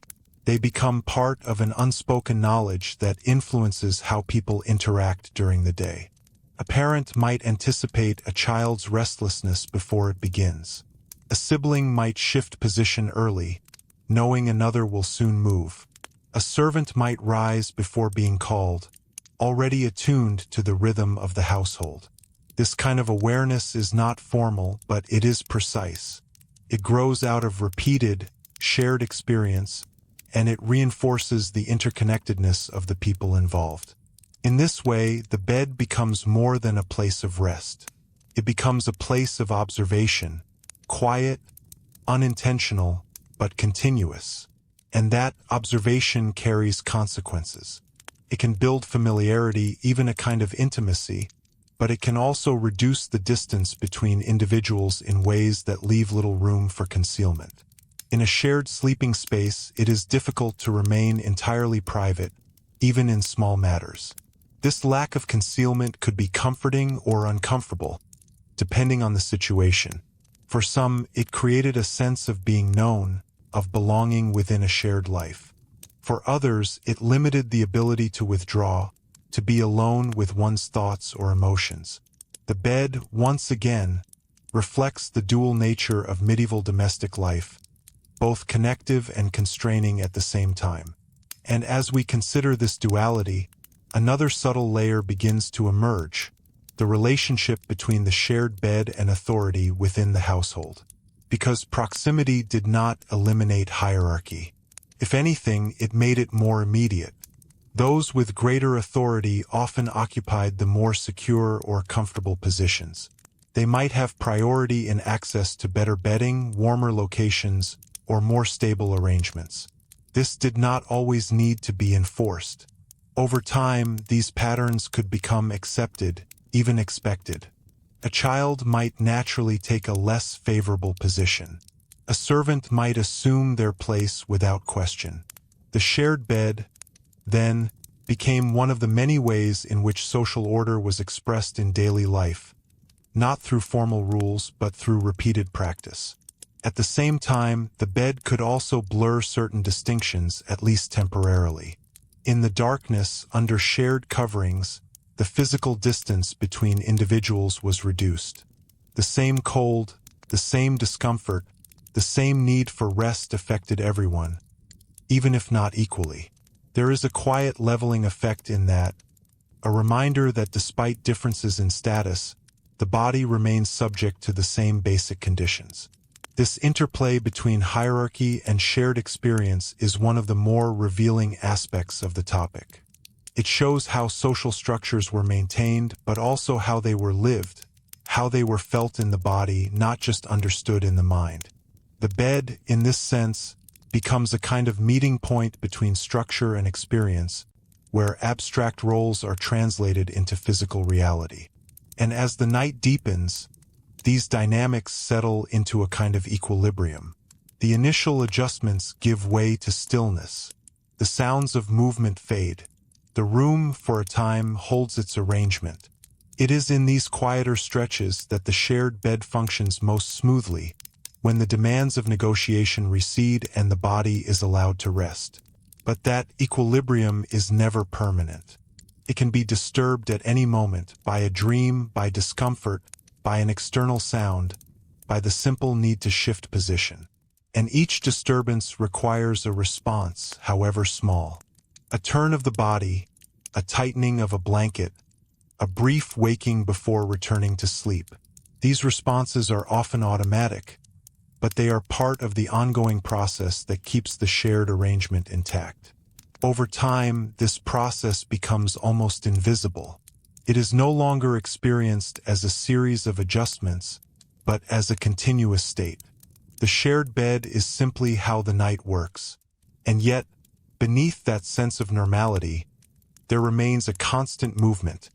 They become part of an unspoken knowledge that influences how people interact during the day. A parent might anticipate a child's restlessness before it begins. A sibling might shift position early, knowing another will soon move. A servant might rise before being called, already attuned to the rhythm of the household. This kind of awareness is not formal, but it is precise. It grows out of repeated, shared experience, and it reinforces the interconnectedness of the people involved. In this way, the bed becomes more than a place of rest. It becomes a place of observation, quiet, unintentional, but continuous. And that observation carries consequences. It can build familiarity, even a kind of intimacy, but it can also reduce the distance between individuals in ways that leave little room for concealment. In a shared sleeping space, it is difficult to remain entirely private, even in small matters. This lack of concealment could be comforting or uncomfortable, depending on the situation. For some, it created a sense of being known, of belonging within a shared life. For others, it limited the ability to withdraw, to be alone with one's thoughts or emotions. The bed, once again, reflects the dual nature of medieval domestic life, both connective and constraining at the same time. And as we consider this duality, another subtle layer begins to emerge: the relationship between the shared bed and authority within the household. Because proximity did not eliminate hierarchy. If anything, it made it more immediate. Those with greater authority often occupied the more secure or comfortable positions. They might have priority in access to better bedding, warmer locations, or more stable arrangements. This did not always need to be enforced. Over time, these patterns could become accepted, even expected. A child might naturally take a less favorable position. A servant might assume their place without question. The shared bed, then, became one of the many ways in which social order was expressed in daily life, not through formal rules but through repeated practice. At the same time, the bed could also blur certain distinctions, at least temporarily. In the darkness, under shared coverings, the physical distance between individuals was reduced. The same cold, the same discomfort, the same need for rest affected everyone, even if not equally. There is a quiet leveling effect in that, a reminder that despite differences in status, the body remains subject to the same basic conditions. This interplay between hierarchy and shared experience is one of the more revealing aspects of the topic. It shows how social structures were maintained, but also how they were lived, how they were felt in the body, not just understood in the mind. The bed, in this sense, becomes a kind of meeting point between structure and experience, where abstract roles are translated into physical reality. And as the night deepens, these dynamics settle into a kind of equilibrium. The initial adjustments give way to stillness. The sounds of movement fade. The room, for a time, holds its arrangement. It is in these quieter stretches that the shared bed functions most smoothly, when the demands of negotiation recede and the body is allowed to rest. But that equilibrium is never permanent. It can be disturbed at any moment by a dream, by discomfort, by an external sound, by the simple need to shift position. And each disturbance requires a response, however small. A turn of the body, a tightening of a blanket, a brief waking before returning to sleep. These responses are often automatic, but they are part of the ongoing process that keeps the shared arrangement intact. Over time, this process becomes almost invisible. It is no longer experienced as a series of adjustments, but as a continuous state. The shared bed is simply how the night works. And yet, beneath that sense of normality, there remains a constant movement,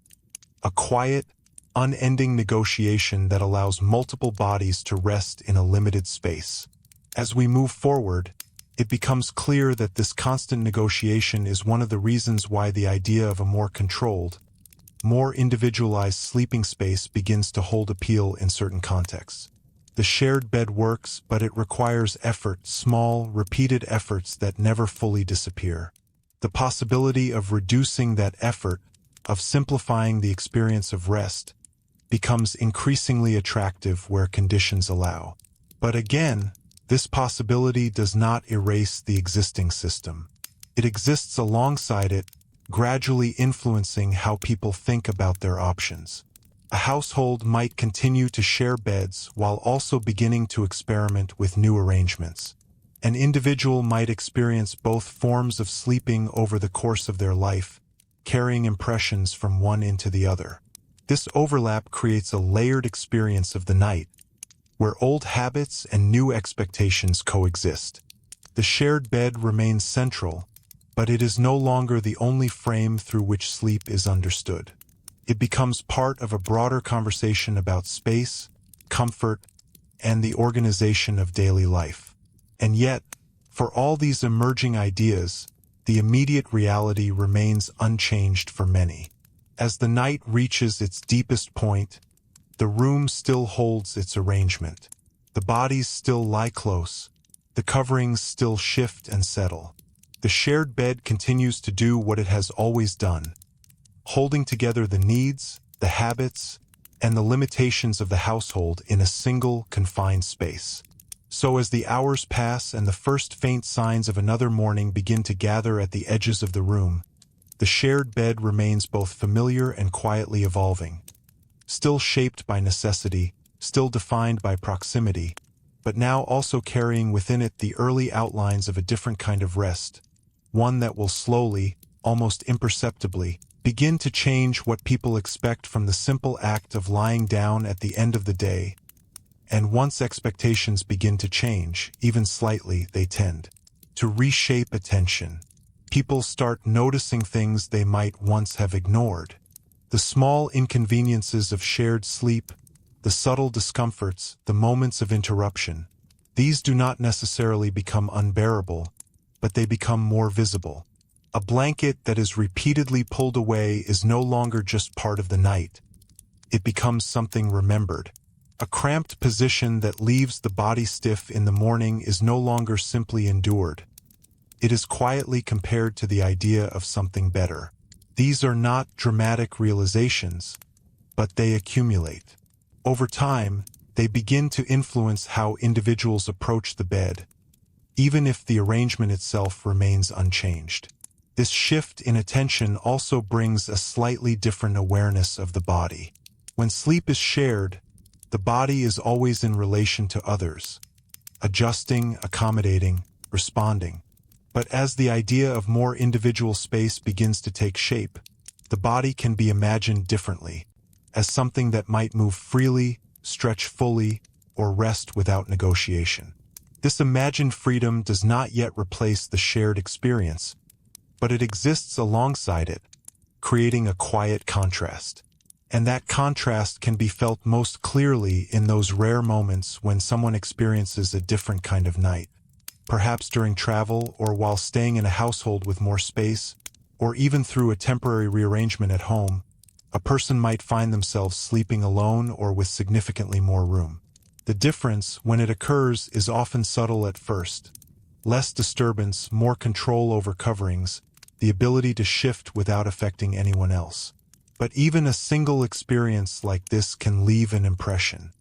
a quiet, unending negotiation that allows multiple bodies to rest in a limited space. As we move forward, it becomes clear that this constant negotiation is one of the reasons why the idea of a more controlled, more individualized sleeping space begins to hold appeal in certain contexts. The shared bed works, but it requires effort, small, repeated efforts that never fully disappear. The possibility of reducing that effort, of simplifying the experience of rest, becomes increasingly attractive where conditions allow. But again, this possibility does not erase the existing system. It exists alongside it, gradually influencing how people think about their options. A household might continue to share beds while also beginning to experiment with new arrangements. An individual might experience both forms of sleeping over the course of their life, carrying impressions from one into the other. This overlap creates a layered experience of the night, where old habits and new expectations coexist. The shared bed remains central, but it is no longer the only frame through which sleep is understood. It becomes part of a broader conversation about space, comfort, and the organization of daily life. And yet, for all these emerging ideas, the immediate reality remains unchanged for many. As the night reaches its deepest point, the room still holds its arrangement. The bodies still lie close. The coverings still shift and settle. The shared bed continues to do what it has always done, holding together the needs, the habits, and the limitations of the household in a single, confined space. So as the hours pass and the first faint signs of another morning begin to gather at the edges of the room, the shared bed remains both familiar and quietly evolving, still shaped by necessity, still defined by proximity, but now also carrying within it the early outlines of a different kind of rest, one that will slowly, almost imperceptibly, begin to change what people expect from the simple act of lying down at the end of the day. And once expectations begin to change, even slightly, they tend to reshape attention. People start noticing things they might once have ignored. The small inconveniences of shared sleep, the subtle discomforts, the moments of interruption, these do not necessarily become unbearable, but they become more visible. A blanket that is repeatedly pulled away is no longer just part of the night. It becomes something remembered. A cramped position that leaves the body stiff in the morning is no longer simply endured. It is quietly compared to the idea of something better. These are not dramatic realizations, but they accumulate. Over time, they begin to influence how individuals approach the bed, even if the arrangement itself remains unchanged. This shift in attention also brings a slightly different awareness of the body. When sleep is shared, the body is always in relation to others, adjusting, accommodating, responding. But as the idea of more individual space begins to take shape, the body can be imagined differently, as something that might move freely, stretch fully, or rest without negotiation. This imagined freedom does not yet replace the shared experience, but it exists alongside it, creating a quiet contrast. And that contrast can be felt most clearly in those rare moments when someone experiences a different kind of night. Perhaps during travel, or while staying in a household with more space, or even through a temporary rearrangement at home, a person might find themselves sleeping alone or with significantly more room. The difference, when it occurs, is often subtle at first. Less disturbance, more control over coverings, the ability to shift without affecting anyone else. But even a single experience like this can leave an impression.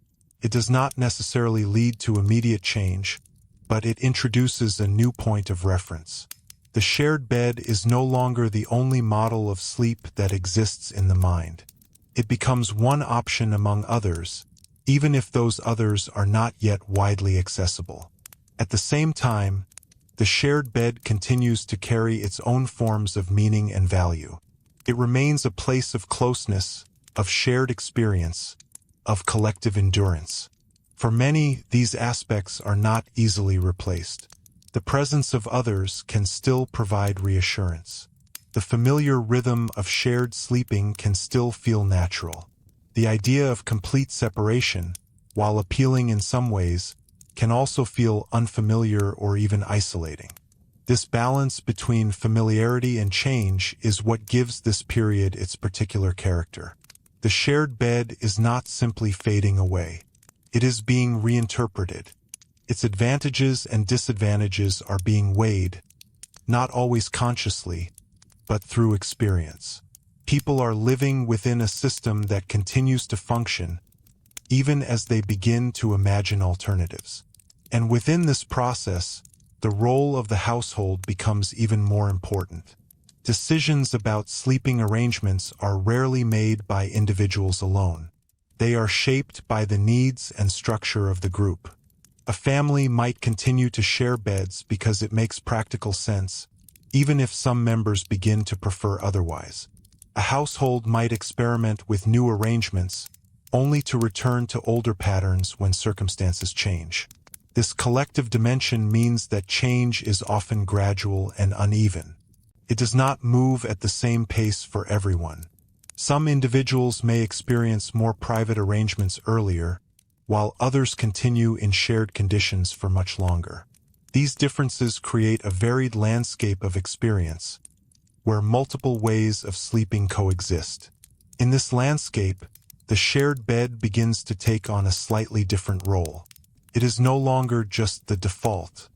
It does not necessarily lead to immediate change, but it introduces a new point of reference. The shared bed is no longer the only model of sleep that exists in the mind. It becomes one option among others, even if those others are not yet widely accessible. At the same time, the shared bed continues to carry its own forms of meaning and value. It remains a place of closeness, of shared experience, of collective endurance. For many, these aspects are not easily replaced. The presence of others can still provide reassurance. The familiar rhythm of shared sleeping can still feel natural. The idea of complete separation, while appealing in some ways, can also feel unfamiliar or even isolating. This balance between familiarity and change is what gives this period its particular character. The shared bed is not simply fading away. It is being reinterpreted. Its advantages and disadvantages are being weighed, not always consciously, but through experience. People are living within a system that continues to function, even as they begin to imagine alternatives. And within this process, the role of the household becomes even more important. Decisions about sleeping arrangements are rarely made by individuals alone. They are shaped by the needs and structure of the group. A family might continue to share beds because it makes practical sense, even if some members begin to prefer otherwise. A household might experiment with new arrangements, only to return to older patterns when circumstances change. This collective dimension means that change is often gradual and uneven. It does not move at the same pace for everyone. Some individuals may experience more private arrangements earlier, while others continue in shared conditions for much longer. These differences create a varied landscape of experience, where multiple ways of sleeping coexist. In this landscape, the shared bed begins to take on a slightly different role. It is no longer just the default.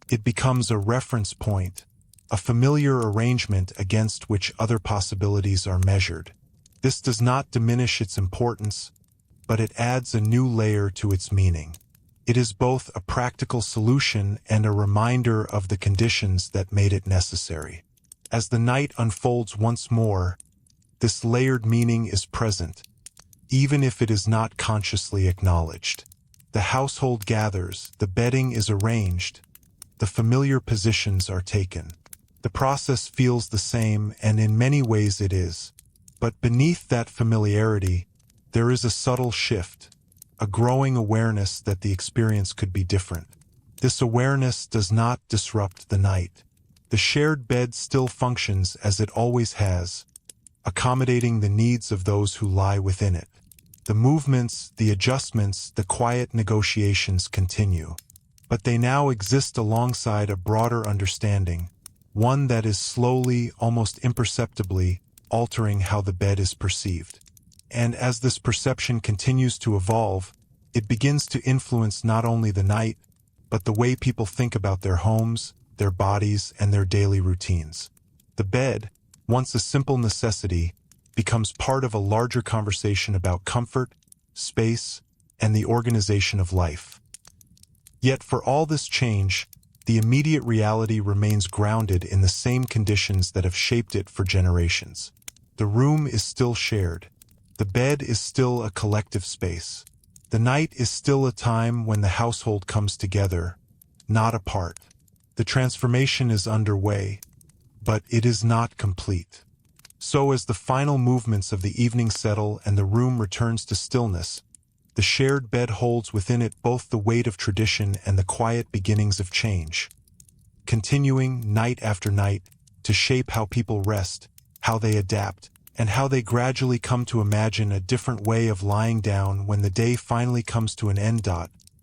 It becomes a reference point, a familiar arrangement against which other possibilities are measured. This does not diminish its importance, but it adds a new layer to its meaning. It is both a practical solution and a reminder of the conditions that made it necessary. As the night unfolds once more, this layered meaning is present, even if it is not consciously acknowledged. The household gathers, the bedding is arranged, the familiar positions are taken. The process feels the same, and in many ways it is. But beneath that familiarity, there is a subtle shift, a growing awareness that the experience could be different. This awareness does not disrupt the night. The shared bed still functions as it always has, accommodating the needs of those who lie within it. The movements, the adjustments, the quiet negotiations continue, but they now exist alongside a broader understanding, one that is slowly, almost imperceptibly, altering how the bed is perceived. And as this perception continues to evolve, it begins to influence not only the night, but the way people think about their homes, their bodies, and their daily routines. The bed, once a simple necessity, becomes part of a larger conversation about comfort, space, and the organization of life. Yet for all this change, the immediate reality remains grounded in the same conditions that have shaped it for generations. The room is still shared. The bed is still a collective space. The night is still a time when the household comes together, not apart. The transformation is underway, but it is not complete. So as the final movements of the evening settle and the room returns to stillness, the shared bed holds within it both the weight of tradition and the quiet beginnings of change, continuing night after night to shape how people rest, how they adapt, and how they gradually come to imagine a different way of lying down when the day finally comes to an end.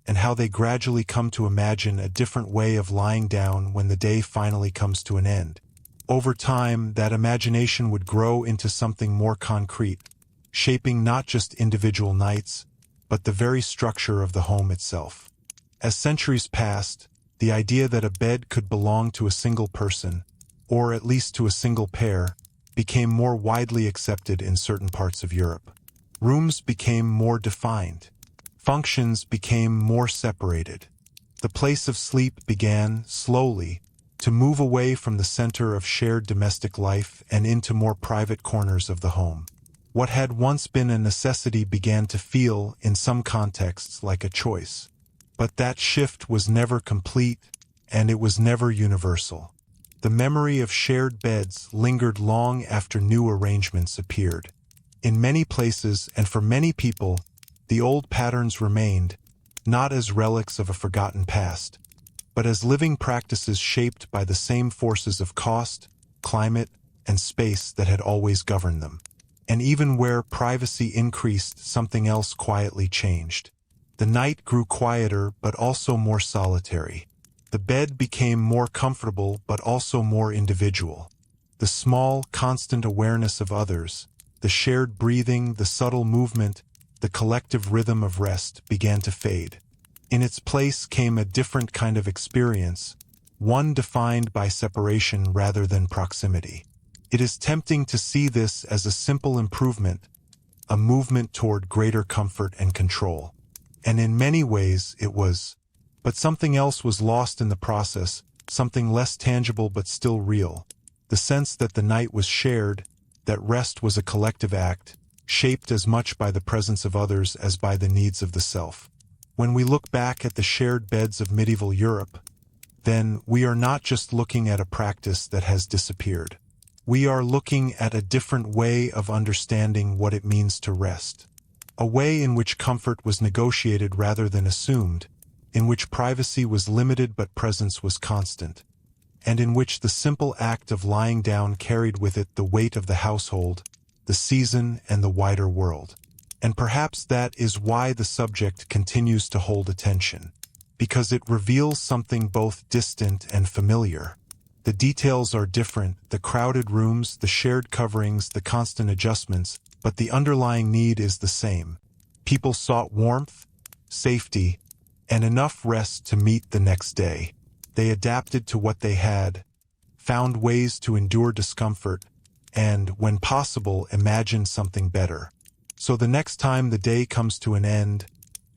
And how they gradually come to imagine a different way of lying down when the day finally comes to an end. Over time, that imagination would grow into something more concrete, shaping not just individual nights, but the very structure of the home itself. As centuries passed, the idea that a bed could belong to a single person, or at least to a single pair, became more widely accepted in certain parts of Europe. Rooms became more defined. Functions became more separated. The place of sleep began, slowly, to move away from the center of shared domestic life and into more private corners of the home. What had once been a necessity began to feel, in some contexts, like a choice. But that shift was never complete, and it was never universal. The memory of shared beds lingered long after new arrangements appeared. In many places, and for many people, the old patterns remained, not as relics of a forgotten past, but as living practices shaped by the same forces of cost, climate, and space that had always governed them. And even where privacy increased, something else quietly changed. The night grew quieter but also more solitary. The bed became more comfortable but also more individual. The small, constant awareness of others, the shared breathing, the subtle movement, the collective rhythm of rest began to fade. In its place came a different kind of experience, one defined by separation rather than proximity. It is tempting to see this as a simple improvement, a movement toward greater comfort and control. And in many ways it was. But something else was lost in the process, something less tangible but still real. The sense that the night was shared, that rest was a collective act, shaped as much by the presence of others as by the needs of the self. When we look back at the shared beds of medieval Europe, then we are not just looking at a practice that has disappeared. We are looking at a different way of understanding what it means to rest. A way in which comfort was negotiated rather than assumed, in which privacy was limited but presence was constant, and in which the simple act of lying down carried with it the weight of the household, the season, and the wider world. And perhaps that is why the subject continues to hold attention, because it reveals something both distant and familiar. The details are different, the crowded rooms, the shared coverings, the constant adjustments, but the underlying need is the same. People sought warmth, safety, and enough rest to meet the next day. They adapted to what they had, found ways to endure discomfort, and, when possible, imagined something better. So the next time the day comes to an end,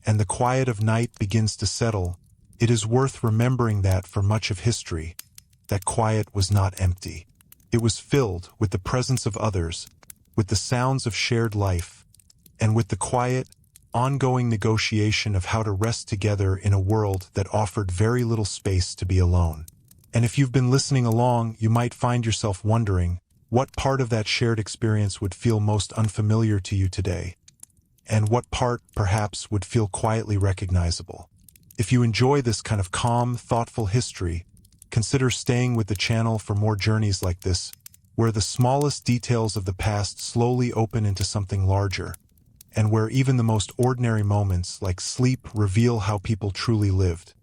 and the quiet of night begins to settle, it is worth remembering that for much of history, that quiet was not empty. It was filled with the presence of others, with the sounds of shared life, and with the quiet, ongoing negotiation of how to rest together in a world that offered very little space to be alone. And if you've been listening along, you might find yourself wondering, what part of that shared experience would feel most unfamiliar to you today? And what part, perhaps, would feel quietly recognizable? If you enjoy this kind of calm, thoughtful history, consider staying with the channel for more journeys like this, where the smallest details of the past slowly open into something larger, and where even the most ordinary moments, like sleep, reveal how people truly lived.